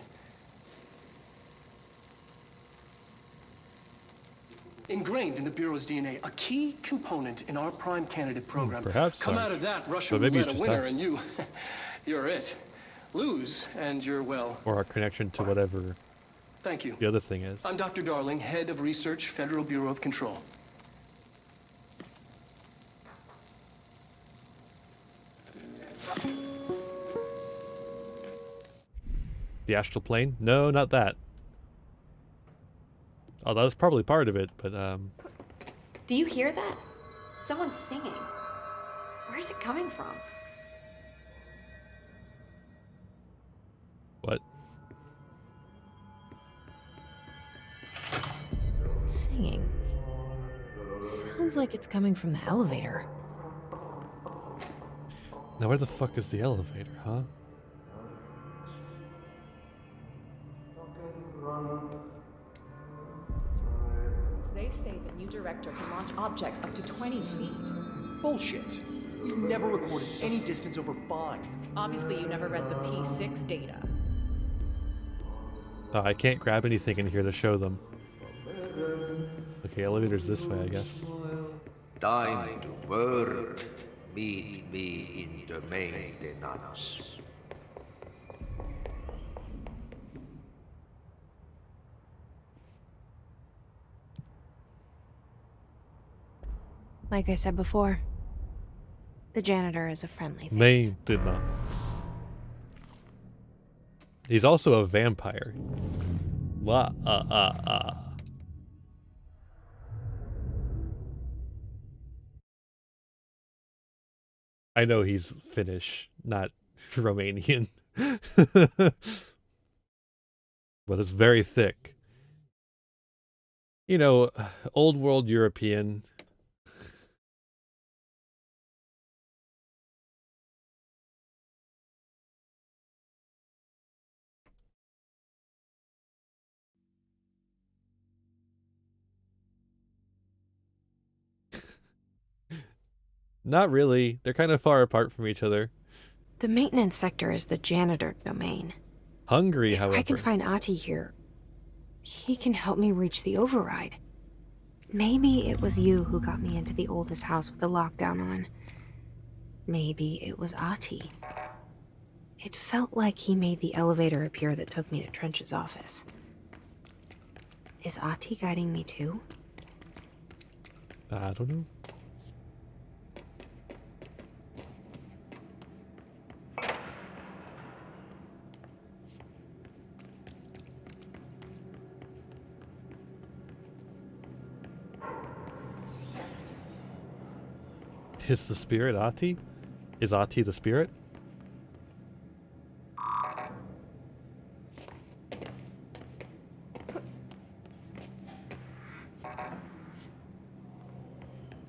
Ingrained in the Bureau's DNA, a key component in our prime candidate program. Perhaps, Come Sarge. out of that Russian But maybe it's roulette a just winner, us. and you're it. Lose, and you're, well, Or our connection to whatever thank you. the other thing is. I'm Dr. Darling, head of research, Federal Bureau of Control. The astral plane? No, not that. Oh, that was probably part of it, but Do you hear that? Someone's singing. Where's it coming from? what? Singing. Sounds like it's coming from the elevator. Now where the fuck is the elevator, huh? They say the new director can launch objects up to 20 feet. Bullshit. We've never recorded any distance over 5. Obviously, you never read the P6 data. Oh, I can't grab anything in here to show them. Okay, elevator's this way, I guess. Time to work. Meet me in the maintenance. Like I said before, the janitor is a friendly face. Maintenance. He's also a vampire. I know he's Finnish, not Romanian. But it's very thick. You know, old world European. Not really. They're kind of far apart from each other. The maintenance sector is the janitor domain. Hungary, If however. I can find Ati here, he can help me reach the override. Maybe it was you who got me into the oldest house with the lockdown on. Maybe it was Ati. It felt like he made the elevator appear that took me to Trench's office. Is Ati guiding me too? I don't know. Is the spirit Ati? Is Ati the spirit?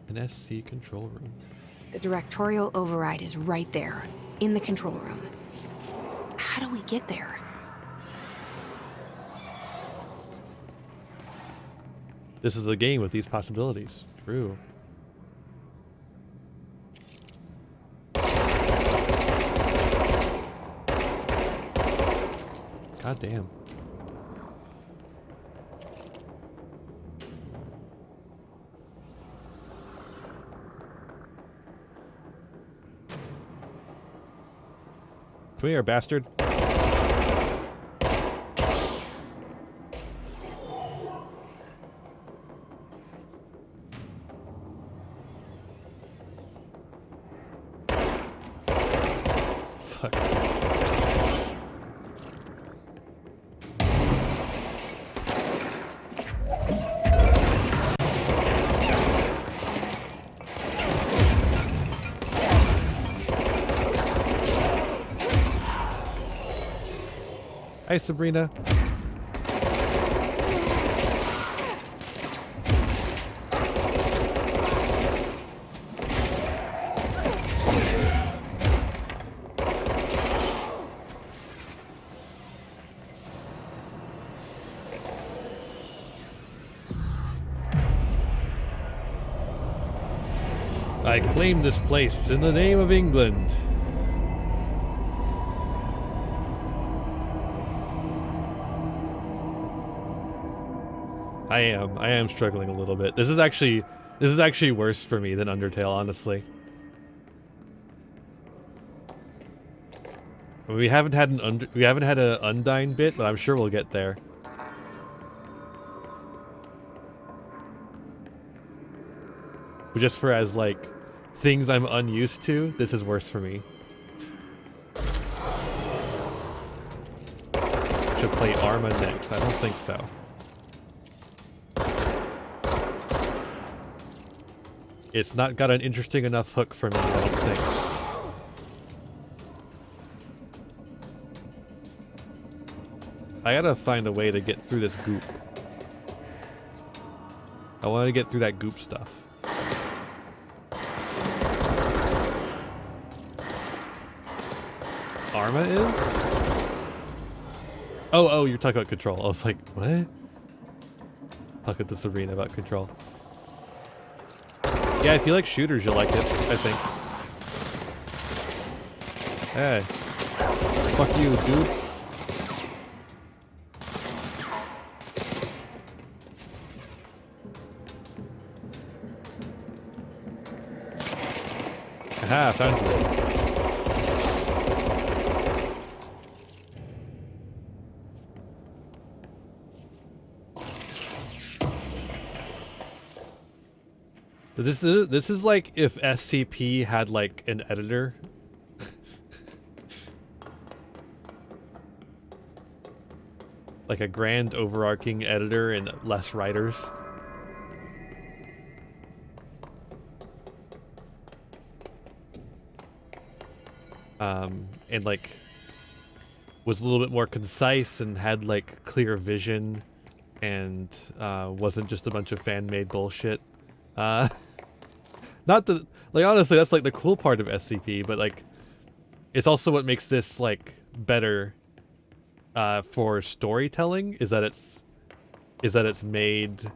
An SC control room. The directorial override is right there, in the control room. How do we get there? This is a game with these possibilities. True. God damn. Come here, bastard. Fuck. Hi, Sabrina. I claim this place in the name of England. I am struggling a little bit. This is actually worse for me than Undertale, honestly. We haven't had an Undyne bit, but I'm sure we'll get there. But just for as like things I'm unused to, this is worse for me. Should play Arma next. I don't think so. It's not got an interesting enough hook for me, I don't think. I gotta find a way to get through this goop. I want to get through that goop stuff. Arma is? Oh, you're talking about control. I was like, what? Talk at this arena about control. Yeah, if you like shooters, you'll like it, I think. Hey. Fuck you, dude. Aha, found you. This is like if SCP had like an editor. Like a grand overarching editor and less writers. And like was a little bit more concise and had like clear vision and wasn't just a bunch of fan-made bullshit. Not the, like, honestly, that's like the cool part of SCP, but like it's also what makes this like better for storytelling, is that it's made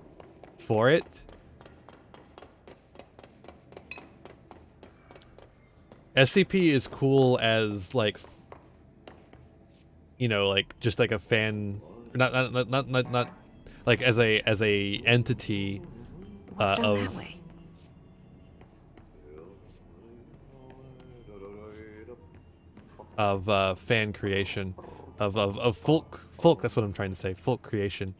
for it. SCP is cool as like, you know, like just like a fan, not like as a entity of fan creation, of folk, that's what I'm trying to say, folk creation.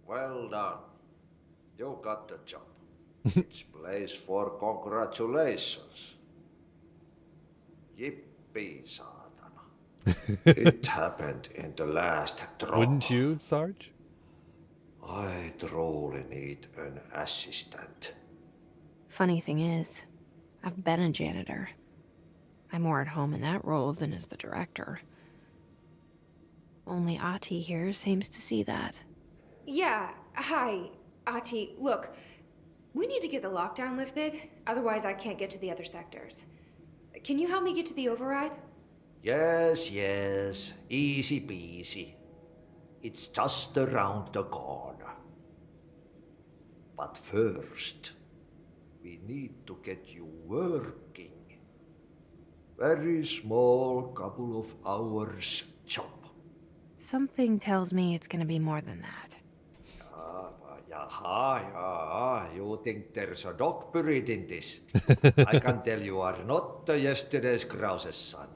Well done. You got the job. It's place for congratulations. Yippee, saatana. It happened in the last drop. Wouldn't you, Sarge? I truly need an assistant. Funny thing is, I've been a janitor. I'm more at home in that role than as the director. Only Ahti here seems to see that. Yeah, hi, Ahti. Look, we need to get the lockdown lifted, otherwise I can't get to the other sectors. Can you help me get to the override? Yes, easy peasy. It's just around the corner. But first, we need to get you working. Very small, couple of hours job. Something tells me it's gonna be more than that. Yeah, you think there's a dog buried in this? I can tell you are not yesterday's Krause's son.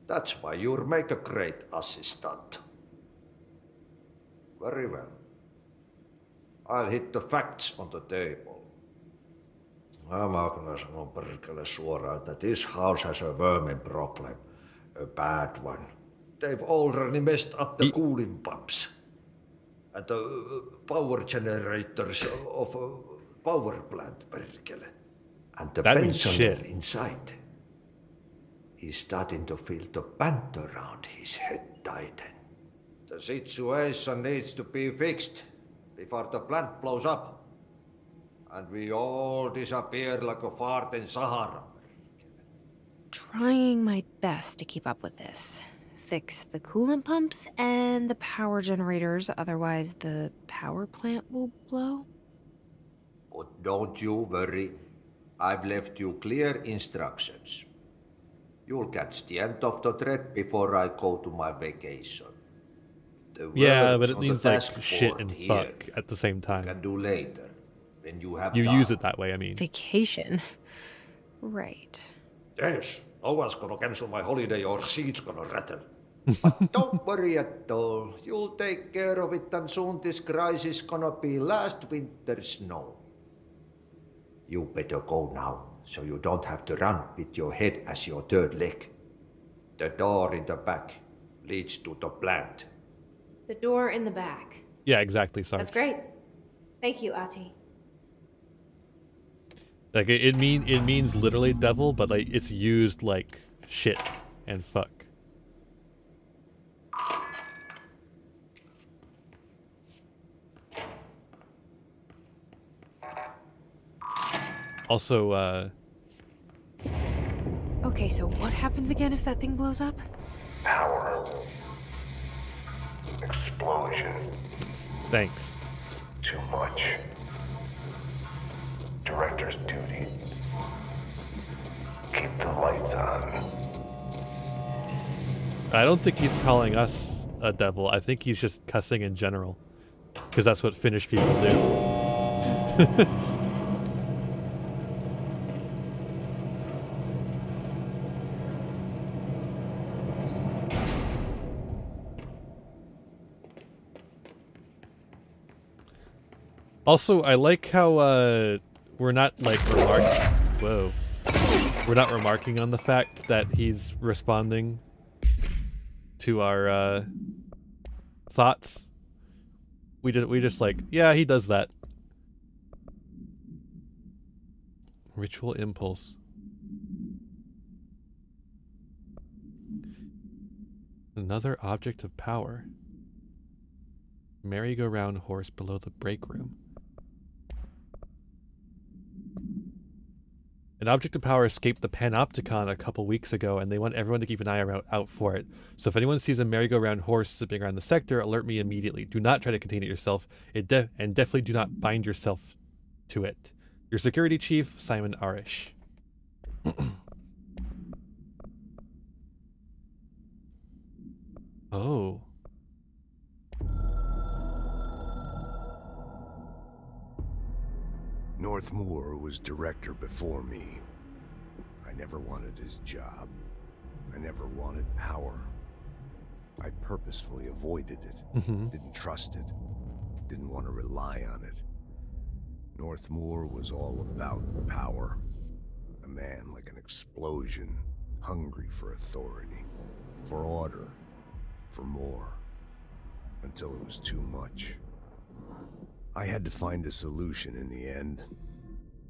That's why you'll make a great assistant. Very well. I'll hit the facts on the table. Mä kyllä sanon perkele suoraan, that this house has a vermin problem. A bad one. They've already messed up the cooling pumps. And the power generators of a power plant, perkele. And the pensioner inside is starting to feel the band around his head tighten. The situation needs to be fixed before the plant blows up. And we all disappear like a fart in Sahara. Trying my best to keep up with this. fix the coolant pumps and the power generators, otherwise the power plant will blow? But don't you worry. I've left you clear instructions. You'll catch the end of the thread before I go to my vacation. The Yeah, but words it on the means like task shit board and here fuck at the same you time. can do later, when you have You time. use it that way, I mean. Vacation. Right. Yes, no one's gonna cancel my holiday or seat's gonna rattle. But don't worry at all. You'll take care of it, and soon this crisis gonna be last winter's snow. You better go now, so you don't have to run with your head as your third leg. The door in the back leads to the plant. The door in the back. Yeah, exactly, sorry. That's great. Thank you, Ati. Like it means literally devil, but like it's used like shit and fuck. Also, Okay, so what happens again if that thing blows up? Power. Explosion. Thanks. Too much. Director's duty. Keep the lights on. I don't think he's calling us a devil. I think he's just cussing in general. Because that's what Finnish people do. Also, I like how we're not like Whoa. We're not remarking on the fact that he's responding to our thoughts. We just like, yeah, he does that. Ritual impulse. Another object of power. Merry-go-round horse below the break room. An object of power escaped the Panopticon a couple weeks ago, and they want everyone to keep an eye out for it. So if anyone sees a merry-go-round horse zipping around the sector, alert me immediately. Do not try to contain it yourself, and definitely do not bind yourself to it. Your security chief, Simon Arish. Oh. Northmoor was director before me. I never wanted his job. I never wanted power. I purposefully avoided it. Didn't trust it. Didn't want to rely on it. Northmoor was all about power. A man like an explosion, hungry for authority, for order, for more, until it was too much. I had to find a solution in the end.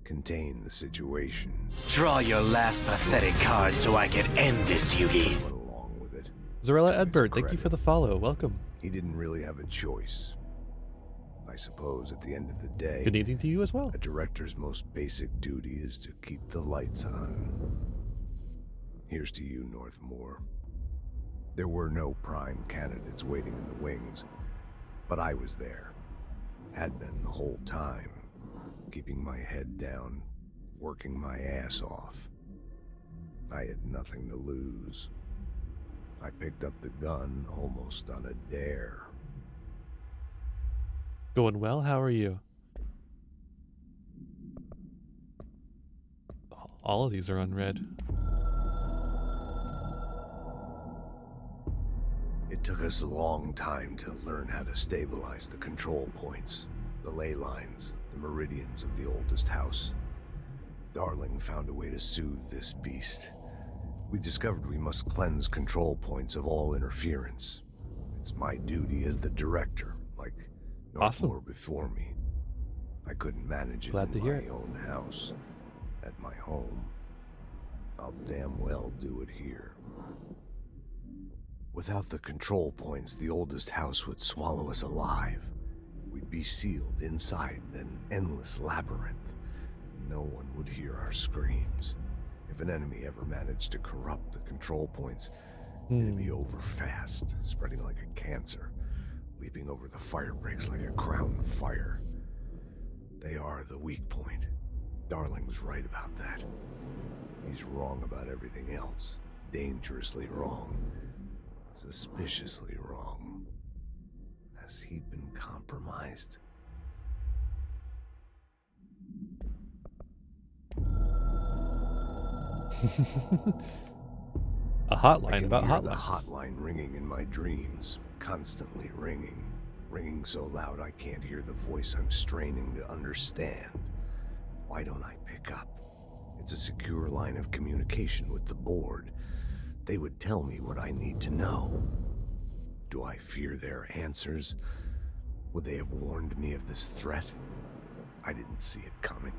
Contain the situation. Draw your last pathetic card so I can end this, Yugi. Went along with it. Zarella Edbert, thank you for the follow. Welcome. He didn't really have a choice. I suppose at the end of the day, good evening to you as well. A director's most basic duty is to keep the lights on. Here's to you, Northmoor. There were no prime candidates waiting in the wings, but I was there. Had been the whole time, keeping my head down, working my ass off. I had nothing to lose. I picked up the gun almost on a dare. Going well? How are you? All of these are unread. It took us a long time to learn how to stabilize the control points, the ley lines, the meridians of the oldest house. Darling found a way to soothe this beast. We discovered we must cleanse control points of all interference. It's my duty as the director, like Northmoor before me. I couldn't manage it in my own house, at my home. I'll damn well do it here. Without the control points, the oldest house would swallow us alive. We'd be sealed inside an endless labyrinth. No one would hear our screams. If an enemy ever managed to corrupt the control points, It'd be over fast, spreading like a cancer, leaping over the fire breaks like a crown fire. They are the weak point. Darling's right about that. He's wrong about everything else. Dangerously wrong. Suspiciously wrong. Has he been compromised? A hotline about I can hear hotlines. the hotline ringing in my dreams, constantly ringing. Ringing so loud I can't hear the voice I'm straining to understand. Why don't I pick up? It's a secure line of communication with the board. They would tell me what I need to know. Do I fear their answers? Would they have warned me of this threat? I didn't see it coming.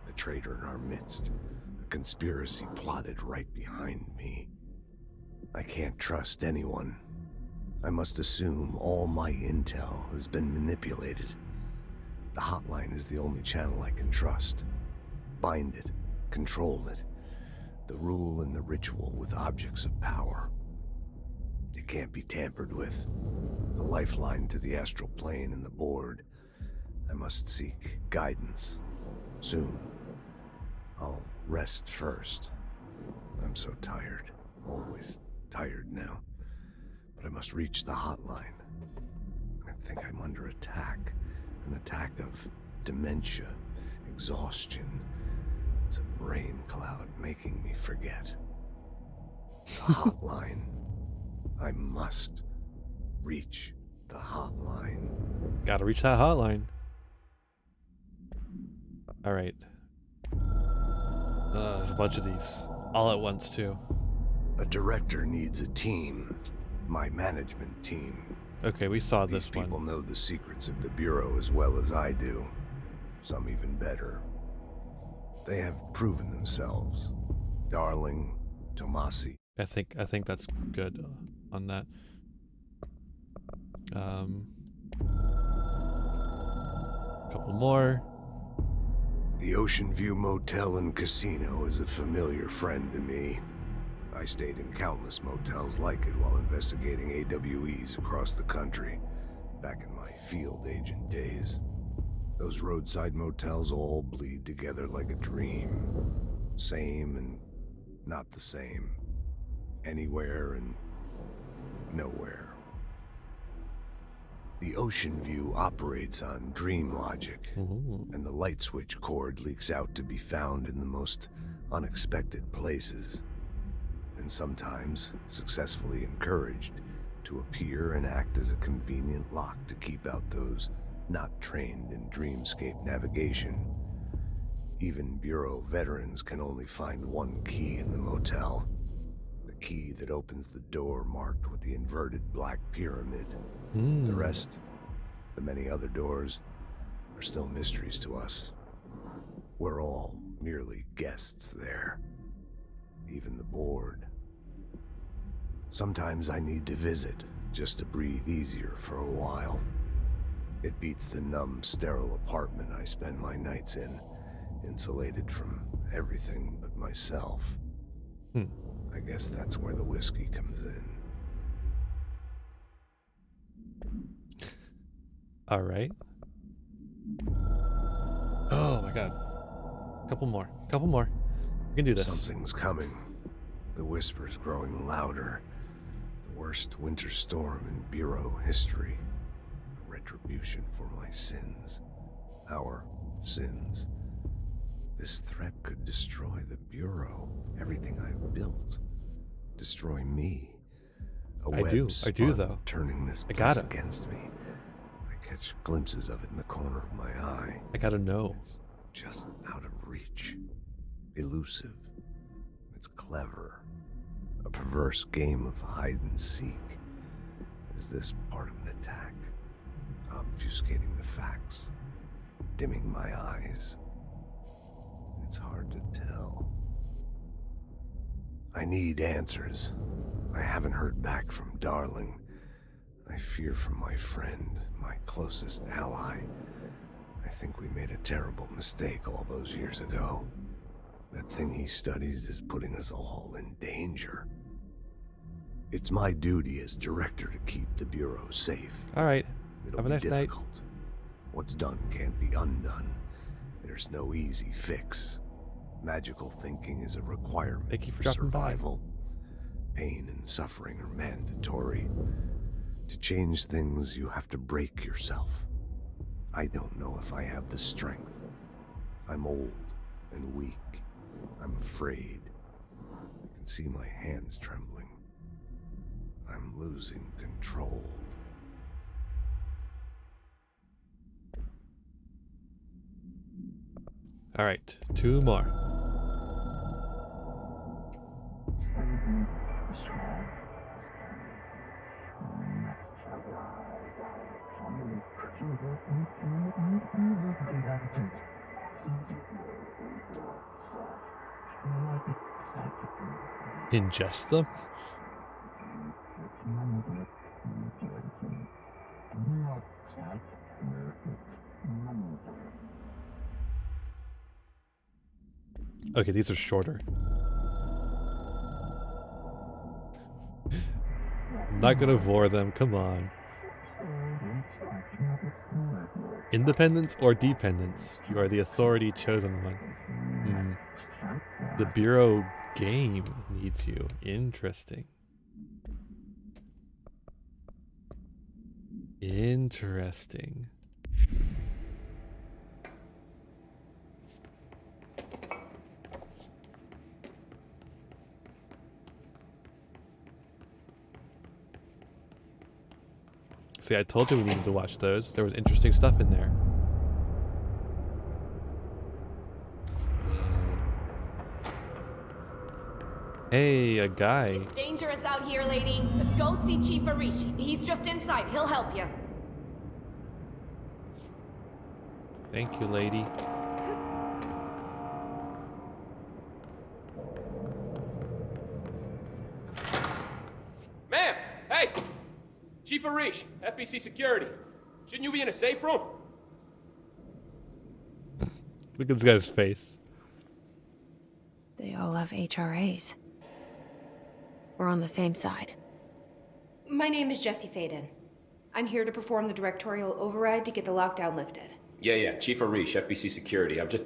The traitor in our midst. A conspiracy plotted right behind me. I can't trust anyone. I must assume all my intel has been manipulated. The hotline is the only channel I can trust. Bind it, control it. The rule and the ritual with objects of power. It can't be tampered with. The lifeline to the astral plane and the board. I must seek guidance. Soon. I'll rest first. I'm so tired. Always tired now. But I must reach the hotline. I think I'm under attack. An attack of dementia, exhaustion. It's a brain cloud making me forget. The hotline. I must reach the hotline. Gotta reach that hotline. Alright. There's a bunch of these. All at once, too. A director needs a team. My management team. Okay, we saw These this one. people know the secrets of the Bureau as well as I do. Some even better. They have proven themselves. Darling, Tomasi. I think that's good on that. Couple more. The Ocean View Motel and Casino is a familiar friend to me. I stayed in countless motels like it while investigating AWEs across the country, back in my field agent days. Those roadside motels all bleed together like a dream. Same and not the same. Anywhere and nowhere. The Ocean View operates on dream logic, and the light switch cord leaks out to be found in the most unexpected places, and sometimes successfully encouraged to appear and act as a convenient lock to keep out those not trained in dreamscape navigation. Even Bureau veterans can only find one key in the motel. The key that opens the door marked with the inverted black pyramid. The rest, the many other doors, are still mysteries to us. We're all merely guests there. Even the board. Sometimes I need to visit, just to breathe easier for a while. It beats the numb, sterile apartment I spend my nights in, insulated from everything but myself. I guess that's where the whiskey comes in. All right. Oh my god. Couple more. We can do this. Something's coming. The whispers growing louder. The worst winter storm in Bureau history. A retribution for my sins. Our sins. This threat could destroy the Bureau. Everything I've built. Destroy me. I do though. Turning this I place gotta. against me. I catch glimpses of it in the corner of my eye. I gotta know. It's just out of reach. Elusive. It's clever. A perverse game of hide and seek. Is this part of an attack? Obfuscating the facts. Dimming my eyes. It's hard to tell. I need answers. I haven't heard back from Darling. I fear for my friend, my closest ally. I think we made a terrible mistake all those years ago. That thing he studies is putting us all in danger. It's my duty as director to keep the Bureau safe. All right. It'll Have a be nice night. difficult. What's done can't be undone. There's no easy fix. Magical thinking is a requirement Thank you for for dropping by. survival. Pain and suffering are mandatory. To change things, you have to break yourself. I don't know if I have the strength. I'm old and weak. I'm afraid. I can see my hands trembling. I'm losing control. All right, 2 more. Ingest them? Okay, these are shorter. I'm not gonna vor them, come on. Independence or dependence? You are the authority chosen one. The Bureau game needs you. Interesting. Interesting. See, I told you we needed to watch those. There was interesting stuff in there. Hey, a guy. It's dangerous out here, lady. Go see Chief Arish. He's just inside. He'll help you. Thank you, lady. Ma'am! Hey! Chief Arish, FBC Security. Shouldn't you be in a safe room? Look at this guy's face. They all have HRAs. We're on the same side. My name is Jesse Faden. I'm here to perform the directorial override to get the lockdown lifted. Yeah, Chief Arish, FBC Security. I'm just...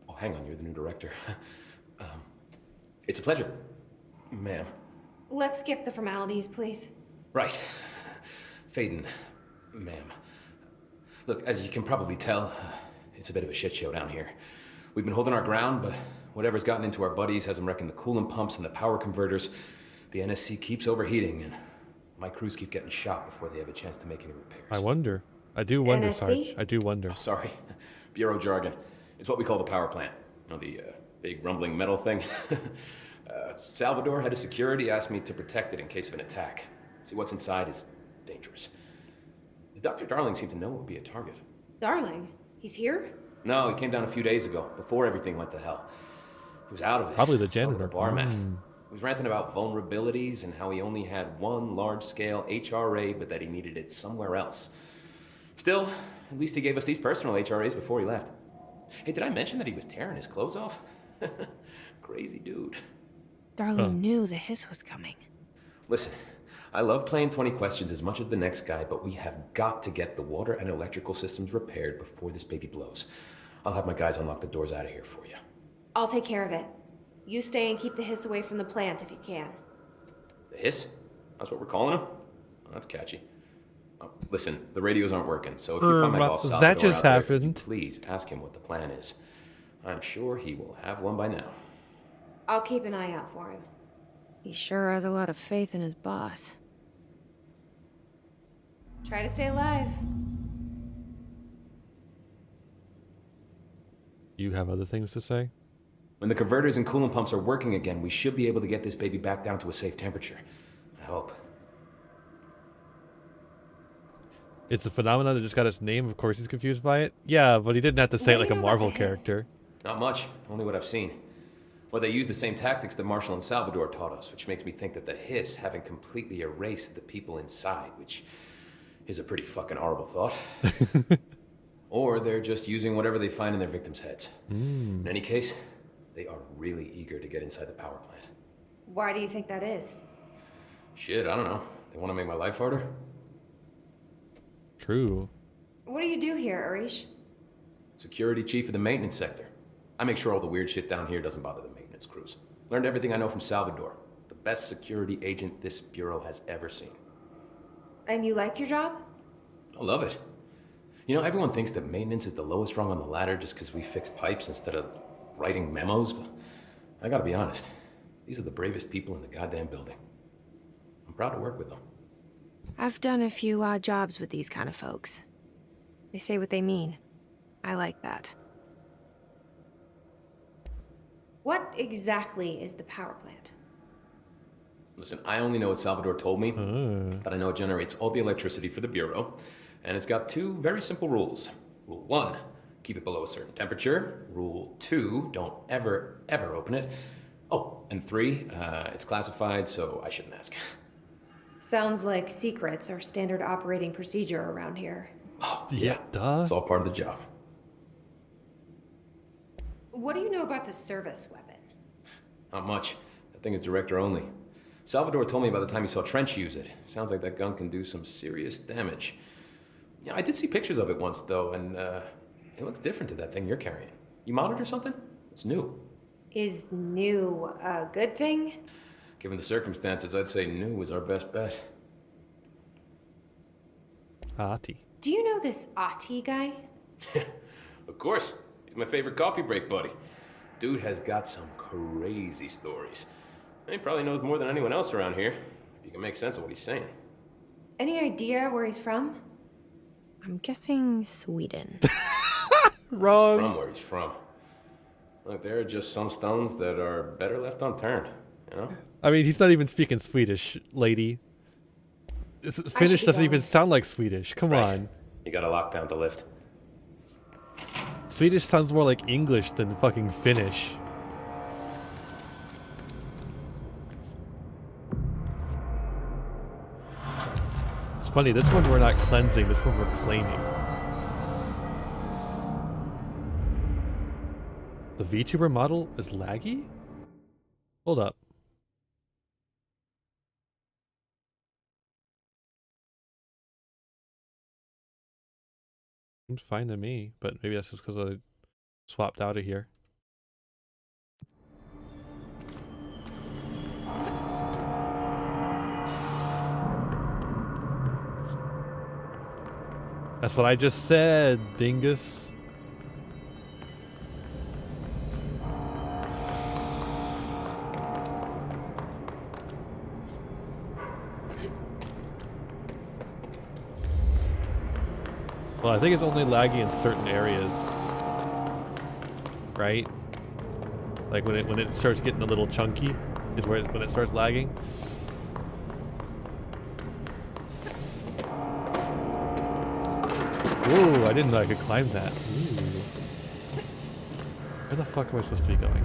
Oh, hang on, you're the new director. It's a pleasure, ma'am. Let's skip the formalities, please. Right. Faden, ma'am. Look, as you can probably tell, it's a bit of a shit show down here. We've been holding our ground, but whatever's gotten into our buddies has them wrecking the coolant pumps and the power converters. The NSC keeps overheating, and my crews keep getting shot before they have a chance to make any repairs. I wonder. I do wonder, NSC? Sarge. I do wonder. Oh, sorry. Bureau jargon. It's what we call the power plant. You know, the big rumbling metal thing? Salvador, head of security, asked me to protect it in case of an attack. See, what's inside is dangerous. Dr. Darling seemed to know it would be a target. Darling? He's here? No, he came down a few days ago, before everything went to hell. He was out of it. Probably the Sort of a janitor. barman. He was ranting about vulnerabilities and how he only had one large-scale HRA, but that he needed it somewhere else. Still, at least he gave us these personal HRAs before he left. Hey, did I mention that he was tearing his clothes off? Crazy dude. Darling knew the hiss was coming. Listen, I love playing 20 questions as much as the next guy, but we have got to get the water and electrical systems repaired before this baby blows. I'll have my guys unlock the doors out of here for you. I'll take care of it. You stay and keep the hiss away from the plant if you can. The hiss? That's what we're calling him? Oh, that's catchy. Oh, listen, the radios aren't working, so if you find my boss Salvador that just out there, happened. please ask him what the plan is. I'm sure he will have one by now. I'll keep an eye out for him. He sure has a lot of faith in his boss. Try to stay alive. You have other things to say? When the converters and coolant pumps are working again, we should be able to get this baby back down to a safe temperature. I hope. It's a phenomenon that just got its name. Of course he's confused by it. Yeah, but he didn't have to say it like a Marvel character. Not much, only what I've seen. Well, they use the same tactics that Marshall and Salvador taught us, which makes me think that the hiss haven't completely erased the people inside, which is a pretty fucking horrible thought. Or they're just using whatever they find in their victims' heads. In any case, they are really eager to get inside the power plant. Why do you think that is? Shit, I don't know. They want to make my life harder? True. What do you do here, Arish? Security chief of the maintenance sector. I make sure all the weird shit down here doesn't bother the maintenance crews. Learned everything I know from Salvador. The best security agent this bureau has ever seen. And you like your job? I love it. You know, everyone thinks that maintenance is the lowest rung on the ladder just because we fix pipes instead of writing memos, but I gotta be honest. These are the bravest people in the goddamn building. I'm proud to work with them. I've done a few odd jobs with these kind of folks. They say what they mean. I like that. What exactly is the power plant? Listen, I only know what Salvador told me, but I know it generates all the electricity for the Bureau, and it's got 2 very simple rules. Rule 1, keep it below a certain temperature. Rule 2, don't ever, ever open it. Oh, and 3, it's classified, so I shouldn't ask. Sounds like secrets are standard operating procedure around here. Oh, Yeah, duh. It's all part of the job. What do you know about the service weapon? Not much. That thing is director only. Salvador told me by the time he saw Trench use it. Sounds like that gun can do some serious damage. Yeah, I did see pictures of it once, though, and it looks different to that thing you're carrying. You modded or something? It's new. Is new a good thing? Given the circumstances, I'd say new is our best bet. Ati. Do you know this Ati guy? Of course. He's my favorite coffee break buddy. Dude has got some crazy stories. He probably knows more than anyone else around here, if you can make sense of what he's saying. Any idea where he's from? I'm guessing Sweden. Wrong. From where he's from. Look, there are just some stones that are better left unturned, you know? I mean, he's not even speaking Swedish, lady. Finnish doesn't even sound like Swedish. Come on. You gotta lock down the lift. Swedish sounds more like English than fucking Finnish. It's funny, this one we're not cleansing, this one we're claiming. The VTuber model is laggy? Hold up. Seems fine to me, but maybe that's just because I swapped out of here. That's what I just said, dingus. Well, I think it's only laggy in certain areas, right? Like when it starts getting a little chunky, is when it starts lagging. Ooh, I didn't know I could climb that. Ooh. Where the fuck am I supposed to be going?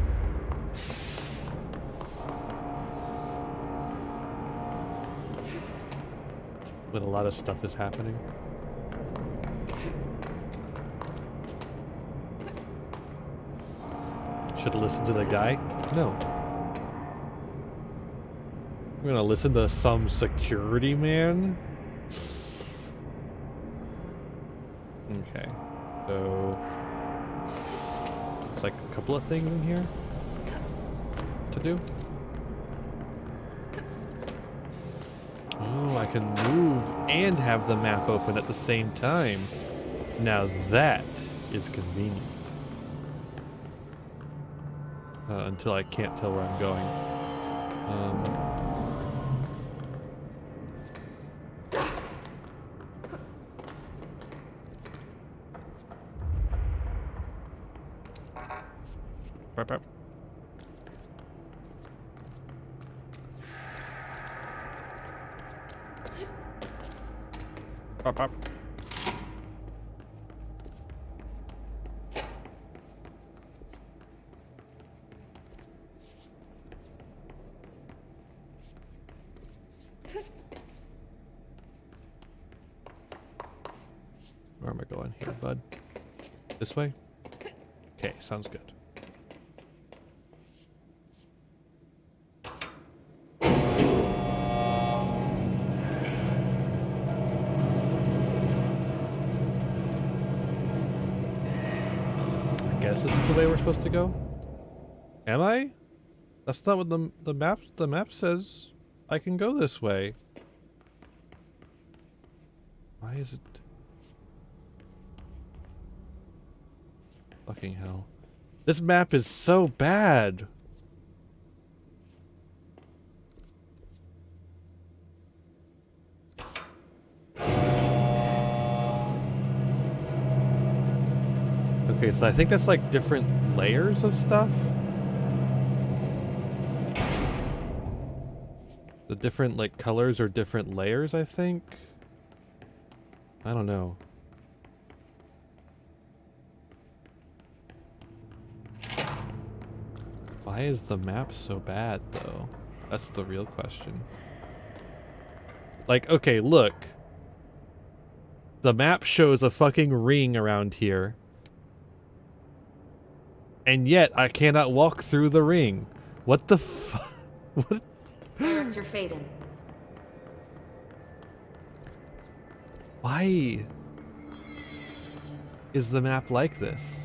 When a lot of stuff is happening. Should have listened to the guy? No. I'm gonna listen to some security man? Okay. So... it's like a couple of things in here to do. Oh, I can move and have the map open at the same time. Now that is convenient. Until I can't tell where I'm going. Burp, burp. Burp, burp. Where am I going here, bud? This way? Okay, sounds good. guess this is the way we're supposed to go. Am I? That's not what the map says. I can go this way. Why is it? Fucking hell. This map is so bad. Okay, so I think that's like different layers of stuff. The different like colors are different layers, I think. I don't know. Why is the map so bad though? That's the real question. Like, okay, look. The map shows a fucking ring around here. And yet, I cannot walk through the ring. What the fuck? What? Director Faden. Why is the map like this?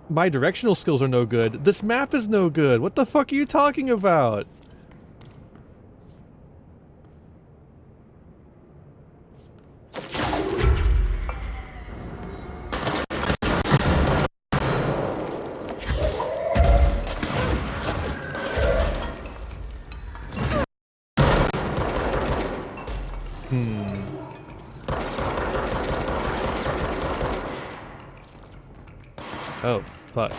My directional skills are no good. This map is no good. What the fuck are you talking about? Oh, fuck.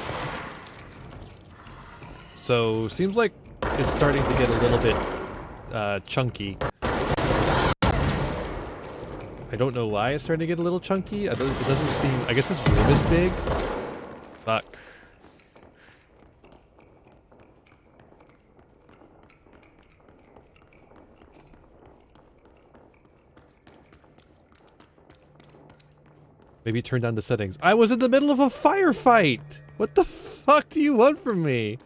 So, seems like it's starting to get a little bit, chunky. I don't know why it's starting to get a little chunky. It doesn't seem... I guess this room is big. Fuck. Maybe turn down the settings. I was in the middle of a firefight! What the fuck do you want from me?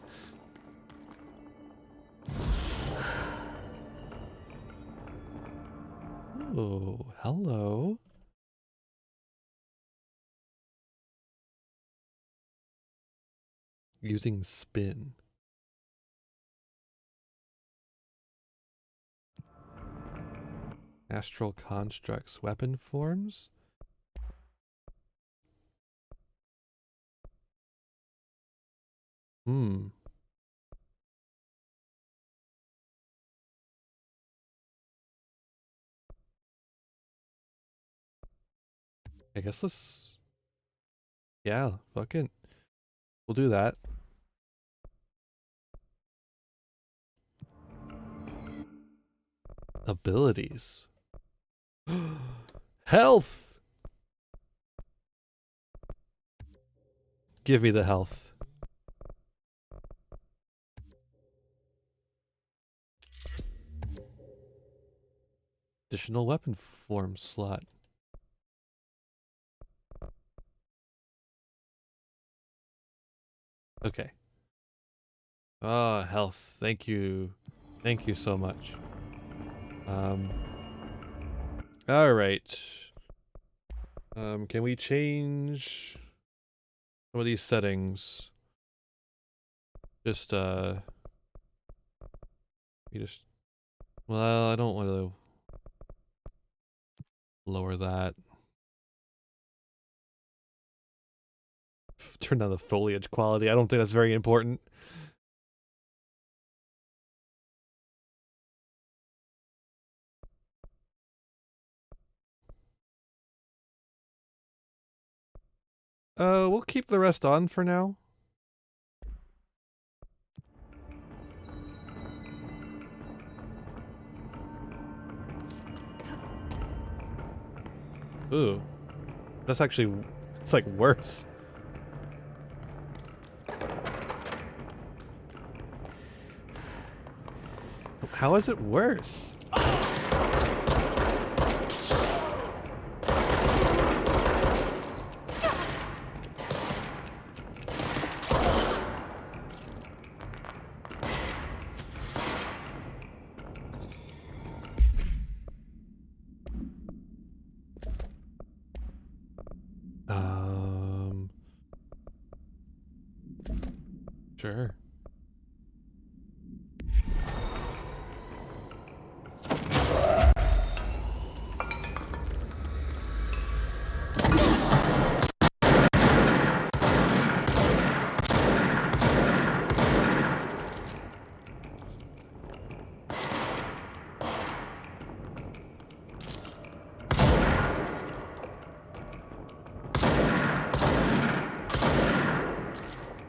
Oh, hello. Using spin. Astral constructs. Weapon forms? Hmm. I guess let's... Yeah, fuck it. We'll do that. Abilities. Health! Give me the health. Additional weapon form slot. Okay. Ah, health. Thank you. Thank you so much. Alright. Can we change some of these settings? Just, you just... Well, I don't want to lower that. Turn down the foliage quality. I don't think that's very important. We'll keep the rest on for now. Ooh. That's actually... It's like worse. How is it worse? Sure.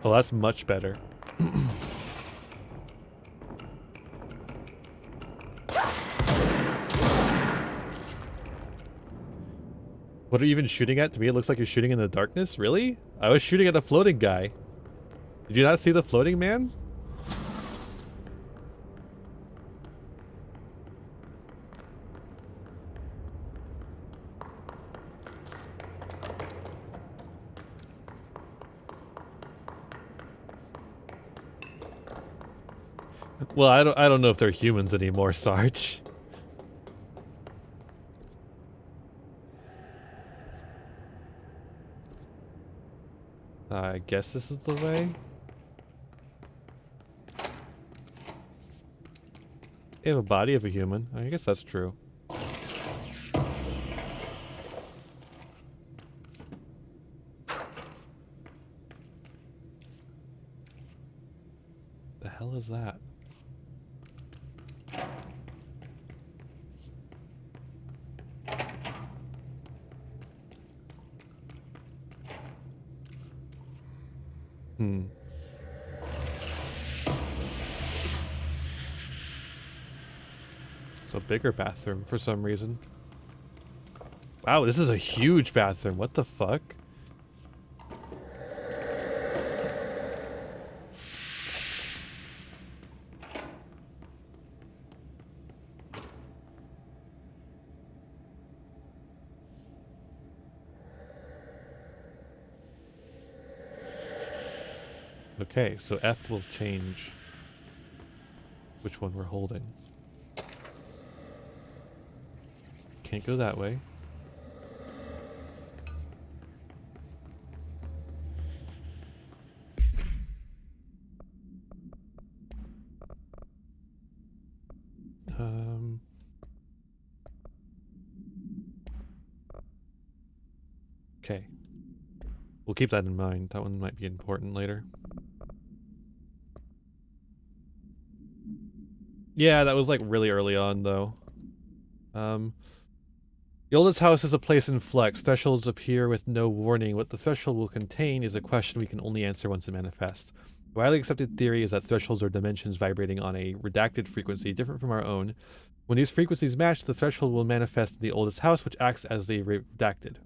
Oh, that's much better. What are you even shooting at? To me, it looks like you're shooting in the darkness. Really? I was shooting at a floating guy. Did you not see the floating man? Well, I don't know if they're humans anymore, Sarge. I guess this is the way. They have a body of a human. I guess that's true. The hell is that? Hmm. It's a bigger bathroom for some reason. Wow, this is a huge bathroom. What the fuck? Okay, so F will change which one we're holding. Can't go that way. Okay. We'll keep that in mind. That one might be important later. Yeah, that was like really early on though. The oldest house is a place in flux. Thresholds appear with no warning. What the threshold will contain is a question we can only answer once it manifests. The widely accepted theory is that thresholds are dimensions vibrating on a redacted frequency different from our own. When these frequencies match, the threshold will manifest in the oldest house, which acts as the redacted.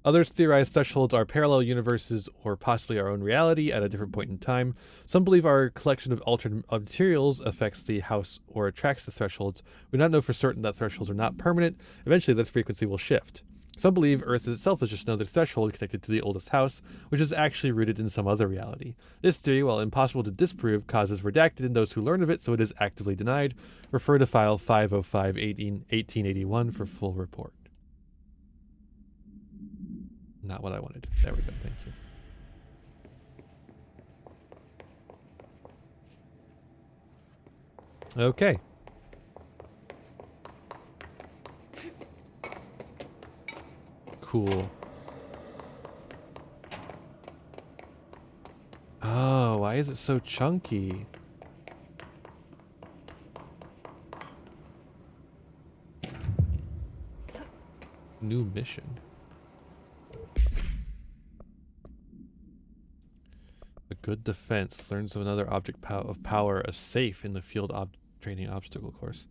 Others theorize thresholds are parallel universes or possibly our own reality at a different point in time. Some believe our collection of altered materials affects the house or attracts the thresholds. We do not know for certain that thresholds are not permanent. Eventually, this frequency will shift. Some believe Earth itself is just another threshold connected to the oldest house, which is actually rooted in some other reality. This theory, while impossible to disprove, causes redacted in those who learn of it, so it is actively denied. Refer to file 505-1881 for full report. Not what I wanted. There we go. Thank you. Okay. Cool. Oh, why is it so chunky? New mission. A good defense learns of another object of power, a safe in the field training obstacle course.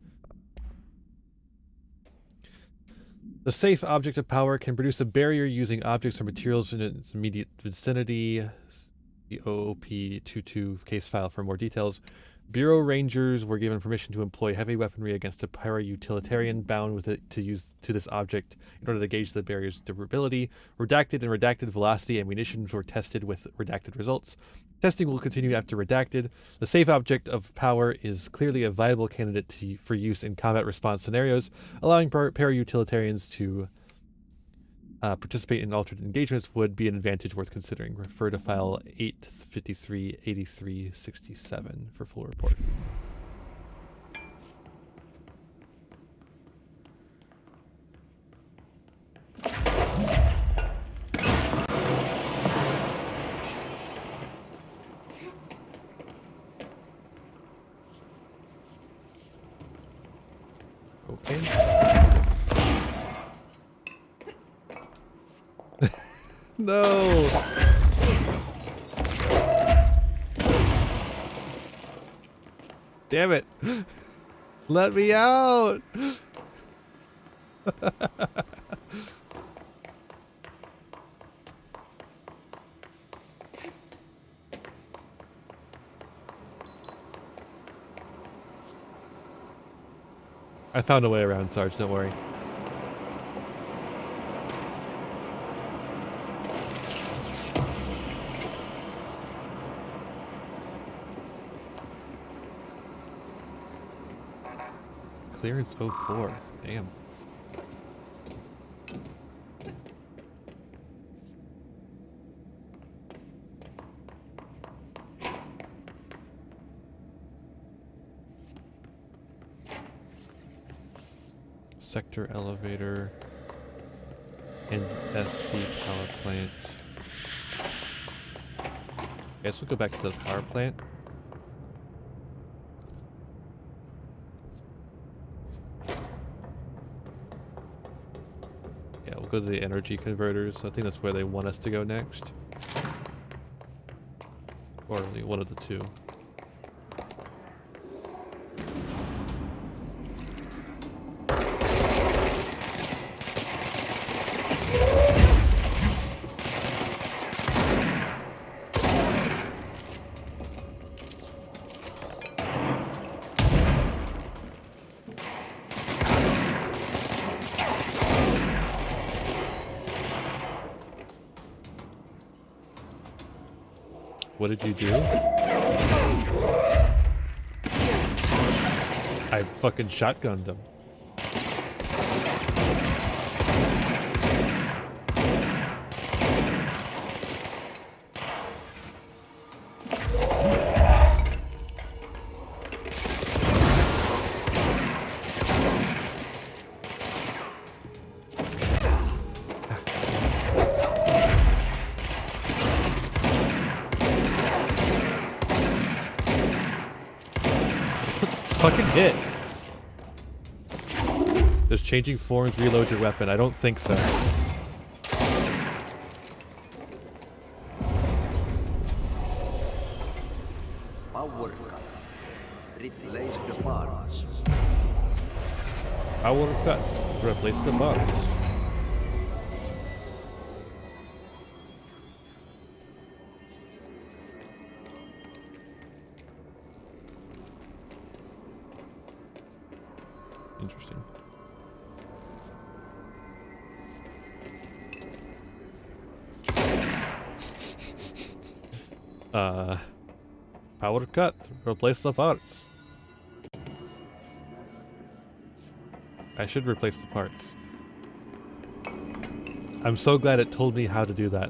The safe object of power can produce a barrier using objects or materials in its immediate vicinity. The OOP-22 case file for more details. Bureau Rangers were given permission to employ heavy weaponry against a para-utilitarian bound with it to use to this object in order to gauge the barrier's durability. Redacted and redacted velocity and munitions were tested with redacted results. Testing will continue after redacted. The safe object of power is clearly a viable candidate for use in combat response scenarios, allowing para-utilitarians to participate in alternate engagements would be an advantage worth considering. Refer to file 853-8367 for full report. Okay. No! Damn it! Let me out! I found a way around, Sarge, don't worry. Clearance 04. Damn. Sector elevator and SC power plant. I guess we'll go back to the power plant. Yeah, we'll go to the energy converters. I think that's where they want us to go next. Or only one of the two. What did you do? I fucking shotgunned him. Fucking hit. Does changing forms reload your weapon? I don't think so. Power cut. Replace the parts. Power cut. Replace the parts. Interesting. Power cut. Replace the parts. I should replace the parts. I'm so glad it told me how to do that.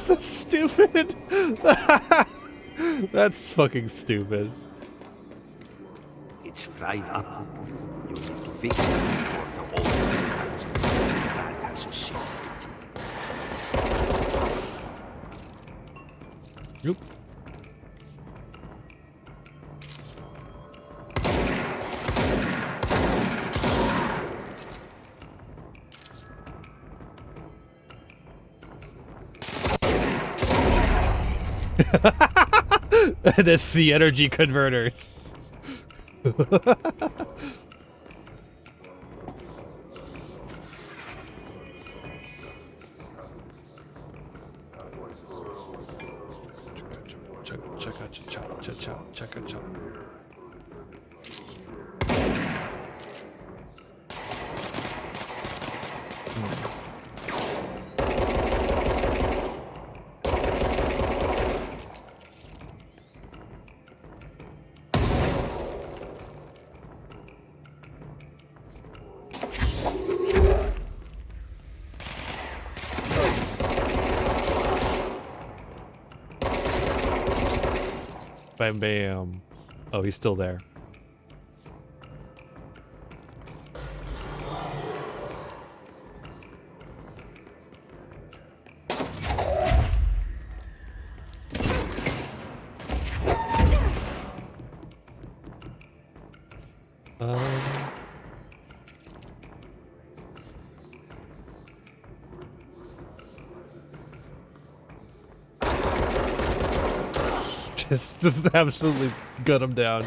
That's stupid. That's fucking stupid. It's fried up. You need to fix it before the old parts. That has a secret. Yep. The sea energy converters. Bam bam. Oh, he's still there. Just absolutely gut him down.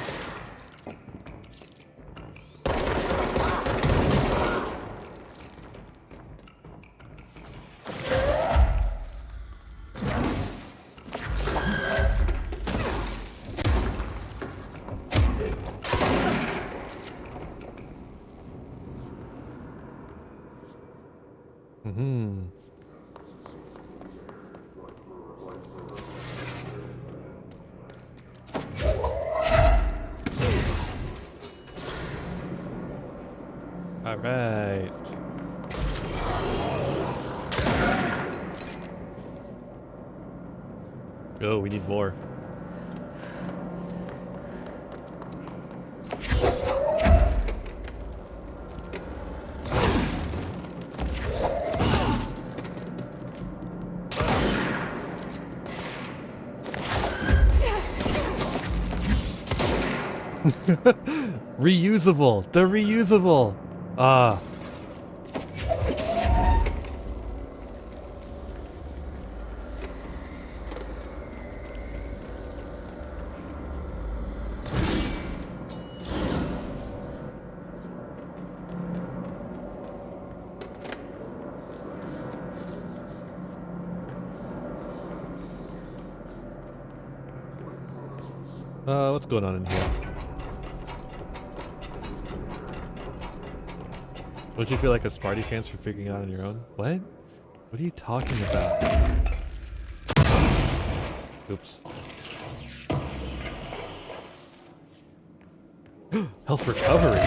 All right. Oh, we need more. Reusable. They're reusable. Ah. What's going on in here? Don't you feel like a smarty pants for figuring it out on your own? What? What are you talking about? Oops. Health recovery.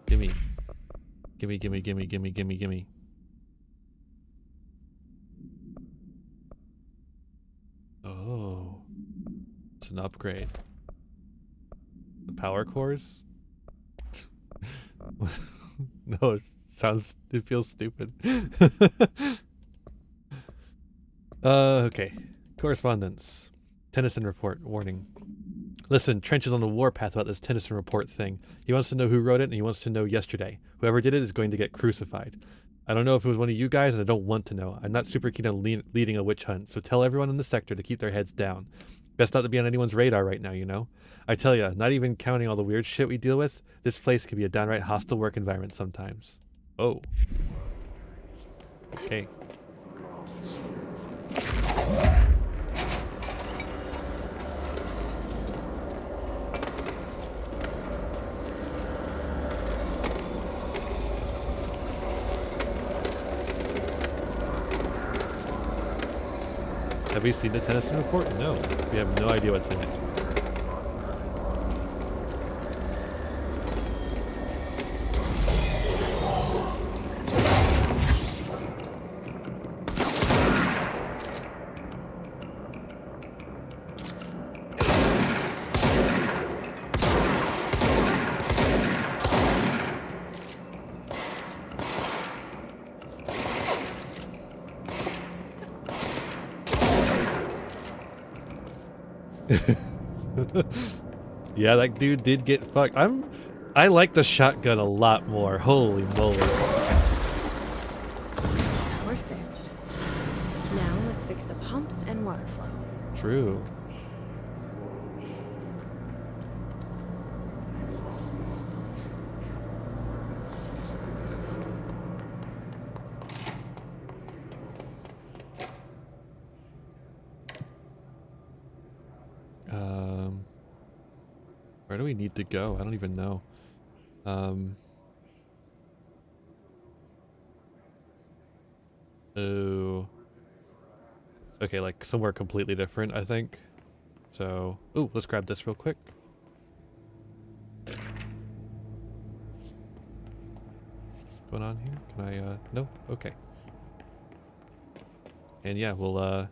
Gimme. Gimme, gimme, gimme, gimme, gimme, gimme. Oh. It's an upgrade. The power cores? No, it feels stupid. Okay. Correspondence. Tennyson report. Warning. Listen, Trench is on the warpath about this Tennyson report thing. He wants to know who wrote it, and he wants to know yesterday. Whoever did it is going to get crucified. I don't know if it was one of you guys, and I don't want to know. I'm not super keen on leading a witch hunt, so tell everyone in the sector to keep their heads down. Best not to be on anyone's radar right now, you know? I tell ya, not even counting all the weird shit we deal with, this place can be a downright hostile work environment sometimes. Oh. Okay. Have we seen the Tennyson report? No. We have no idea what's in it. Yeah, that dude did get fucked. I like the shotgun a lot more. Holy moly. We're fixed. Now let's fix the pumps and water flow. True. Where do we need to go? I don't even know. Oh. Okay, like somewhere completely different, I think. So, ooh, let's grab this real quick. What's going on here? Can I, no? Okay. And yeah, we'll,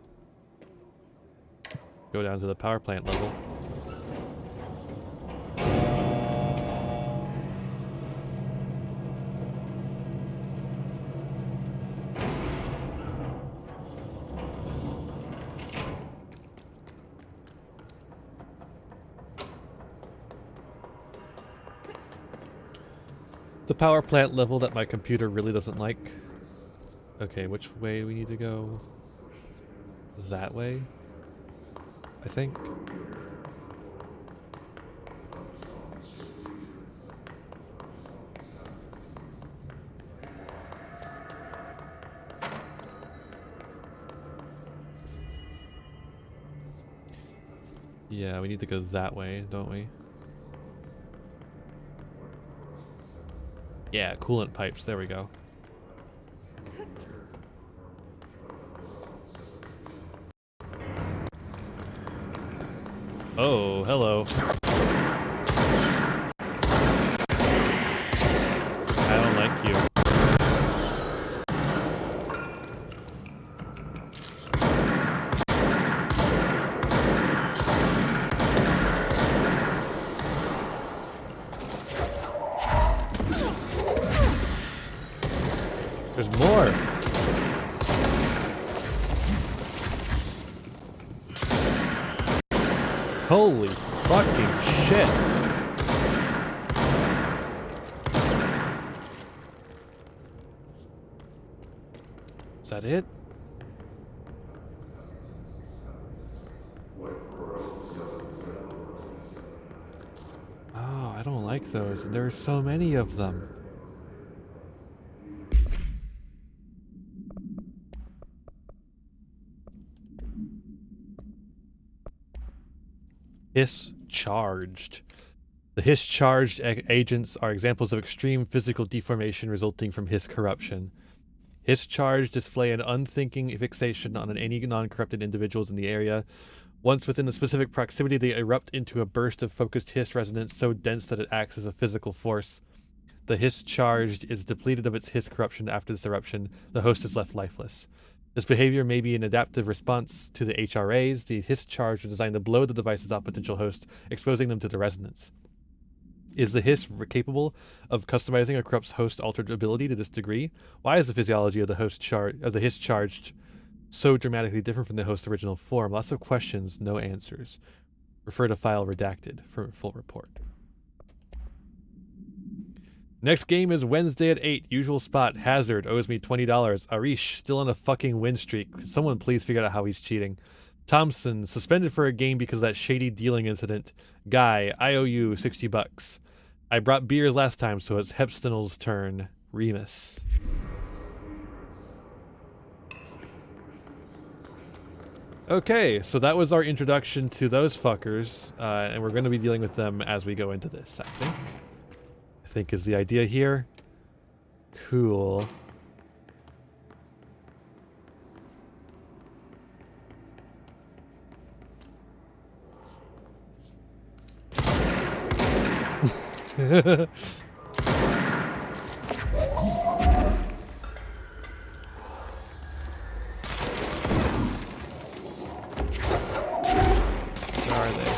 go down to the power plant level. The power plant level that my computer really doesn't like. Okay, which way we need to go? That way, I think. Yeah, we need to go that way, don't we? Yeah, coolant pipes, there we go. Oh, hello. I don't like you. There's more. Holy fucking shit. Is that it? Oh, I don't like those. And there are so many of them. Hiss charged. The Hiss charged agents are examples of extreme physical deformation resulting from Hiss corruption. Hiss charged display an unthinking fixation on any non-corrupted individuals in the area. Once within a specific proximity, they erupt into a burst of focused Hiss resonance so dense that it acts as a physical force. The Hiss charged is depleted of its Hiss corruption after this eruption. The host is left lifeless. This behavior may be an adaptive response to the HRAs. The Hiss charge is designed to blow the devices off potential hosts, exposing them to the resonance. Is the Hiss capable of customizing a corrupt's host altered ability to this degree? Why is the physiology of the Hiss charged so dramatically different from the host's original form? Lots of questions, no answers. Refer to file redacted for full report. Next game is Wednesday at 8. Usual spot. Hazard owes me $20. Arish still on a fucking win streak. Could someone please figure out how he's cheating? Thompson suspended for a game because of that shady dealing incident. Guy, I owe you $60. I brought beers last time, so it's Hepstinel's turn. Remus. Okay, so that was our introduction to those fuckers, and we're going to be dealing with them as we go into this, I think is the idea here. Cool. Where are they?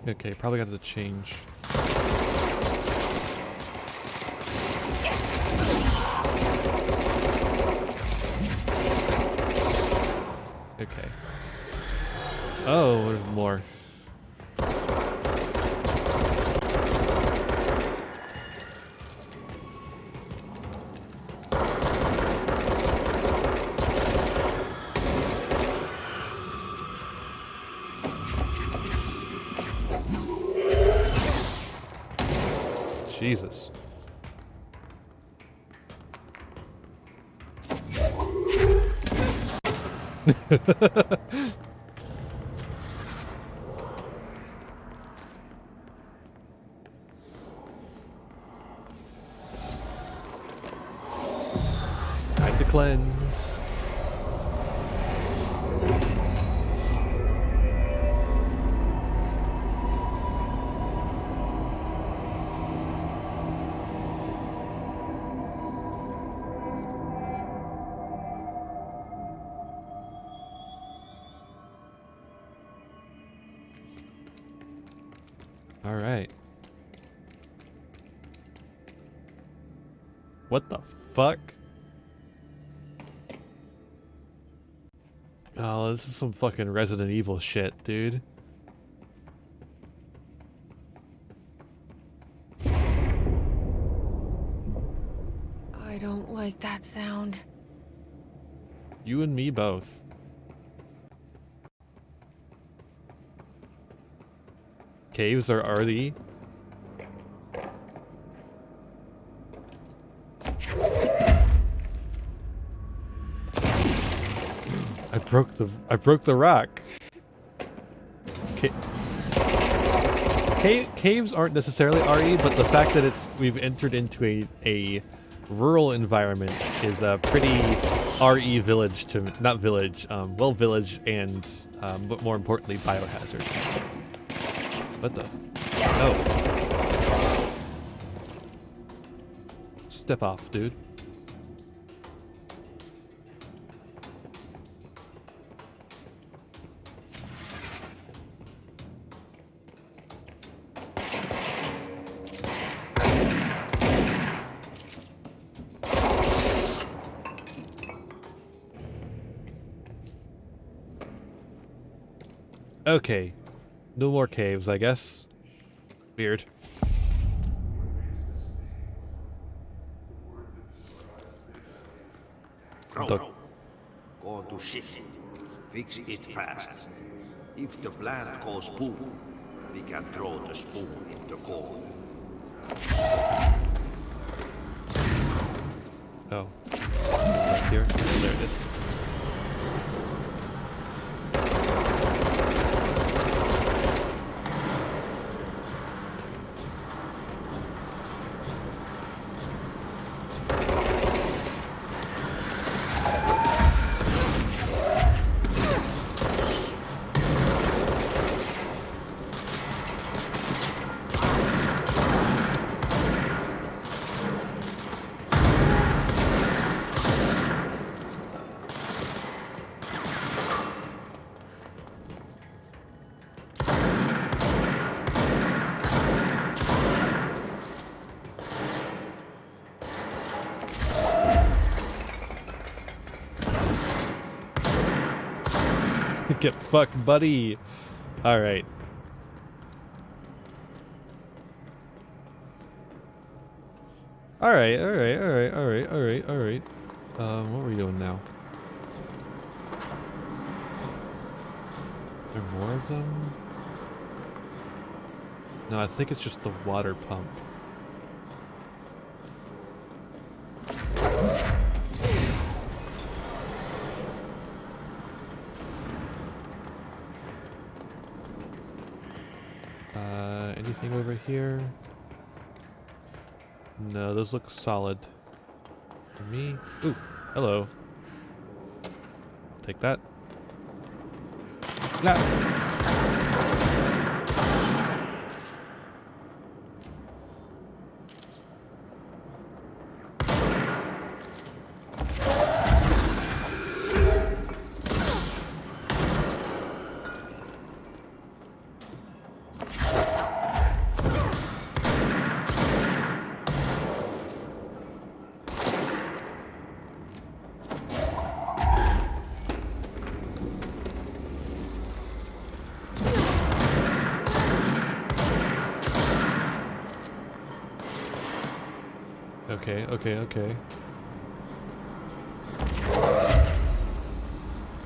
Okay, probably got to change. Okay. Oh, there's more. Jesus. Time to cleanse. All right. What the fuck? Oh, this is some fucking Resident Evil shit, dude. I don't like that sound. You and me both. Caves are already. I broke the rock. Caves aren't necessarily RE, but the fact that we've entered into a rural environment is a pretty RE village to not village, well village and but more importantly biohazard. What the? Oh. Step off, dude. Okay. No more caves, I guess. Weird. Bro, go to shit. Fix it fast. If the plant goes boom, we can throw the spoon in the coal. Oh. Right here. There it is. Get fucked, buddy. All right. All right. What are we doing now? Are there more of them? No, I think it's just the water pump. Anything over here? No, those look solid. For me? Ooh, hello. Take that. Yeah. Okay.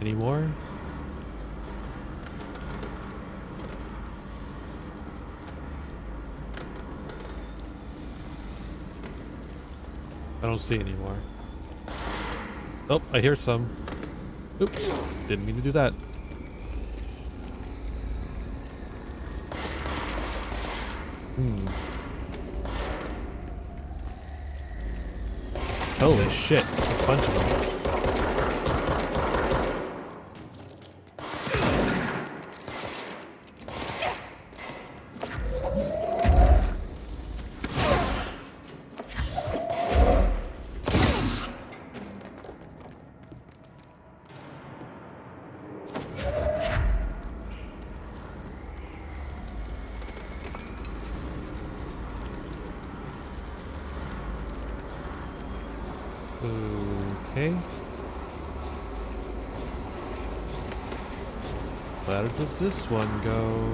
Any more? I don't see any more. Oh, I hear some. Oops, didn't mean to do that. Holy shit, a bunch of them. Okay. Where does this one go?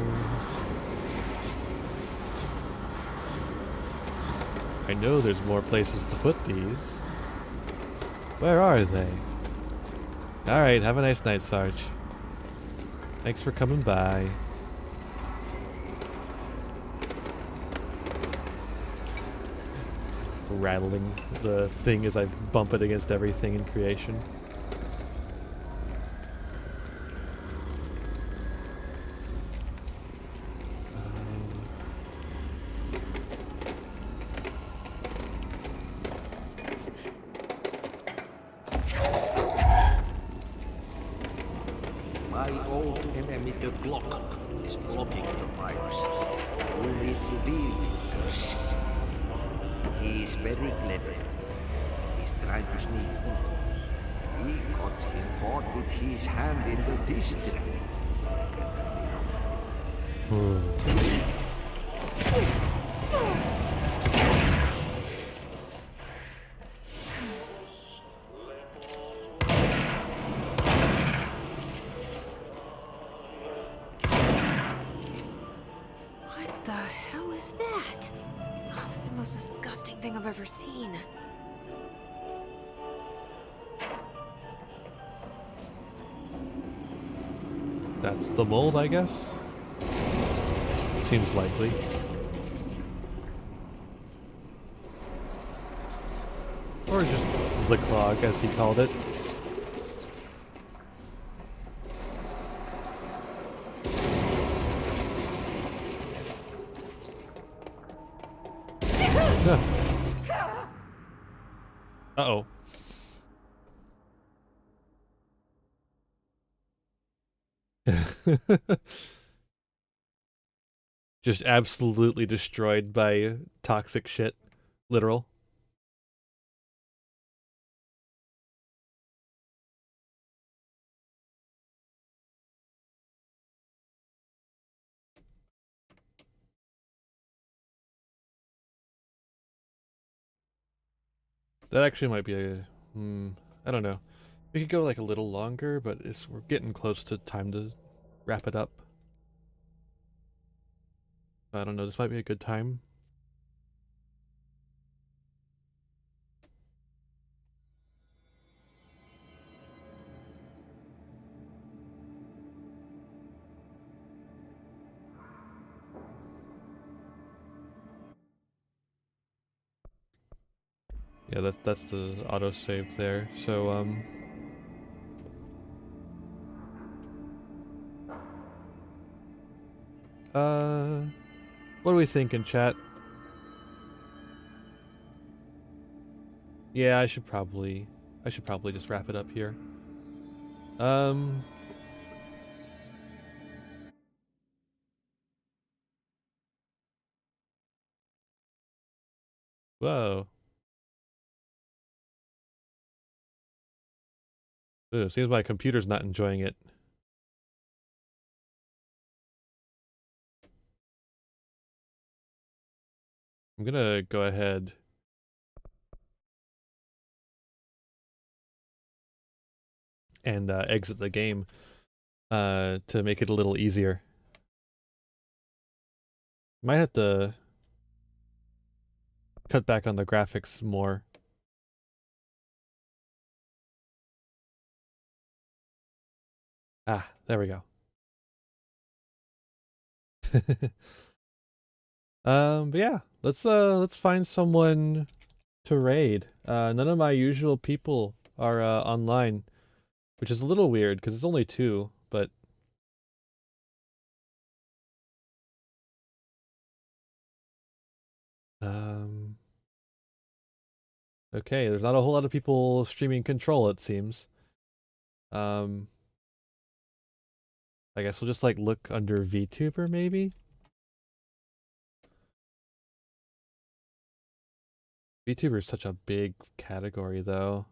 I know there's more places to put these. Where are they? Alright, have a nice night, Sarge. Thanks for coming by. Rattling the thing as I bump it against everything in creation. My old enemy, the clock, is blocking the pipes. You need to deal with this. He is very clever. He's trying to sneak in. We got him caught with his hand in the fish trap. What the hell is that? Oh, that's the most disgusting thing I've ever seen. That's the mold, I guess? Seems likely. Or just the clog, as he called it. Uh-oh. Just absolutely destroyed by toxic shit. Literal. That actually might be a... I don't know. We could go like a little longer, but we're getting close to time to wrap it up. I don't know, this might be a good time. Yeah, that's the autosave there. So, what are we thinking, chat? Yeah, I should probably just wrap it up here. Whoa. Ooh, seems my computer's not enjoying it. I'm gonna go ahead and exit the game to make it a little easier. Might have to cut back on the graphics more. Ah, there we go. But yeah, let's find someone to raid. None of my usual people are online, which is a little weird because it's only 2, but Okay, there's not a whole lot of people streaming Control, it seems. I guess we'll just like look under VTuber maybe? VTuber is such a big category though,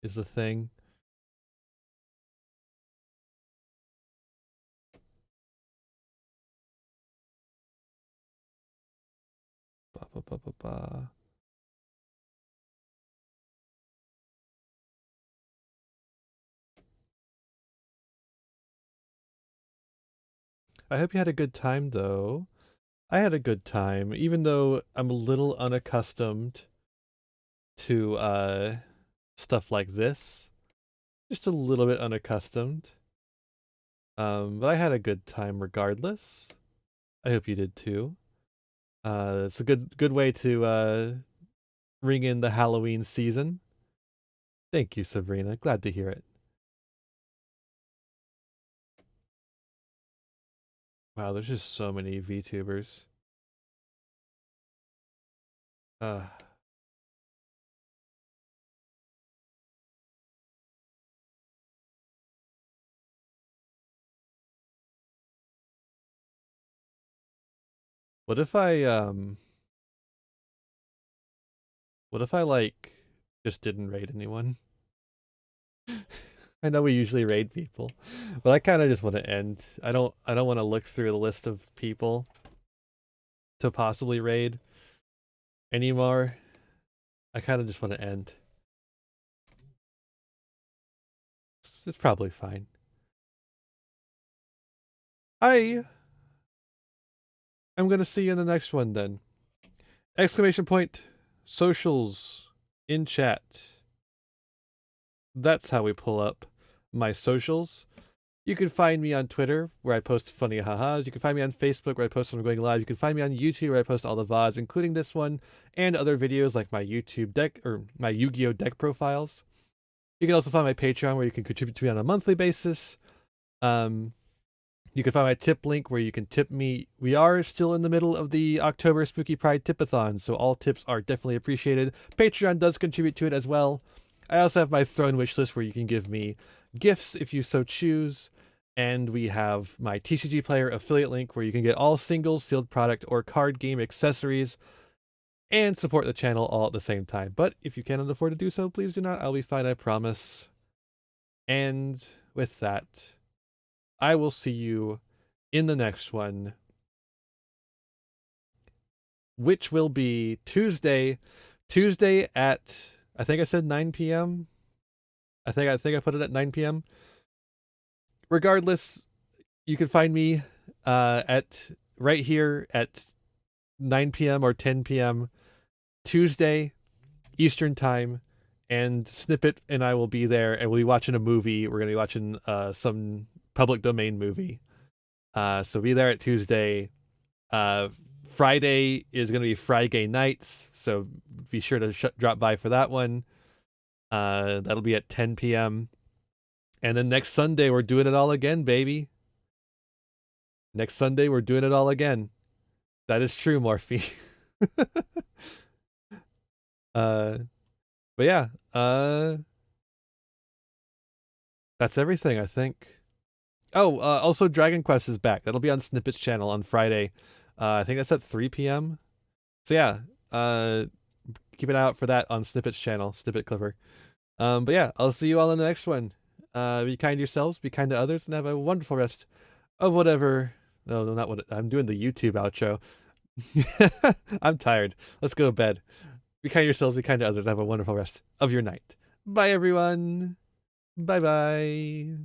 is the thing. Ba, ba, ba, ba, ba. I hope you had a good time though. I had a good time, even though I'm a little unaccustomed to stuff like this. Just a little bit unaccustomed. But I had a good time regardless. I hope you did too. It's a good way to ring in the Halloween season. Thank you, Sabrina. Glad to hear it. Wow, there's just so many VTubers. Uh, what if I like just didn't raid anyone? I know we usually raid people, but I kind of just want to end. I don't want to look through the list of people to possibly raid anymore. I kind of just want to end. It's probably fine. I'm gonna see you in the next one then. Exclamation point, socials in chat. That's how we pull up my socials. You can find me on Twitter, where I post funny ha-has. You can find me on Facebook, where I post when I'm going live. You can find me on YouTube, where I post all the VODs, including this one, and other videos like my YouTube deck, or my Yu-Gi-Oh! Deck profiles. You can also find my Patreon, where you can contribute to me on a monthly basis. You can find my tip link, where you can tip me. We are still in the middle of the October Spooky Pride Tipathon, so all tips are definitely appreciated. Patreon does contribute to it as well. I also have my Throne wish list, where you can give me gifts if you so choose. And we have my TCG Player affiliate link, where you can get all singles, sealed product, or card game accessories and support the channel all at the same time. But if you cannot afford to do so, please do not. I'll be fine, I promise. And with that, I will see you in the next one, which will be Tuesday at, I think I said 9 p.m. I think I put it at 9 p.m. Regardless, you can find me at right here at 9 p.m. or 10 p.m. Tuesday Eastern time, and Snippet and I will be there, and we'll be watching a movie. We're gonna be watching some public domain movie. So be there at Tuesday. Friday is gonna be Friday nights, so be sure to drop by for that one. That'll be at 10 p.m. And then next Sunday, we're doing it all again, baby. Next Sunday, we're doing it all again. That is true, Morphe. But yeah, that's everything, I think. Oh, also Dragon Quest is back. That'll be on Snippet's channel on Friday. I think that's at 3 p.m. So yeah, keep an eye out for that on Snippet's channel, Snippet Clipper. But yeah, I'll see you all in the next one. Be kind to yourselves, be kind to others, and have a wonderful rest of whatever. No, not what I'm doing. The YouTube outro. I'm tired. Let's go to bed. Be kind to yourselves, be kind to others, and have a wonderful rest of your night. Bye, everyone. Bye bye.